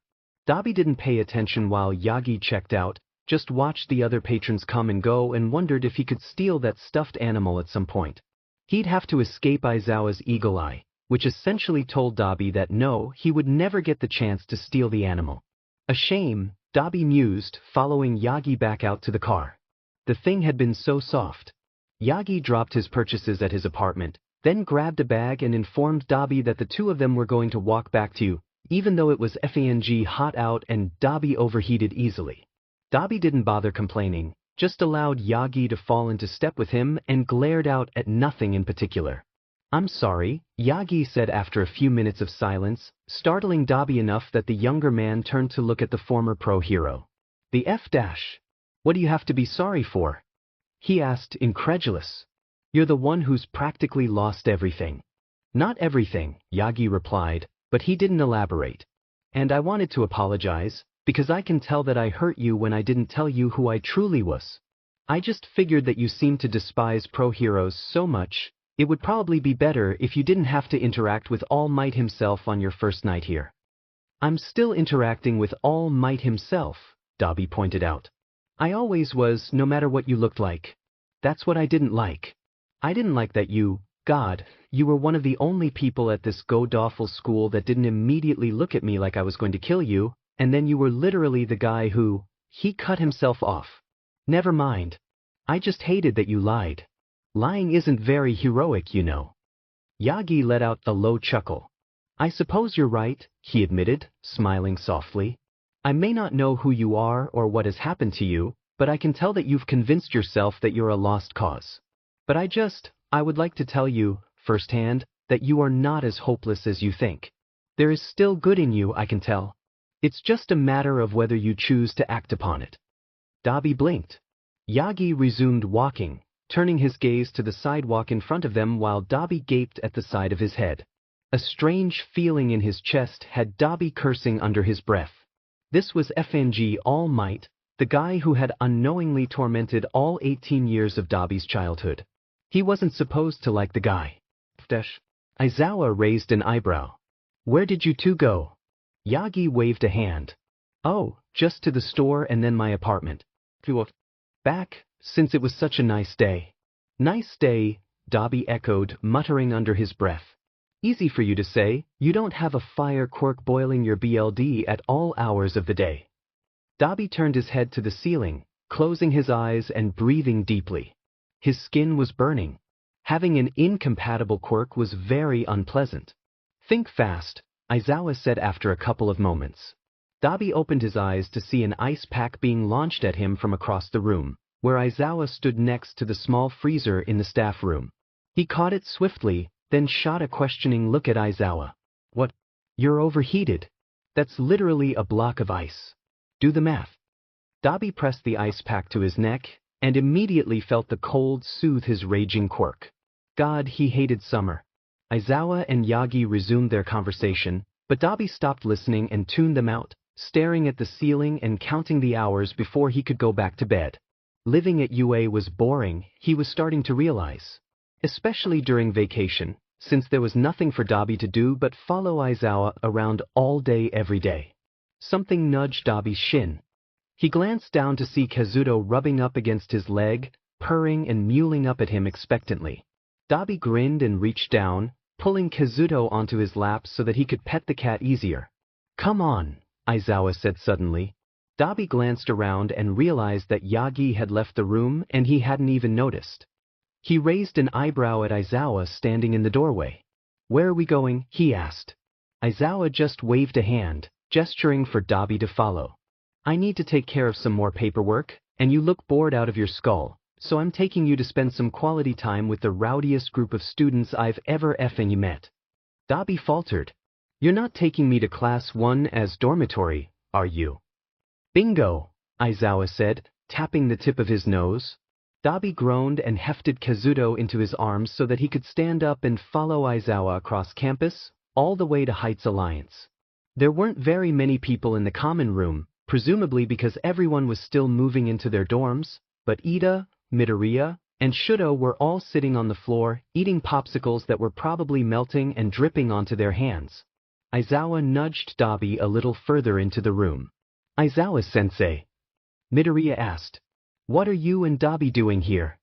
Dabi didn't pay attention while Yagi checked out, just watched the other patrons come and go and wondered if he could steal that stuffed animal at some point. He'd have to escape Aizawa's eagle eye, which essentially told Dabi that no, he would never get the chance to steal the animal. A shame, Dabi mused, following Yagi back out to the car. The thing had been so soft. Yagi dropped his purchases at his apartment, then grabbed a bag and informed Dabi that the two of them were going to walk back to, even though it was FANG hot out and Dabi overheated easily. Dabi didn't bother complaining, just allowed Yagi to fall into step with him and glared out at nothing in particular. "I'm sorry," Yagi said after a few minutes of silence, startling Dabi enough that the younger man turned to look at the former pro hero. "The F dash. What do you have to be sorry for?" he asked, incredulous. "You're the one who's practically lost everything." "Not everything," Yagi replied, but he didn't elaborate. "And I wanted to apologize, because I can tell that I hurt you when I didn't tell you who I truly was. I just figured that you seemed to despise pro heroes so much, it would probably be better if you didn't have to interact with All Might himself on your first night here." "I'm still interacting with All Might himself," Dabi pointed out. "I always was, no matter what you looked like. That's what I didn't like. I didn't like that you were one of the only people at this god-awful school that didn't immediately look at me like I was going to kill you, and then you were literally the guy who," he cut himself off. "Never mind. I just hated that you lied. Lying isn't very heroic, you know." Yagi let out a low chuckle. "I suppose you're right," he admitted, smiling softly. "I may not know who you are or what has happened to you, but I can tell that you've convinced yourself that you're a lost cause. But I would like to tell you, firsthand, that you are not as hopeless as you think. There is still good in you, I can tell. It's just a matter of whether you choose to act upon it." Dabi blinked. Yagi resumed walking, turning his gaze to the sidewalk in front of them while Dabi gaped at the side of his head. A strange feeling in his chest had Dabi cursing under his breath. This was FNG All Might, the guy who had unknowingly tormented all 18 years of Dabi's childhood. He wasn't supposed to like the guy. Aizawa raised an eyebrow. "Where did you two go?" Yagi waved a hand. "Oh, just to the store and then my apartment." "Back, since it was such a nice day." "Nice day," Dabi echoed, muttering under his breath. "Easy for you to say, you don't have a fire quirk boiling your BLD at all hours of the day." Dabi turned his head to the ceiling, closing his eyes and breathing deeply. His skin was burning. Having an incompatible quirk was very unpleasant. "Think fast," Aizawa said after a couple of moments. Dabi opened his eyes to see an ice pack being launched at him from across the room, where Aizawa stood next to the small freezer in the staff room. He caught it swiftly, then shot a questioning look at Aizawa. "What? You're overheated. That's literally a block of ice. Do the math." Dabi pressed the ice pack to his neck, and immediately felt the cold soothe his raging quirk. God, he hated summer. Aizawa and Yagi resumed their conversation, but Dabi stopped listening and tuned them out, staring at the ceiling and counting the hours before he could go back to bed. Living at UA was boring, he was starting to realize. Especially during vacation, since there was nothing for Dabi to do but follow Aizawa around all day every day. Something nudged Dabi's shin. He glanced down to see Kazuto rubbing up against his leg, purring and mewling up at him expectantly. Dabi grinned and reached down, pulling Kazuto onto his lap so that he could pet the cat easier. "Come on," Aizawa said suddenly. Dabi glanced around and realized that Yagi had left the room and he hadn't even noticed. He raised an eyebrow at Aizawa standing in the doorway. "Where are we going?" he asked. Aizawa just waved a hand, gesturing for Dabi to follow. "I need to take care of some more paperwork, and you look bored out of your skull, so I'm taking you to spend some quality time with the rowdiest group of students I've ever effing met." Dabi faltered. "You're not taking me to class 1 as dormitory, are you?" "Bingo," Aizawa said, tapping the tip of his nose. Dabi groaned and hefted Kazuto into his arms so that he could stand up and follow Aizawa across campus, all the way to Heights Alliance. There weren't very many people in the common room, presumably because everyone was still moving into their dorms, but Ida, Midoriya, and Shudo were all sitting on the floor, eating popsicles that were probably melting and dripping onto their hands. Aizawa nudged Dabi a little further into the room. "Aizawa-sensei." Midoriya asked. What are you and Dabi doing here?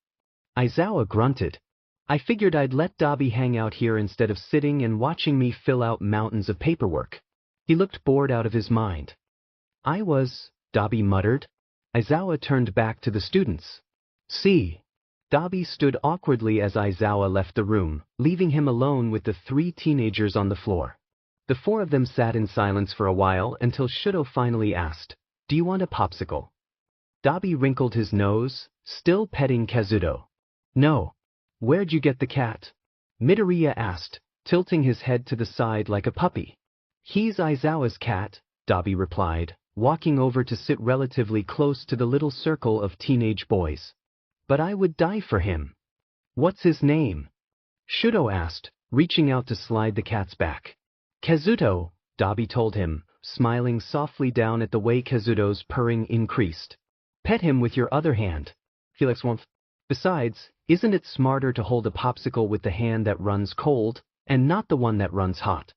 Aizawa grunted. I figured I'd let Dabi hang out here instead of sitting and watching me fill out mountains of paperwork. He looked bored out of his mind. Dabi muttered. Aizawa turned back to the students. See. Dabi stood awkwardly as Aizawa left the room, leaving him alone with the 3 teenagers on the floor. The 4 of them sat in silence for a while until Shudo finally asked, Do you want a popsicle? Dabi wrinkled his nose, still petting Kazuto. No. Where'd you get the cat? Midoriya asked, tilting his head to the side like a puppy. He's Aizawa's cat, Dabi replied, walking over to sit relatively close to the little circle of teenage boys. But I would die for him. What's his name? Shudo asked, reaching out to slide the cat's back. Kazuto, Dabi told him, smiling softly down at the way Kazuto's purring increased. Pet him with your other hand. Felix won't. Besides, isn't it smarter to hold a popsicle with the hand that runs cold, and not the one that runs hot?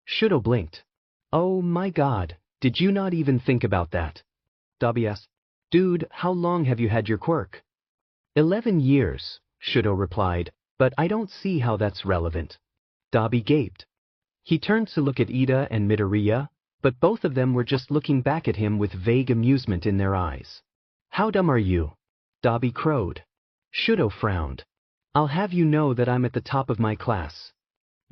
Shudo blinked. Oh my god, did you not even think about that? Dabi asked. Dude, how long have you had your quirk? 11 years, Shudo replied, but I don't see how that's relevant. Dabi gaped. He turned to look at Ida and Midoriya, but both of them were just looking back at him with vague amusement in their eyes. How dumb are you? Dabi crowed. Shudo frowned. I'll have you know that I'm at the top of my class.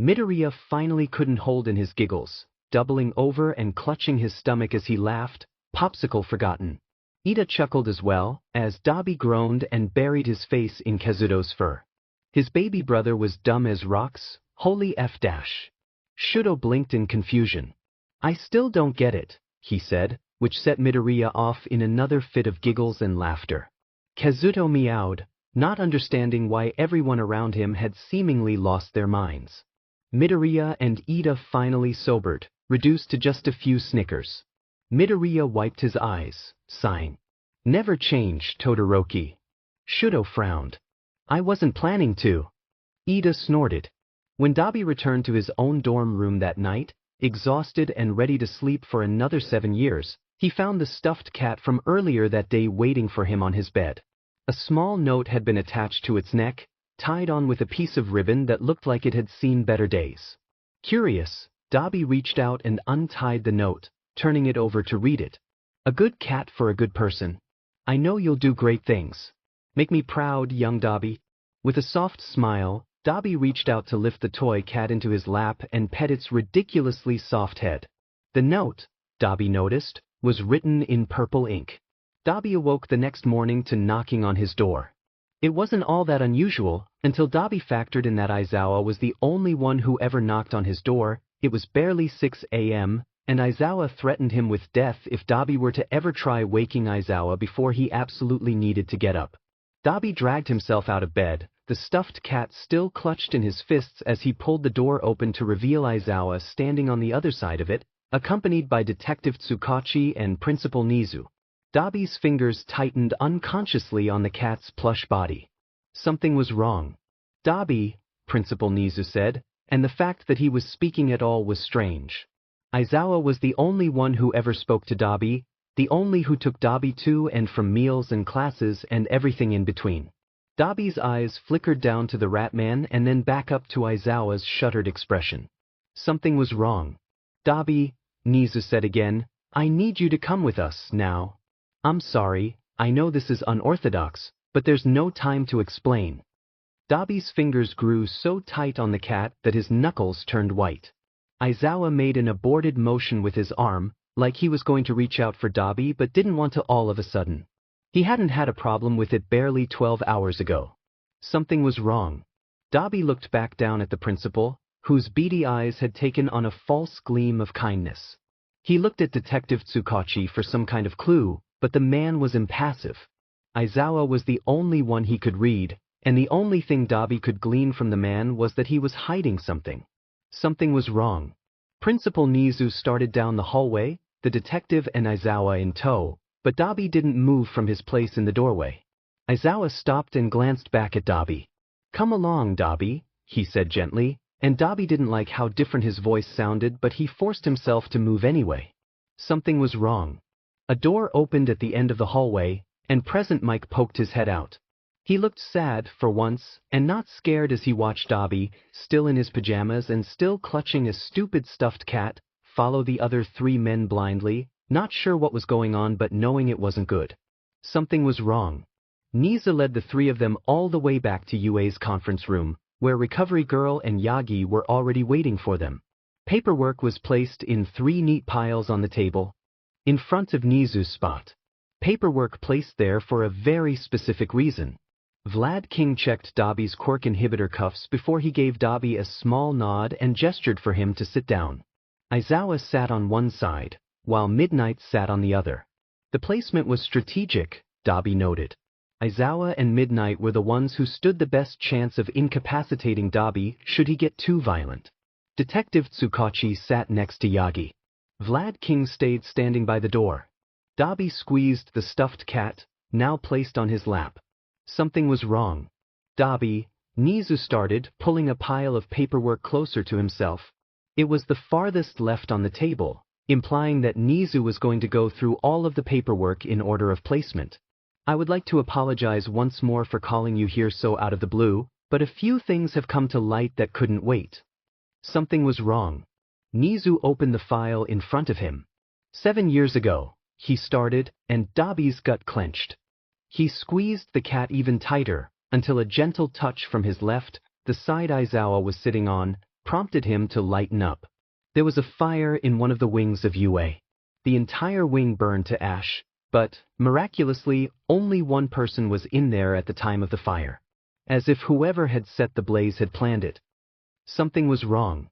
Midoriya finally couldn't hold in his giggles, doubling over and clutching his stomach as he laughed, popsicle forgotten. Ida chuckled as well, as Dabi groaned and buried his face in Kazuto's fur. His baby brother was dumb as rocks, holy F dash. Shudo blinked in confusion. I still don't get it, he said, which set Midoriya off in another fit of giggles and laughter. Kazuto meowed, not understanding why everyone around him had seemingly lost their minds. Midoriya and Ida finally sobered, reduced to just a few snickers. Midoriya wiped his eyes, sighing. Never change, Todoroki. Shudo frowned. I wasn't planning to. Ida snorted. When Dabi returned to his own dorm room that night, exhausted and ready to sleep for another 7 years, he found the stuffed cat from earlier that day waiting for him on his bed. A small note had been attached to its neck, tied on with a piece of ribbon that looked like it had seen better days. Curious, Dabi reached out and untied the note, turning it over to read it. A good cat for a good person. I know you'll do great things. Make me proud, young Dabi. With a soft smile, Dabi reached out to lift the toy cat into his lap and pet its ridiculously soft head. The note, Dabi noticed, was written in purple ink. Dabi awoke the next morning to knocking on his door. It wasn't all that unusual until Dabi factored in that Aizawa was the only one who ever knocked on his door. It was barely 6 a.m., and Aizawa threatened him with death if Dabi were to ever try waking Aizawa before he absolutely needed to get up. Dabi dragged himself out of bed, the stuffed cat still clutched in his fists as he pulled the door open to reveal Aizawa standing on the other side of it, accompanied by Detective Tsukachi and Principal Nizu. Dabi's fingers tightened unconsciously on the cat's plush body. Something was wrong. Dabi, Principal Nizu said, and the fact that he was speaking at all was strange. Aizawa was the only one who ever spoke to Dabi, the only who took Dabi to and from meals and classes and everything in between. Dabi's eyes flickered down to the Ratman and then back up to Aizawa's shuttered expression. Something was wrong. Dabi, Nizu said again, I need you to come with us now. I'm sorry, I know this is unorthodox, but there's no time to explain. Dabi's fingers grew so tight on the cat that his knuckles turned white. Aizawa made an aborted motion with his arm, like he was going to reach out for Dabi but didn't want to all of a sudden. He hadn't had a problem with it barely 12 hours ago. Something was wrong. Dabi looked back down at the principal, whose beady eyes had taken on a false gleam of kindness. He looked at Detective Tsukachi for some kind of clue, but the man was impassive. Aizawa was the only one he could read, and the only thing Dabi could glean from the man was that he was hiding something. Something was wrong. Principal Nizu started down the hallway, the detective and Aizawa in tow, but Dabi didn't move from his place in the doorway. Aizawa stopped and glanced back at Dabi. Come along, Dabi, he said gently, and Dabi didn't like how different his voice sounded, but he forced himself to move anyway. Something was wrong. A door opened at the end of the hallway, and Present Mike poked his head out. He looked sad, for once, and not scared as he watched Dabi, still in his pajamas and still clutching a stupid stuffed cat, follow the other three men blindly, not sure what was going on but knowing it wasn't good. Something was wrong. Niza led the three of them all the way back to UA's conference room, where Recovery Girl and Yagi were already waiting for them. Paperwork was placed in 3 neat piles on the table, in front of Nizu's spot. Paperwork placed there for a very specific reason. Vlad King checked Dabi's quirk inhibitor cuffs before he gave Dabi a small nod and gestured for him to sit down. Aizawa sat on one side, while Midnight sat on the other. The placement was strategic, Dabi noted. Aizawa and Midnight were the ones who stood the best chance of incapacitating Dabi should he get too violent. Detective Tsukachi sat next to Yagi. Vlad King stayed standing by the door. Dabi squeezed the stuffed cat, now placed on his lap. Something was wrong. Dabi, Nizu started, pulling a pile of paperwork closer to himself. It was the farthest left on the table, implying that Nizu was going to go through all of the paperwork in order of placement. I would like to apologize once more for calling you here so out of the blue, but a few things have come to light that couldn't wait. Something was wrong. Nizu opened the file in front of him. 7 years ago, he started, and Dabi's gut clenched. He squeezed the cat even tighter, until a gentle touch from his left, the side Aizawa was sitting on, prompted him to lighten up. There was a fire in one of the wings of UA. The entire wing burned to ash, but, miraculously, only one person was in there at the time of the fire. As if whoever had set the blaze had planned it. Something was wrong.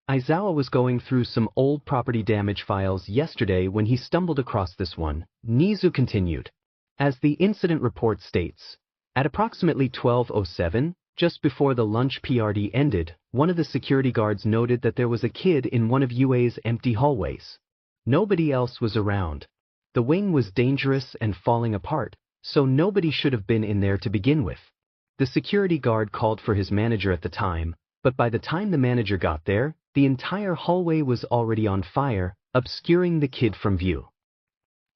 Aizawa was going through some old property damage files yesterday when he stumbled across this one, Nizu continued. As the incident report states, at approximately 12:07, just before the lunch PRD ended, one of the security guards noted that there was a kid in one of UA's empty hallways. Nobody else was around. The wing was dangerous and falling apart, so nobody should have been in there to begin with. The security guard called for his manager at the time, but by the time the manager got there, the entire hallway was already on fire, obscuring the kid from view.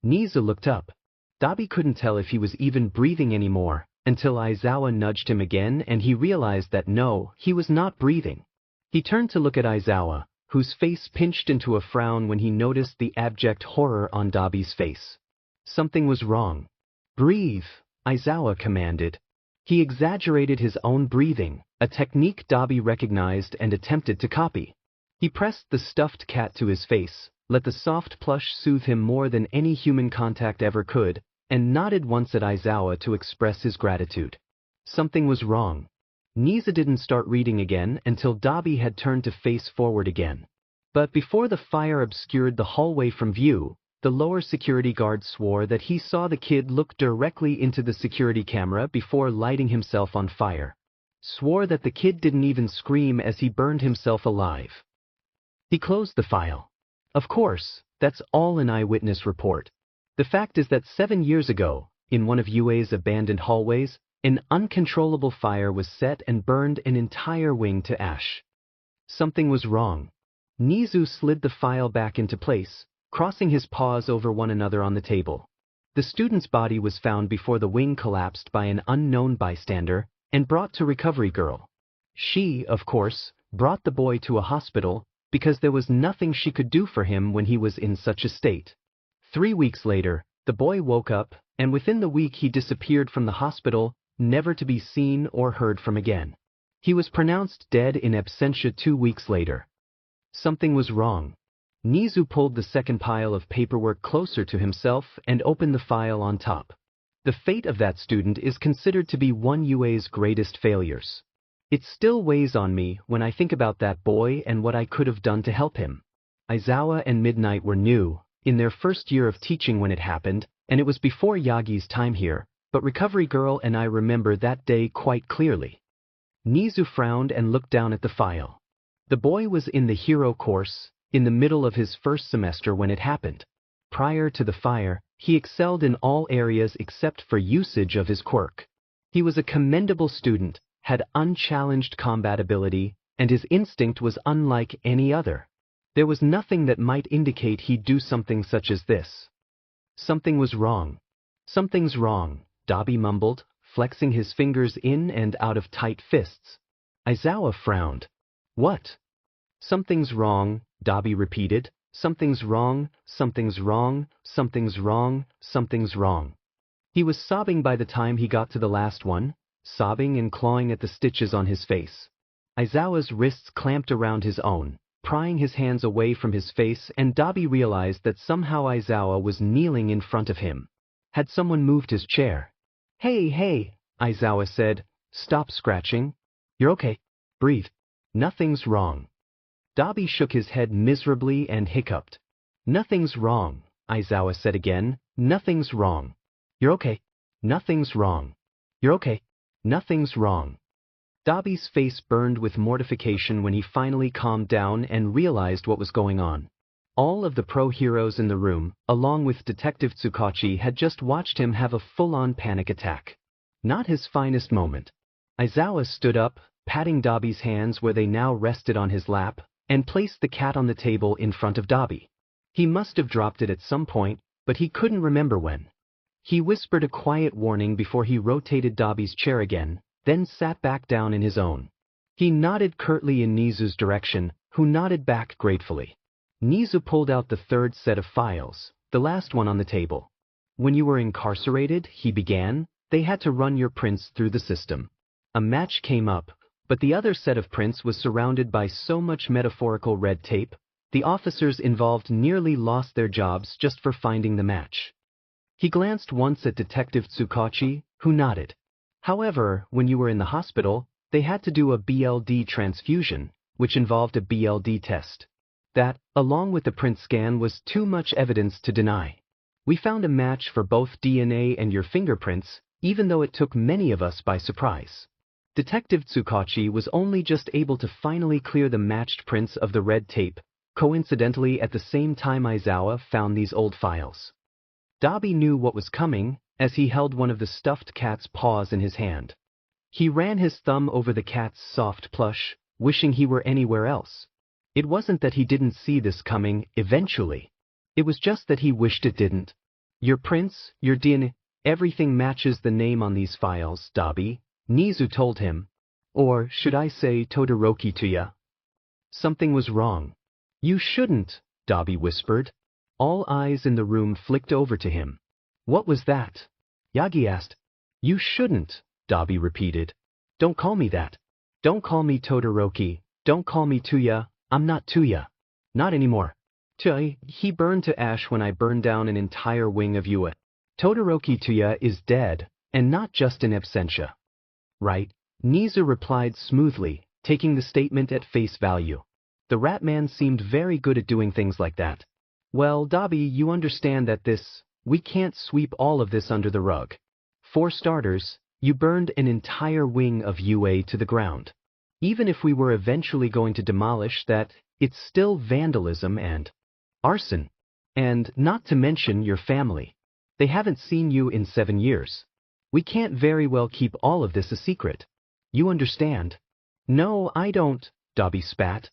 Nizu looked up. Dabi couldn't tell if he was even breathing anymore, until Aizawa nudged him again and he realized that no, he was not breathing. He turned to look at Aizawa, whose face pinched into a frown when he noticed the abject horror on Dabi's face. Something was wrong. Breathe, Aizawa commanded. He exaggerated his own breathing, a technique Dabi recognized and attempted to copy. He pressed the stuffed cat to his face, let the soft plush soothe him more than any human contact ever could, and nodded once at Aizawa to express his gratitude. Something was wrong. Niza didn't start reading again until Dabi had turned to face forward again. But before the fire obscured the hallway from view, the lower security guard swore that he saw the kid look directly into the security camera before lighting himself on fire. Swore that the kid didn't even scream as he burned himself alive. He closed the file. Of course, that's all an eyewitness report. The fact is that 7 years ago, in one of UA's abandoned hallways, an uncontrollable fire was set and burned an entire wing to ash. Something was wrong. Nizu slid the file back into place, crossing his paws over one another on the table. The student's body was found before the wing collapsed by an unknown bystander and brought to Recovery Girl. She, of course, brought the boy to a hospital because there was nothing she could do for him when he was in such a state. 3 weeks later, the boy woke up, and within the week he disappeared from the hospital, never to be seen or heard from again. He was pronounced dead in absentia 2 weeks later. Something was wrong. Nizu pulled the second pile of paperwork closer to himself and opened the file on top. The fate of that student is considered to be one UA's greatest failures. It still weighs on me when I think about that boy and what I could have done to help him. Aizawa and Midnight were new, in their first year of teaching when it happened, and it was before Yagi's time here, but Recovery Girl and I remember that day quite clearly. Nizu frowned and looked down at the file. The boy was in the hero course, in the middle of his first semester when it happened. Prior to the fire, he excelled in all areas except for usage of his quirk. He was a commendable student, had unchallenged combat ability, and his instinct was unlike any other. There was nothing that might indicate he'd do something such as this. Something was wrong. Something's wrong, Dabi mumbled, flexing his fingers in and out of tight fists. Aizawa frowned. What? Something's wrong, Dabi repeated. Something's wrong, something's wrong, something's wrong, something's wrong. He was sobbing by the time he got to the last one, sobbing and clawing at the stitches on his face. Aizawa's wrists clamped around his own, prying his hands away from his face, and Dabi realized that somehow Aizawa was kneeling in front of him. Had someone moved his chair? Hey, Aizawa said. Stop scratching. You're okay. Breathe. Nothing's wrong. Dabi shook his head miserably and hiccuped. Nothing's wrong, Aizawa said again. Nothing's wrong. You're okay. Nothing's wrong. You're okay. Nothing's wrong. Dabi's face burned with mortification when he finally calmed down and realized what was going on. All of the pro-heroes in the room, along with Detective Tsukachi, had just watched him have a full-on panic attack. Not his finest moment. Aizawa stood up, patting Dabi's hands where they now rested on his lap, and placed the cat on the table in front of Dabi. He must have dropped it at some point, but he couldn't remember when. He whispered a quiet warning before he rotated Dabi's chair again, then sat back down in his own. He nodded curtly in Nizu's direction, who nodded back gratefully. Nizu pulled out the third set of files, the last one on the table. When you were incarcerated, he began, they had to run your prints through the system. A match came up, but the other set of prints was surrounded by so much metaphorical red tape, the officers involved nearly lost their jobs just for finding the match. He glanced once at Detective Tsukachi, who nodded. However, when you were in the hospital, they had to do a BLD transfusion, which involved a BLD test. That, along with the print scan, was too much evidence to deny. We found a match for both DNA and your fingerprints, even though it took many of us by surprise. Detective Tsukachi was only just able to finally clear the matched prints of the red tape, coincidentally at the same time Aizawa found these old files. Dabi knew what was coming, as he held one of the stuffed cat's paws in his hand. He ran his thumb over the cat's soft plush, wishing he were anywhere else. It wasn't that he didn't see this coming eventually. It was just that he wished it didn't. Your prints, your DNA, everything matches the name on these files, Dabi, Nizu told him. Or should I say Todoroki to ya? Something was wrong. You shouldn't, Dabi whispered. All eyes in the room flicked over to him. What was that? Yagi asked. You shouldn't, Dabi repeated. Don't call me that. Don't call me Todoroki. Don't call me Tuya. I'm not Tuya. Not anymore. He burned to ash when I burned down an entire wing of Yua. Todoroki Tuya is dead, and not just in absentia. Right? Nizu replied smoothly, taking the statement at face value. The rat man seemed very good at doing things like that. Well, Dabi, you understand that we can't sweep all of this under the rug. For starters, you burned an entire wing of UA to the ground. Even if we were eventually going to demolish that, it's still vandalism and arson. And not to mention your family. They haven't seen you in 7 years. We can't very well keep all of this a secret. You understand? No, I don't, Dabi spat.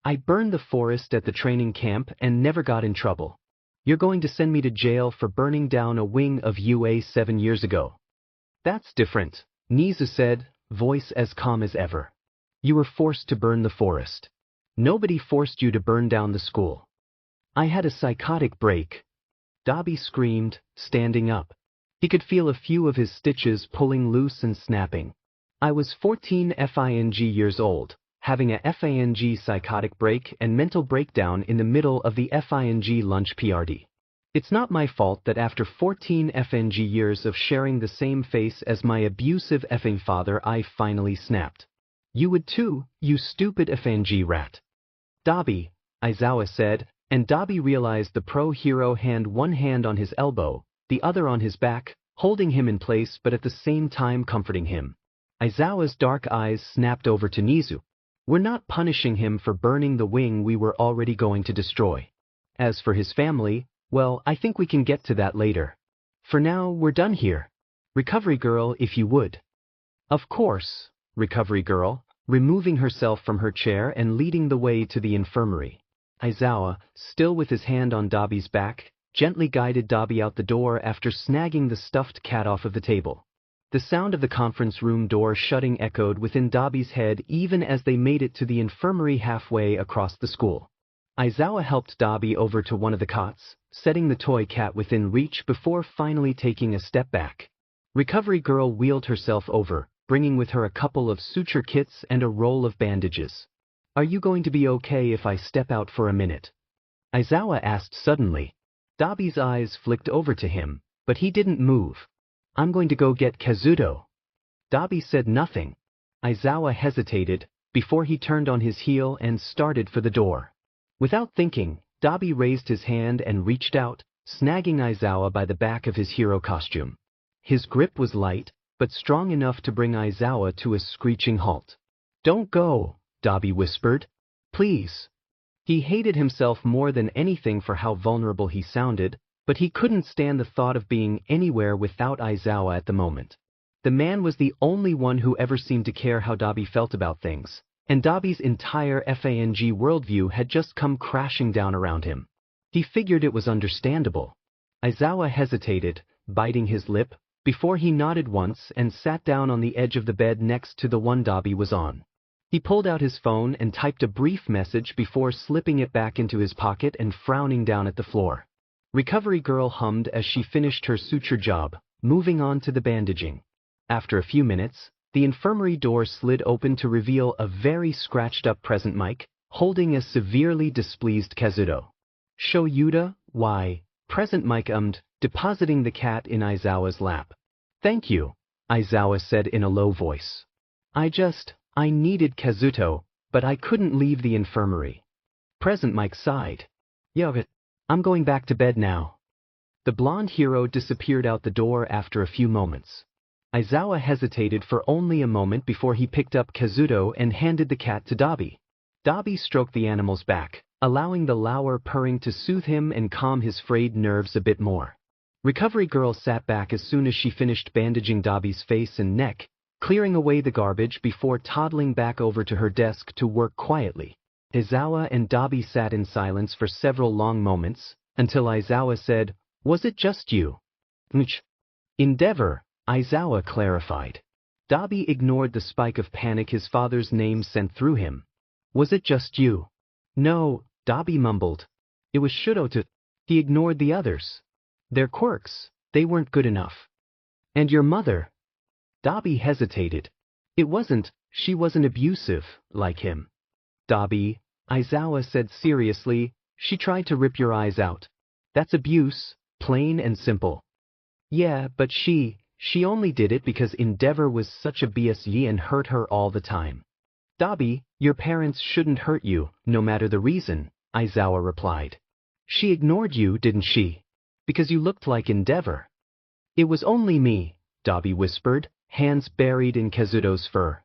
I burned the forest at the training camp and never got in trouble. You're going to send me to jail for burning down a wing of UA 7 years ago. That's different, Nizu said, voice as calm as ever. You were forced to burn the forest. Nobody forced you to burn down the school. I had a psychotic break. Dabi screamed, standing up. He could feel a few of his stitches pulling loose and snapping. I was 14 years old, having a psychotic break and mental breakdown in the middle of the lunch PRD. It's not my fault that after 14 years of sharing the same face as my abusive father I finally snapped. You would too, you stupid rat. Dabi, Aizawa said, and Dabi realized the pro-hero had one hand on his elbow, the other on his back, holding him in place but at the same time comforting him. Aizawa's dark eyes snapped over to Nizu. We're not punishing him for burning the wing we were already going to destroy. As for his family, well, I think we can get to that later. For now, we're done here. Recovery girl, if you would. Of course, Recovery girl, removing herself from her chair and leading the way to the infirmary. Aizawa, still with his hand on Dabi's back, gently guided Dabi out the door after snagging the stuffed cat off of the table. The sound of the conference room door shutting echoed within Dabi's head even as they made it to the infirmary halfway across the school. Aizawa helped Dabi over to one of the cots, setting the toy cat within reach before finally taking a step back. Recovery Girl wheeled herself over, bringing with her a couple of suture kits and a roll of bandages. "Are you going to be okay if I step out for a minute?" Aizawa asked suddenly. Dabi's eyes flicked over to him, but he didn't move. "I'm going to go get Kazuto." Dabi said nothing. Aizawa hesitated, before he turned on his heel and started for the door. Without thinking, Dabi raised his hand and reached out, snagging Aizawa by the back of his hero costume. His grip was light, but strong enough to bring Aizawa to a screeching halt. "Don't go," Dabi whispered. "Please." He hated himself more than anything for how vulnerable he sounded, but he couldn't stand the thought of being anywhere without Aizawa at the moment. The man was the only one who ever seemed to care how Dabi felt about things, and Dabi's entire FANG worldview had just come crashing down around him. He figured it was understandable. Aizawa hesitated, biting his lip, before he nodded once and sat down on the edge of the bed next to the one Dabi was on. He pulled out his phone and typed a brief message before slipping it back into his pocket and frowning down at the floor. Recovery Girl hummed as she finished her suture job, moving on to the bandaging. After a few minutes, the infirmary door slid open to reveal a very scratched-up Present Mic, holding a severely displeased Kazuto. "Show Yuta, why?" Present Mic depositing the cat in Aizawa's lap. "Thank you," Aizawa said in a low voice. I needed Kazuto, but I couldn't leave the infirmary." Present Mic sighed. "Yeah, I'm going back to bed now." The blonde hero disappeared out the door after a few moments. Aizawa hesitated for only a moment before he picked up Kazuto and handed the cat to Dabi. Dabi stroked the animal's back, allowing the lower purring to soothe him and calm his frayed nerves a bit more. Recovery Girl sat back as soon as she finished bandaging Dabi's face and neck, clearing away the garbage before toddling back over to her desk to work quietly. Aizawa and Dabi sat in silence for several long moments, until Aizawa said, "Was it just you?" "Endeavor," Aizawa clarified. Dabi ignored the spike of panic his father's name sent through him. "Was it just you?" "No," Dabi mumbled. "It was Shudo. He ignored the others. Their quirks, they weren't good enough." "And your mother?" Dabi hesitated. She wasn't abusive, like him." "Dabi," Aizawa said seriously, "she tried to rip your eyes out. That's abuse, plain and simple." "Yeah, but she only did it because Endeavor was such a BSY and hurt her all the time." "Dabi, your parents shouldn't hurt you, no matter the reason," Aizawa replied. "She ignored you, didn't she? Because you looked like Endeavor." "It was only me," Dabi whispered, hands buried in Kazuto's fur.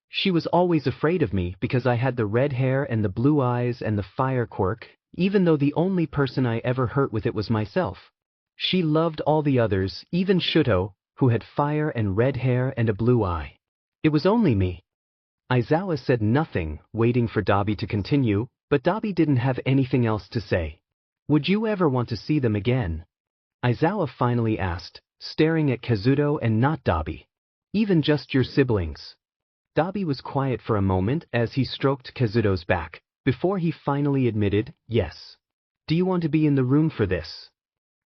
"She was always afraid of me because I had the red hair and the blue eyes and the fire quirk, even though the only person I ever hurt with it was myself. She loved all the others, even Shudo, who had fire and red hair and a blue eye. It was only me." Aizawa said nothing, waiting for Dabi to continue, but Dabi didn't have anything else to say. "Would you ever want to see them again?" Aizawa finally asked, staring at Kazuto and not Dabi. "Even just your siblings?" Dabi was quiet for a moment as he stroked Kazuto's back, before he finally admitted, "Yes." "Do you want to be in the room for this?"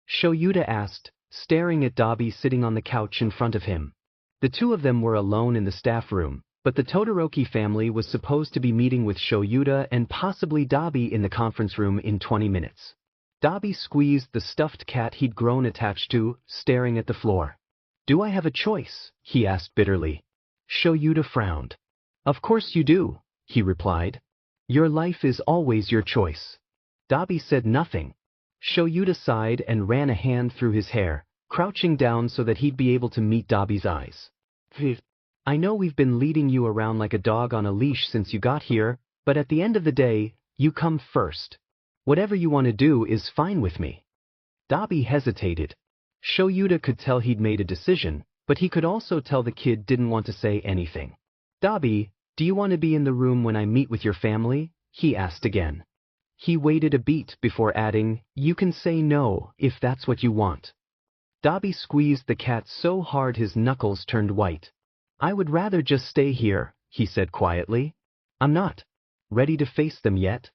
Shoyuta asked, staring at Dabi sitting on the couch in front of him. The two of them were alone in the staff room, but the Todoroki family was supposed to be meeting with Shoyuta and possibly Dabi in the conference room in 20 minutes. Dabi squeezed the stuffed cat he'd grown attached to, staring at the floor. "Do I have a choice?" he asked bitterly. Shoyuta frowned. "Of course you do," he replied. "Your life is always your choice." Dabi said nothing. Shoyuta sighed and ran a hand through his hair, crouching down so that he'd be able to meet Dabi's eyes. "I know we've been leading you around like a dog on a leash since you got here, but at the end of the day, you come first. Whatever you want to do is fine with me." Dabi hesitated. Shoyuta could tell he'd made a decision, but he could also tell the kid didn't want to say anything. "Dabi, do you want to be in the room when I meet with your family?" he asked again. He waited a beat before adding, "You can say no, if that's what you want." Dabi squeezed the cat so hard his knuckles turned white. "I would rather just stay here," he said quietly. "I'm not ready to face them yet."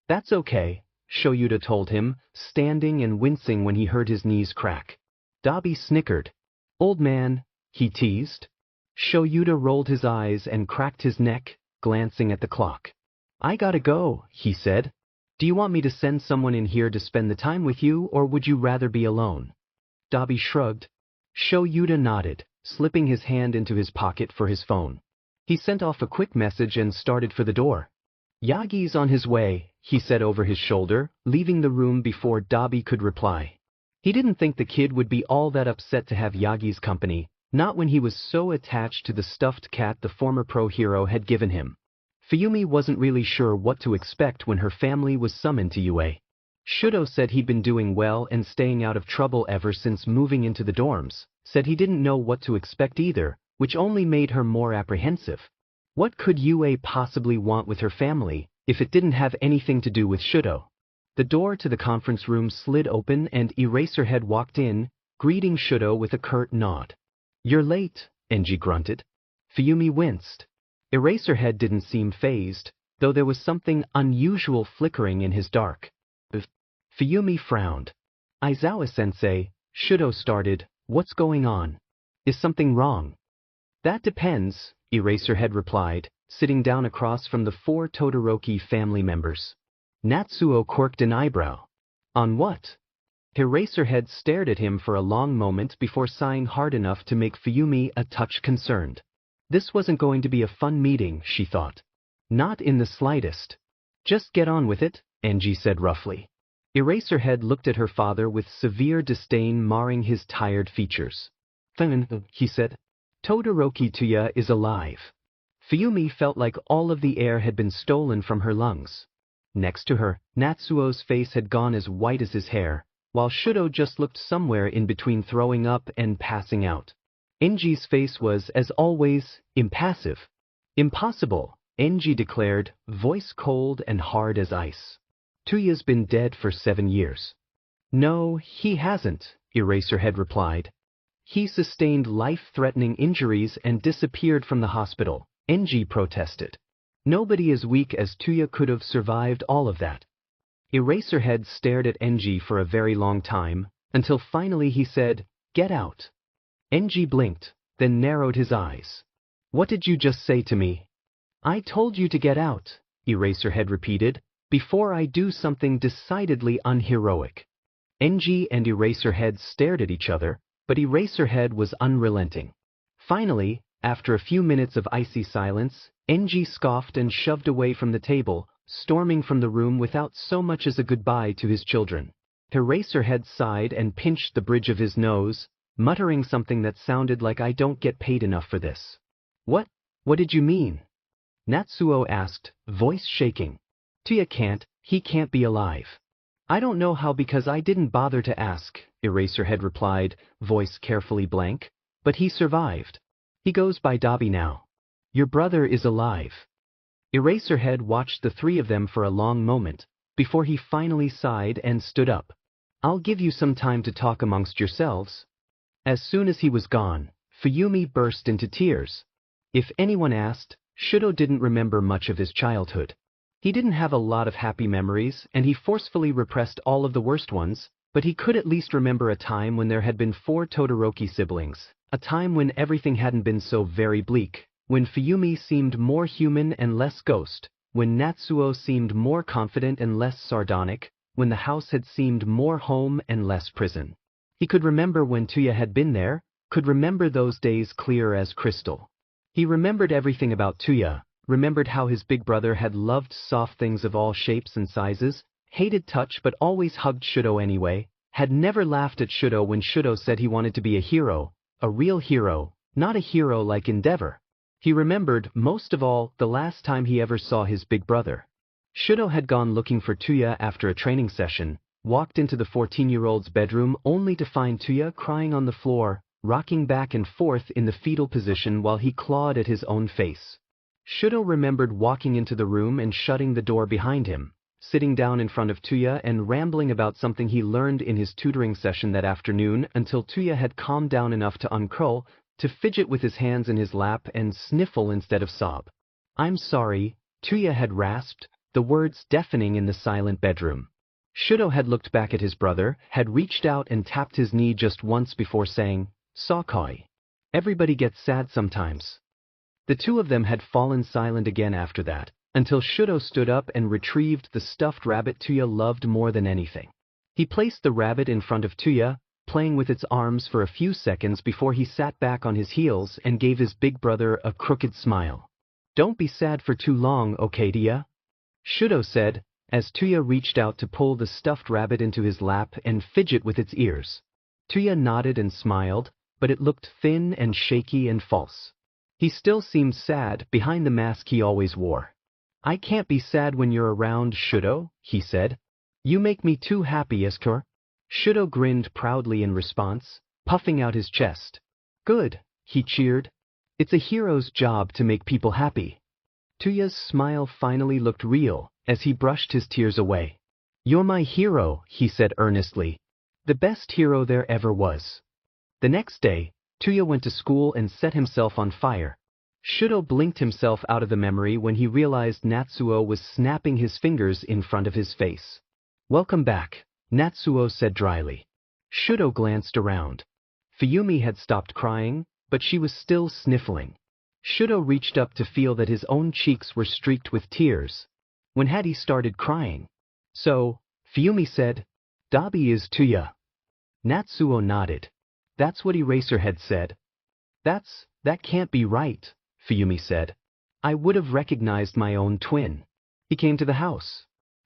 "That's okay," Shoyuta told him, standing and wincing when he heard his knees crack. Dabi snickered. "Old man," he teased. Shoyuta rolled his eyes and cracked his neck, glancing at the clock. "I gotta go," he said. "Do you want me to send someone in here to spend the time with you, or would you rather be alone?" Dabi shrugged. Shoyuta nodded, slipping his hand into his pocket for his phone. He sent off a quick message and started for the door. "Yagi's on his way," he said over his shoulder, leaving the room before Dabi could reply. He didn't think the kid would be all that upset to have Yagi's company, not when he was so attached to the stuffed cat the former pro hero had given him. Fuyumi wasn't really sure what to expect when her family was summoned to UA. Shudo said he'd been doing well and staying out of trouble ever since moving into the dorms, said he didn't know what to expect either, which only made her more apprehensive. What could UA possibly want with her family, if it didn't have anything to do with Shudo? The door to the conference room slid open and Eraserhead walked in, greeting Shudo with a curt nod. "You're late," Enji grunted. Fuyumi winced. Eraserhead didn't seem fazed, though there was something unusual flickering in his dark. Fuyumi frowned. "Aizawa-sensei," Shudo started, "what's going on? Is something wrong?" "That depends," Eraserhead replied, sitting down across from the 4 Todoroki family members. Natsuo quirked an eyebrow. "On what?" Eraserhead stared at him for a long moment before sighing hard enough to make Fuyumi a touch concerned. This wasn't going to be a fun meeting, she thought. Not in the slightest. "Just get on with it," Enji said roughly. Eraserhead looked at her father with severe disdain marring his tired features. He said. "Todoroki Tuya is alive." Fuyumi felt like all of the air had been stolen from her lungs. Next to her, Natsuo's face had gone as white as his hair, while Shudo just looked somewhere in between throwing up and passing out. Enji's face was, as always, impassive. "Impossible," Enji declared, voice cold and hard as ice. "Tuya's been dead for 7 years. "No, he hasn't," Eraserhead replied. "He sustained life-threatening injuries and disappeared from the hospital," Enji protested. "Nobody as weak as Tuya could have survived all of that." Eraserhead stared at Enji for a very long time, until finally he said, "Get out." Enji blinked, then narrowed his eyes. "What did you just say to me?" "I told you to get out," Eraserhead repeated, "before I do something decidedly unheroic." Enji and Eraserhead stared at each other, but Eraserhead was unrelenting. Finally, after a few minutes of icy silence, Enji scoffed and shoved away from the table, storming from the room without so much as a goodbye to his children. Eraserhead sighed and pinched the bridge of his nose, muttering something that sounded like "I don't get paid enough for this." What did you mean?" Natsuo asked, voice shaking. "Tuya he can't be alive." "I don't know how because I didn't bother to ask," Eraserhead replied, voice carefully blank. "But he survived. He goes by Dabi now. Your brother is alive." Eraserhead watched the 3 of them for a long moment, before he finally sighed and stood up. "I'll give you some time to talk amongst yourselves." As soon as he was gone, Fuyumi burst into tears. If anyone asked, Shudo didn't remember much of his childhood. He didn't have a lot of happy memories, and he forcefully repressed all of the worst ones, but he could at least remember a time when there had been 4 Todoroki siblings, a time when everything hadn't been so very bleak, when Fuyumi seemed more human and less ghost, when Natsuo seemed more confident and less sardonic, when the house had seemed more home and less prison. He could remember when Tuya had been there, could remember those days clear as crystal. He remembered everything about Tuya, remembered how his big brother had loved soft things of all shapes and sizes, hated touch but always hugged Shudo anyway, had never laughed at Shudo when Shudo said he wanted to be a hero, a real hero, not a hero like Endeavor. He remembered, most of all, the last time he ever saw his big brother. Shudo had gone looking for Tuya after a training session, walked into the 14-year-old's bedroom only to find Tuya crying on the floor, rocking back and forth in the fetal position while he clawed at his own face. Shudo remembered walking into the room and shutting the door behind him, sitting down in front of Tuya and rambling about something he learned in his tutoring session that afternoon until Tuya had calmed down enough to uncurl, to fidget with his hands in his lap and sniffle instead of sob. "I'm sorry," Tuya had rasped, the words deafening in the silent bedroom. Shudo had looked back at his brother, had reached out and tapped his knee just once before saying, "Sakoi. Everybody gets sad sometimes." The two of them had fallen silent again after that, until Shudo stood up and retrieved the stuffed rabbit Tuya loved more than anything. He placed the rabbit in front of Tuya, playing with its arms for a few seconds before he sat back on his heels and gave his big brother a crooked smile. "Don't be sad for too long, okay, Tuya?" Shudo said, as Tuya reached out to pull the stuffed rabbit into his lap and fidget with its ears. Tuya nodded and smiled, but it looked thin and shaky and false. He still seemed sad behind the mask he always wore. "I can't be sad when you're around, Shudo," he said. "You make me too happy, Eskur." Shudo grinned proudly in response, puffing out his chest. "Good," he cheered. "It's a hero's job to make people happy." Tuya's smile finally looked real as he brushed his tears away. "You're my hero," he said earnestly. "The best hero there ever was." The next day, Tuya went to school and set himself on fire. Shudo blinked himself out of the memory when he realized Natsuo was snapping his fingers in front of his face. "Welcome back," Natsuo said dryly. Shudo glanced around. Fuyumi had stopped crying, but she was still sniffling. Shudo reached up to feel that his own cheeks were streaked with tears. When had he started crying? "So," Fuyumi said, "Dabi is Tuya." Natsuo nodded. "That's what Eraserhead said." That can't be right," Fuyumi said. "I would have recognized my own twin. He came to the house.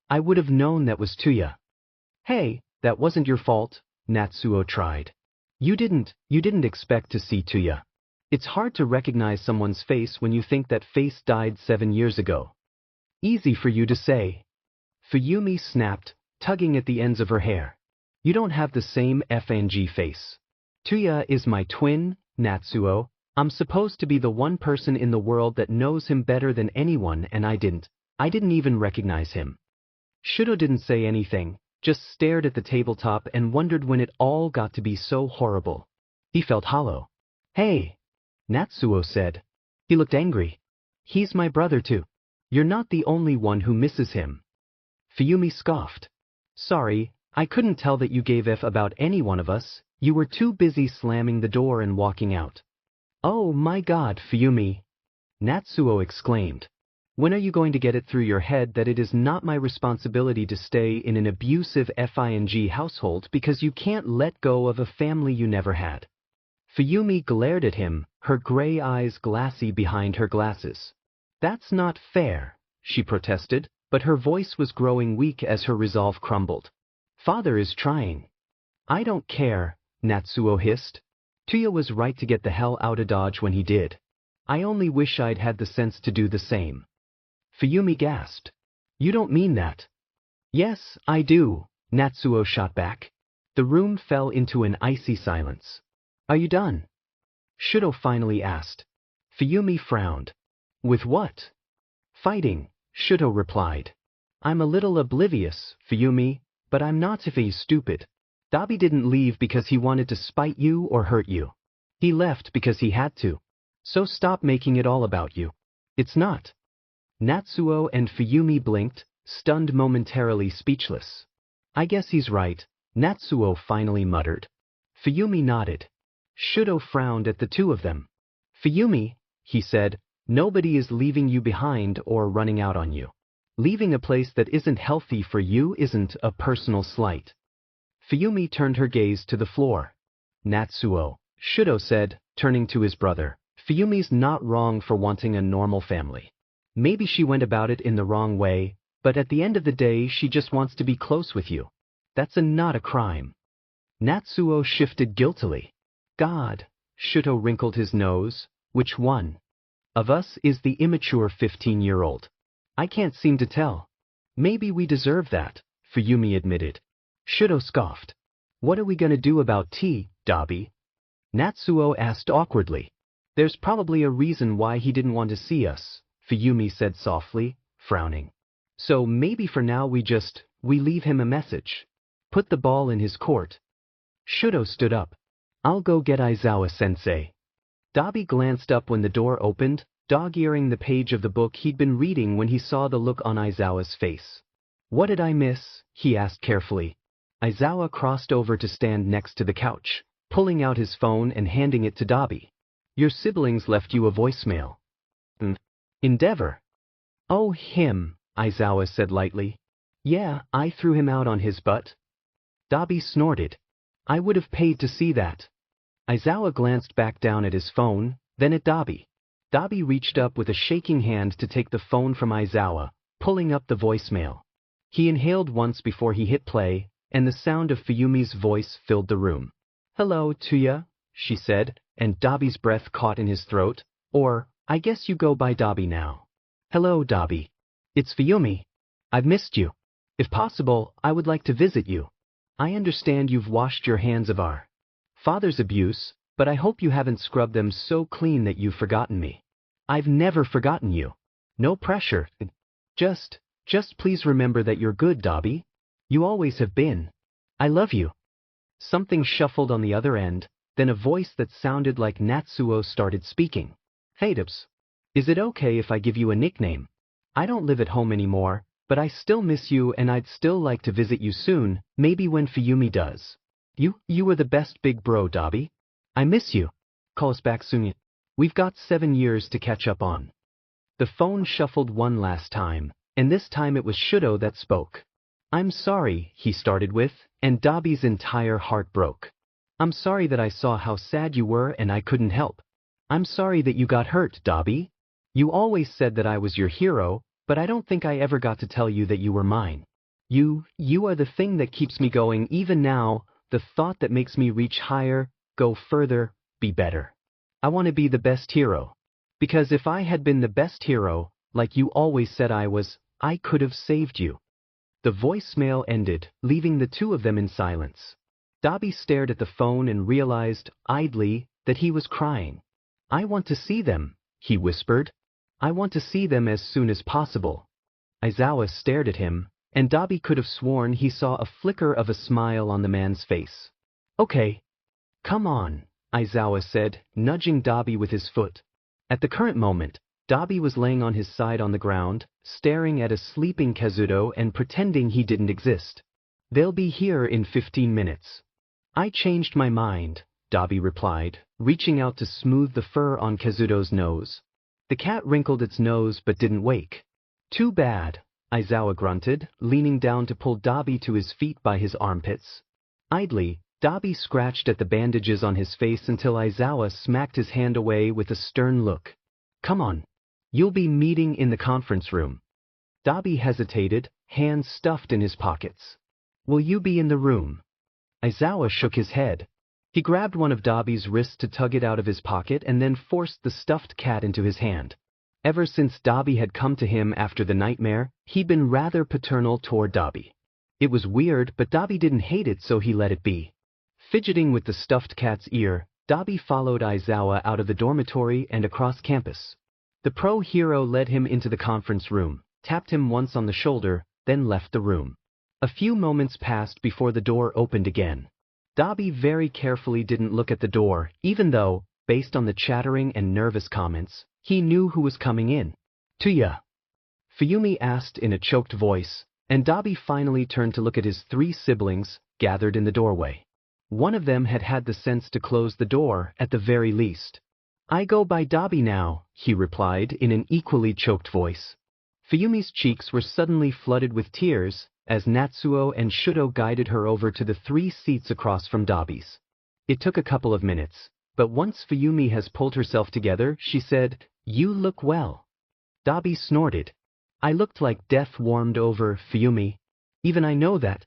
I would have known that was Tuya." "Hey, that wasn't your fault," Natsuo tried. You didn't expect to see Tuya. It's hard to recognize someone's face when you think that face died 7 years ago." "Easy for you to say." Fuyumi snapped, tugging at the ends of her hair. "You don't have the same FNG face. Tuya is my twin, Natsuo. I'm supposed to be the one person in the world that knows him better than anyone, and I didn't even recognize him." Shudo didn't say anything, just stared at the tabletop and wondered when it all got to be so horrible. He felt hollow. "Hey," Natsuo said. He looked angry. "He's my brother too. You're not the only one who misses him." Fuyumi scoffed. "Sorry, I couldn't tell that you gave F about any one of us. You were too busy slamming the door and walking out." "Oh my God, Fuyumi!" Natsuo exclaimed. "When are you going to get it through your head that it is not my responsibility to stay in an abusive FING household because you can't let go of a family you never had?" Fuyumi glared at him, her gray eyes glassy behind her glasses. "That's not fair," she protested, but her voice was growing weak as her resolve crumbled. "Father is trying." "I don't care," Natsuo hissed. "Tuya was right to get the hell out of Dodge when he did. I only wish I'd had the sense to do the same." Fuyumi gasped. "You don't mean that." "Yes, I do," Natsuo shot back. The room fell into an icy silence. "Are you done?" Shudo finally asked. Fuyumi frowned. "With what?" "Fighting," Shudo replied. "I'm a little oblivious, Fuyumi, but I'm not if he's stupid. Dabi didn't leave because he wanted to spite you or hurt you. He left because he had to. So stop making it all about you. It's not." Natsuo and Fuyumi blinked, stunned, momentarily speechless. "I guess he's right," Natsuo finally muttered. Fuyumi nodded. Shudo frowned at the two of them. "Fuyumi," he said, "nobody is leaving you behind or running out on you. Leaving a place that isn't healthy for you isn't a personal slight." Fuyumi turned her gaze to the floor. "Natsuo," Shudo said, turning to his brother, "Fuyumi's not wrong for wanting a normal family. Maybe she went about it in the wrong way, but at the end of the day she just wants to be close with you. That's not a crime." Natsuo shifted guiltily. "God," Shudo wrinkled his nose, "which one of us is the immature 15-year-old? I can't seem to tell." "Maybe we deserve that," Fuyumi admitted. Shudo scoffed. "What are we going to do about tea, Dabi?" Natsuo asked awkwardly. "There's probably a reason why he didn't want to see us," Fuyumi said softly, frowning. So maybe for now we leave him a message. Put the ball in his court. Shudo stood up. I'll go get Aizawa-sensei. Dabi glanced up when the door opened, dog-earing the page of the book he'd been reading when he saw the look on Aizawa's face. What did I miss? He asked carefully. Aizawa crossed over to stand next to the couch, pulling out his phone and handing it to Dabi. Your siblings left you a voicemail. Endeavor. Oh, him, Aizawa said lightly. Yeah, I threw him out on his butt. Dabi snorted. I would have paid to see that. Aizawa glanced back down at his phone, then at Dabi. Dabi reached up with a shaking hand to take the phone from Aizawa, pulling up the voicemail. He inhaled once before he hit play, and the sound of Fuyumi's voice filled the room. Hello, Tuya, she said, and Dabi's breath caught in his throat. Or, I guess you go by Dabi now. Hello, Dabi. It's Fuyumi. I've missed you. If possible, I would like to visit you. I understand you've washed your hands of our father's abuse, but I hope you haven't scrubbed them so clean that you've forgotten me. I've never forgotten you. No pressure. Just please remember that you're good, Dabi. You always have been. I love you. Something shuffled on the other end, then a voice that sounded like Natsuo started speaking. Hey Dabs. Is it okay if I give you a nickname? I don't live at home anymore, but I still miss you and I'd still like to visit you soon, maybe when Fuyumi does. You were the best big bro, Dabi. I miss you. Call us back soon. We've got 7 years to catch up on. The phone shuffled one last time, and this time it was Shudo that spoke. I'm sorry, he started with, and Dabi's entire heart broke. I'm sorry that I saw how sad you were and I couldn't help. I'm sorry that you got hurt, Dabi. You always said that I was your hero, but I don't think I ever got to tell you that you were mine. You are the thing that keeps me going even now, the thought that makes me reach higher, go further, be better. I want to be the best hero. Because if I had been the best hero, like you always said I was, I could have saved you. The voicemail ended, leaving the two of them in silence. Dabi stared at the phone and realized, idly, that he was crying. I want to see them, he whispered. I want to see them as soon as possible. Aizawa stared at him, and Dabi could have sworn he saw a flicker of a smile on the man's face. Okay. Come on, Aizawa said, nudging Dabi with his foot. At the current moment, Dabi was laying on his side on the ground, staring at a sleeping Kazuto and pretending he didn't exist. They'll be here in 15 minutes. I changed my mind, Dabi replied, reaching out to smooth the fur on Kazuto's nose. The cat wrinkled its nose but didn't wake. Too bad, Aizawa grunted, leaning down to pull Dabi to his feet by his armpits. Idly, Dabi scratched at the bandages on his face until Aizawa smacked his hand away with a stern look. Come on. You'll be meeting in the conference room. Dabi hesitated, hands stuffed in his pockets. Will you be in the room? Aizawa shook his head. He grabbed one of Dabi's wrists to tug it out of his pocket and then forced the stuffed cat into his hand. Ever since Dabi had come to him after the nightmare, he'd been rather paternal toward Dabi. It was weird, but Dabi didn't hate it, so he let it be. Fidgeting with the stuffed cat's ear, Dabi followed Aizawa out of the dormitory and across campus. The pro hero led him into the conference room, tapped him once on the shoulder, then left the room. A few moments passed before the door opened again. Dabi very carefully didn't look at the door, even though, based on the chattering and nervous comments, he knew who was coming in. Tuya? Fuyumi asked in a choked voice, and Dabi finally turned to look at his 3 siblings, gathered in the doorway. One of them had had the sense to close the door, at the very least. I go by Dabi now, he replied in an equally choked voice. Fuyumi's cheeks were suddenly flooded with tears, as Natsuo and Shudo guided her over to the 3 seats across from Dabi's. It took a couple of minutes, but once Fuyumi has pulled herself together, she said, You look well. Dabi snorted. I looked like death warmed over, Fuyumi. Even I know that.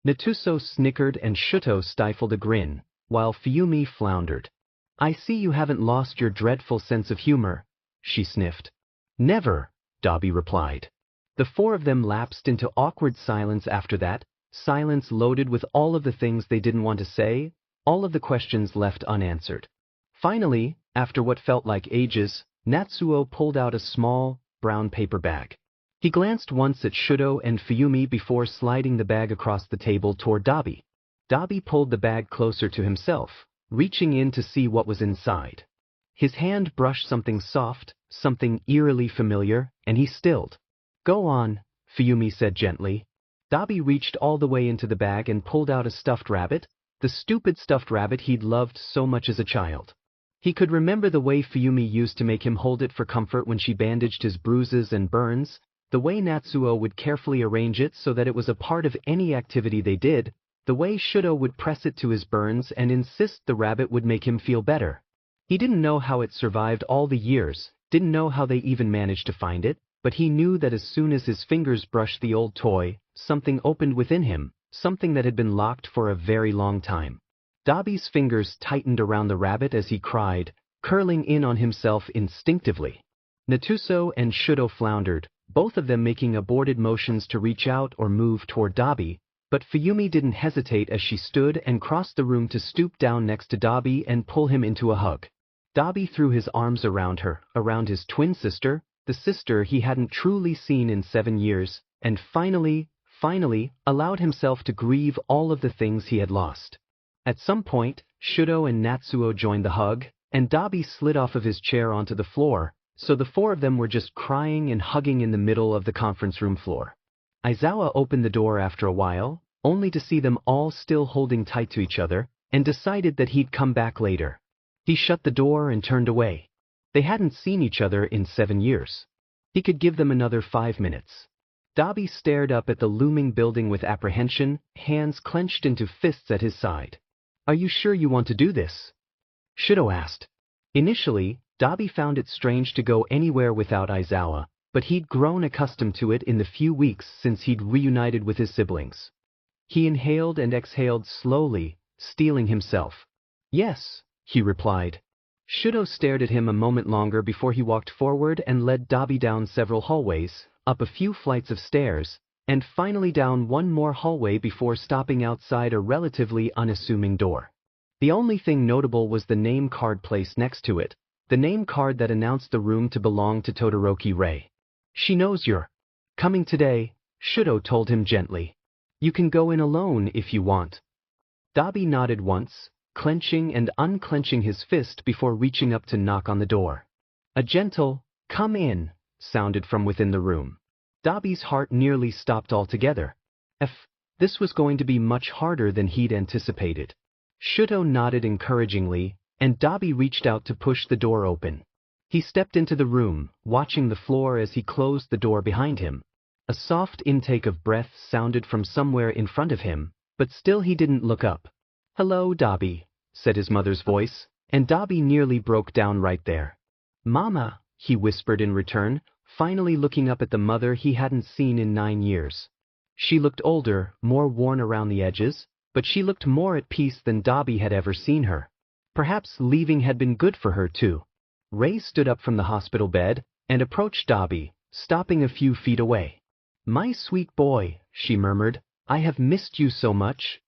Natsuo snickered and Shudo stifled a grin, while Fuyumi floundered. I see you haven't lost your dreadful sense of humor, she sniffed. Never, Dabi replied. The 4 of them lapsed into awkward silence after that, silence loaded with all of the things they didn't want to say, all of the questions left unanswered. Finally, after what felt like ages, Natsuo pulled out a small, brown paper bag. He glanced once at Shudo and Fuyumi before sliding the bag across the table toward Dabi. Dabi pulled the bag closer to himself, reaching in to see what was inside. His hand brushed something soft, something eerily familiar, and he stilled. "Go on," Fuyumi said gently. Dabi reached all the way into the bag and pulled out a stuffed rabbit, the stupid stuffed rabbit he'd loved so much as a child. He could remember the way Fuyumi used to make him hold it for comfort when she bandaged his bruises and burns, the way Natsuo would carefully arrange it so that it was a part of any activity they did, the way Shudo would press it to his burns and insist the rabbit would make him feel better. He didn't know how it survived all the years, didn't know how they even managed to find it, but he knew that as soon as his fingers brushed the old toy, something opened within him, something that had been locked for a very long time. Dabi's fingers tightened around the rabbit as he cried, curling in on himself instinctively. Natsuo and Shudo floundered, both of them making aborted motions to reach out or move toward Dabi, but Fuyumi didn't hesitate as she stood and crossed the room to stoop down next to Dabi and pull him into a hug. Dabi threw his arms around her, around his twin sister, the sister he hadn't truly seen in 7 years, and finally, allowed himself to grieve all of the things he had lost. At some point, Shudo and Natsuo joined the hug, and Dabi slid off of his chair onto the floor, so the four of them were just crying and hugging in the middle of the conference room floor. Aizawa opened the door after a while, only to see them all still holding tight to each other, and decided that he'd come back later. He shut the door and turned away. They hadn't seen each other in 7 years. He could give them another 5 minutes. Dabi stared up at the looming building with apprehension, hands clenched into fists at his side. "Are you sure you want to do this?" Shudo asked. Initially, Dabi found it strange to go anywhere without Aizawa, but he'd grown accustomed to it in the few weeks since he'd reunited with his siblings. He inhaled and exhaled slowly, steeling himself. "Yes," he replied. Shudo stared at him a moment longer before he walked forward and led Dabi down several hallways, up a few flights of stairs, and finally down one more hallway before stopping outside a relatively unassuming door. The only thing notable was the name card placed next to it, the name card that announced the room to belong to Todoroki Rei. "She knows you're coming today," Shudo told him gently. "You can go in alone if you want." Dabi nodded once, clenching and unclenching his fist before reaching up to knock on the door. A gentle, "Come in," sounded from within the room. Dabi's heart nearly stopped altogether. This was going to be much harder than he'd anticipated. Shudo nodded encouragingly, and Dabi reached out to push the door open. He stepped into the room, watching the floor as he closed the door behind him. A soft intake of breath sounded from somewhere in front of him, but still he didn't look up. "Hello, Dabi," said his mother's voice, and Dabi nearly broke down right there. "Mama," he whispered in return, finally looking up at the mother he hadn't seen in 9 years. She looked older, more worn around the edges, but she looked more at peace than Dabi had ever seen her. Perhaps leaving had been good for her too. Rei stood up from the hospital bed and approached Dabi, stopping a few feet away. "My sweet boy," she murmured, "I have missed you so much."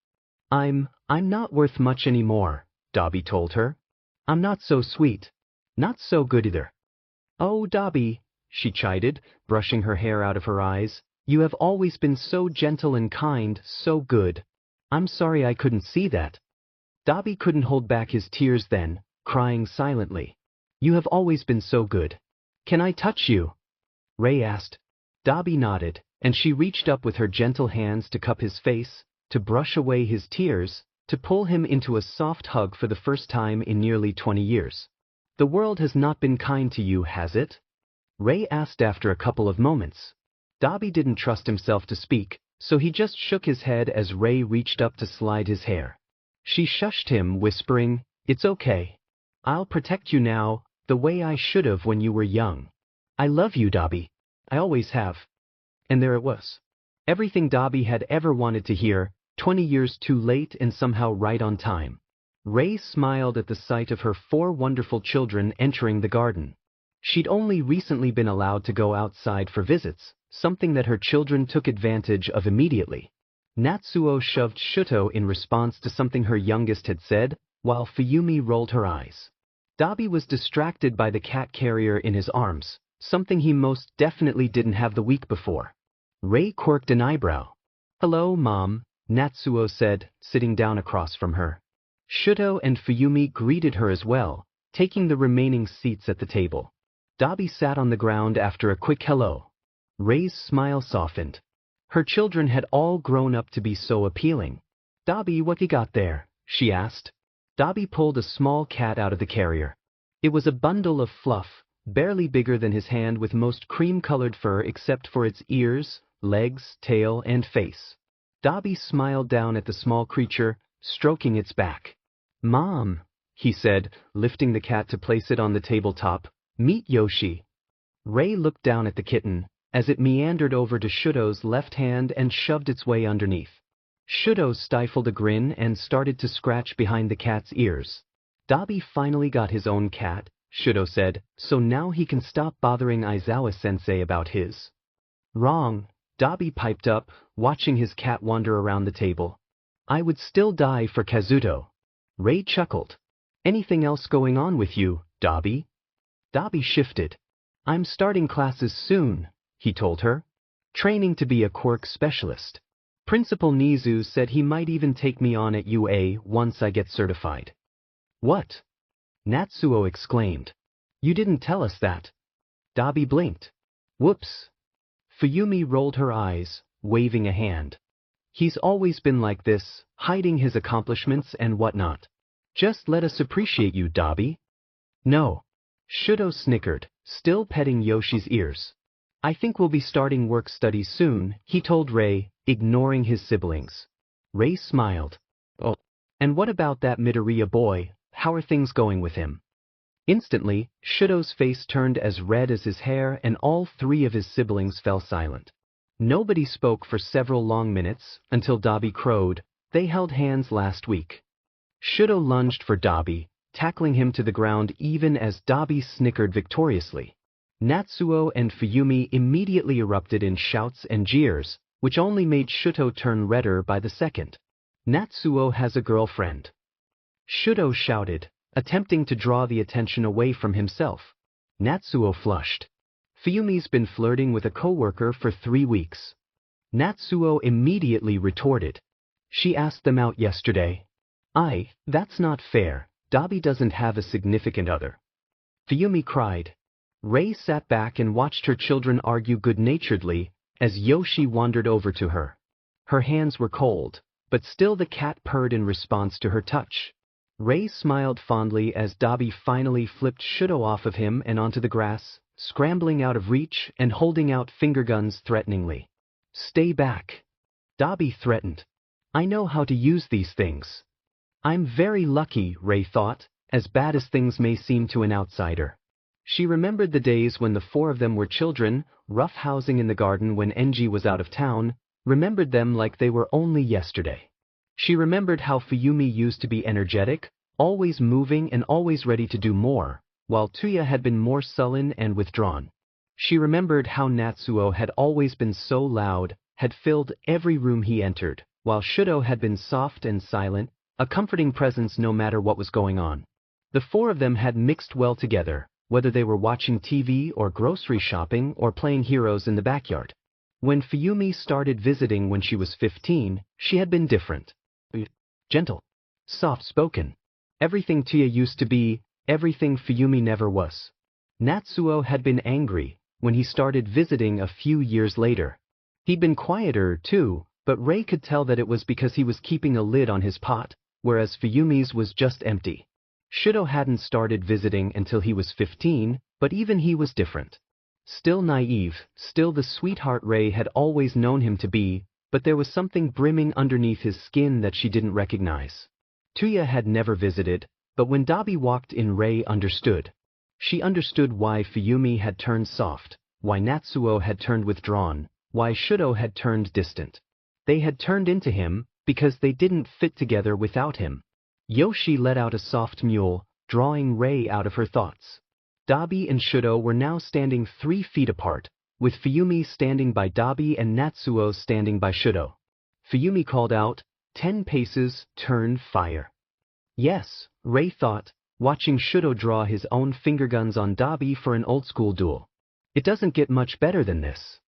I'm not worth much anymore," Dabi told her. "I'm not so sweet. Not so good either." "Oh, Dabi," she chided, brushing her hair out of her eyes, "you have always been so gentle and kind, so good. I'm sorry I couldn't see that." Dabi couldn't hold back his tears then, crying silently. "You have always been so good. Can I touch you?" Rei asked. Dabi nodded, and she reached up with her gentle hands to cup his face, to brush away his tears, to pull him into a soft hug for the first time in nearly 20 years. "The world has not been kind to you, has it?" Rei asked after a couple of moments. Dabi didn't trust himself to speak, so he just shook his head as Rei reached up to slide his hair. She shushed him, whispering, "It's okay. I'll protect you now, the way I should have when you were young. I love you, Dabi. I always have." And there it was. Everything Dabi had ever wanted to hear, 20 years too late and somehow right on time. Rei smiled at the sight of her 4 wonderful children entering the garden. She'd only recently been allowed to go outside for visits, something that her children took advantage of immediately. Natsuo shoved Shudo in response to something her youngest had said, while Fuyumi rolled her eyes. Dabi was distracted by the cat carrier in his arms, something he most definitely didn't have the week before. Rei quirked an eyebrow. "Hello, Mom," Natsuo said, sitting down across from her. Shuto and Fuyumi greeted her as well, taking the remaining seats at the table. Dabi sat on the ground after a quick hello. Rei's smile softened. Her children had all grown up to be so appealing. "Dabi, what you got there?" she asked. Dabi pulled a small cat out of the carrier. It was a bundle of fluff, barely bigger than his hand, with most cream-colored fur except for its ears, legs, tail, and face. Dabi smiled down at the small creature, stroking its back. "Mom," he said, lifting the cat to place it on the tabletop, "meet Yoshi." Rei looked down at the kitten, as it meandered over to Shuto's left hand and shoved its way underneath. Shuto stifled a grin and started to scratch behind the cat's ears. "Dabi finally got his own cat," Shuto said, "so now he can stop bothering Aizawa-sensei about his." "Wrong," Dabi piped up, watching his cat wander around the table. "I would still die for Kazuto." Rei chuckled. "Anything else going on with you, Dabi?" Dabi shifted. "I'm starting classes soon," he told her. "Training to be a quirk specialist. Principal Nizu said he might even take me on at UA once I get certified." "What?" Natsuo exclaimed. "You didn't tell us that." Dabi blinked. "Whoops." Fuyumi rolled her eyes, waving a hand. "He's always been like this, hiding his accomplishments and whatnot. Just let us appreciate you, Dabi." "No." Shuto snickered, still petting Yoshi's ears. "I think we'll be starting work study soon," he told Rei, ignoring his siblings. Rei smiled. "Oh, and what about that Midoriya boy? How are things going with him?" Instantly, Shuto's face turned as red as his hair, and all three of his siblings fell silent. Nobody spoke for several long minutes, until Dabi crowed, "They held hands last week." Shuto lunged for Dabi, tackling him to the ground even as Dabi snickered victoriously. Natsuo and Fuyumi immediately erupted in shouts and jeers, which only made Shuto turn redder by the second. "Natsuo has a girlfriend," Shuto shouted, attempting to draw the attention away from himself. Natsuo flushed. "Fuyumi's been flirting with a coworker for 3 weeks." Natsuo immediately retorted. "She asked them out yesterday." That's not fair. Dabi doesn't have a significant other." Fuyumi cried. Rei sat back and watched her children argue good-naturedly as Yoshi wandered over to her. Her hands were cold, but still the cat purred in response to her touch. Rei smiled fondly as Dabi finally flipped Shuto off of him and onto the grass, scrambling out of reach and holding out finger guns threateningly. "Stay back," Dabi threatened. "I know how to use these things." "I'm very lucky," Rei thought, as bad as things may seem to an outsider. She remembered the days when the 4 of them were children, roughhousing in the garden when Enji was out of town, remembered them like they were only yesterday. She remembered how Fuyumi used to be energetic, always moving and always ready to do more, while Tuya had been more sullen and withdrawn. She remembered how Natsuo had always been so loud, had filled every room he entered, while Shuto had been soft and silent, a comforting presence no matter what was going on. The 4 of them had mixed well together, whether they were watching TV or grocery shopping or playing heroes in the backyard. When Fuyumi started visiting when she was 15, she had been different. Gentle, soft-spoken. Everything Tuya used to be, everything Fuyumi never was. Natsuo had been angry when he started visiting a few years later. He'd been quieter, too, but Rei could tell that it was because he was keeping a lid on his pot, whereas Fuyumi's was just empty. Shuto hadn't started visiting until he was 15, but even he was different. Still naive, still the sweetheart Rei had always known him to be, but there was something brimming underneath his skin that she didn't recognize. Tuya had never visited, but when Dabi walked in, Rei understood. She understood why Fuyumi had turned soft, why Natsuo had turned withdrawn, why Shuto had turned distant. They had turned into him because they didn't fit together without him. Yoshi let out a soft mewl, drawing Rei out of her thoughts. Dabi and Shuto were now standing 3 feet apart, with Fuyumi standing by Dabi and Natsuo standing by Shuto. Fuyumi called out, 10 paces, turn fire. Yes, Rei thought, watching Shuto draw his own finger guns on Dabi for an old-school duel. It doesn't get much better than this.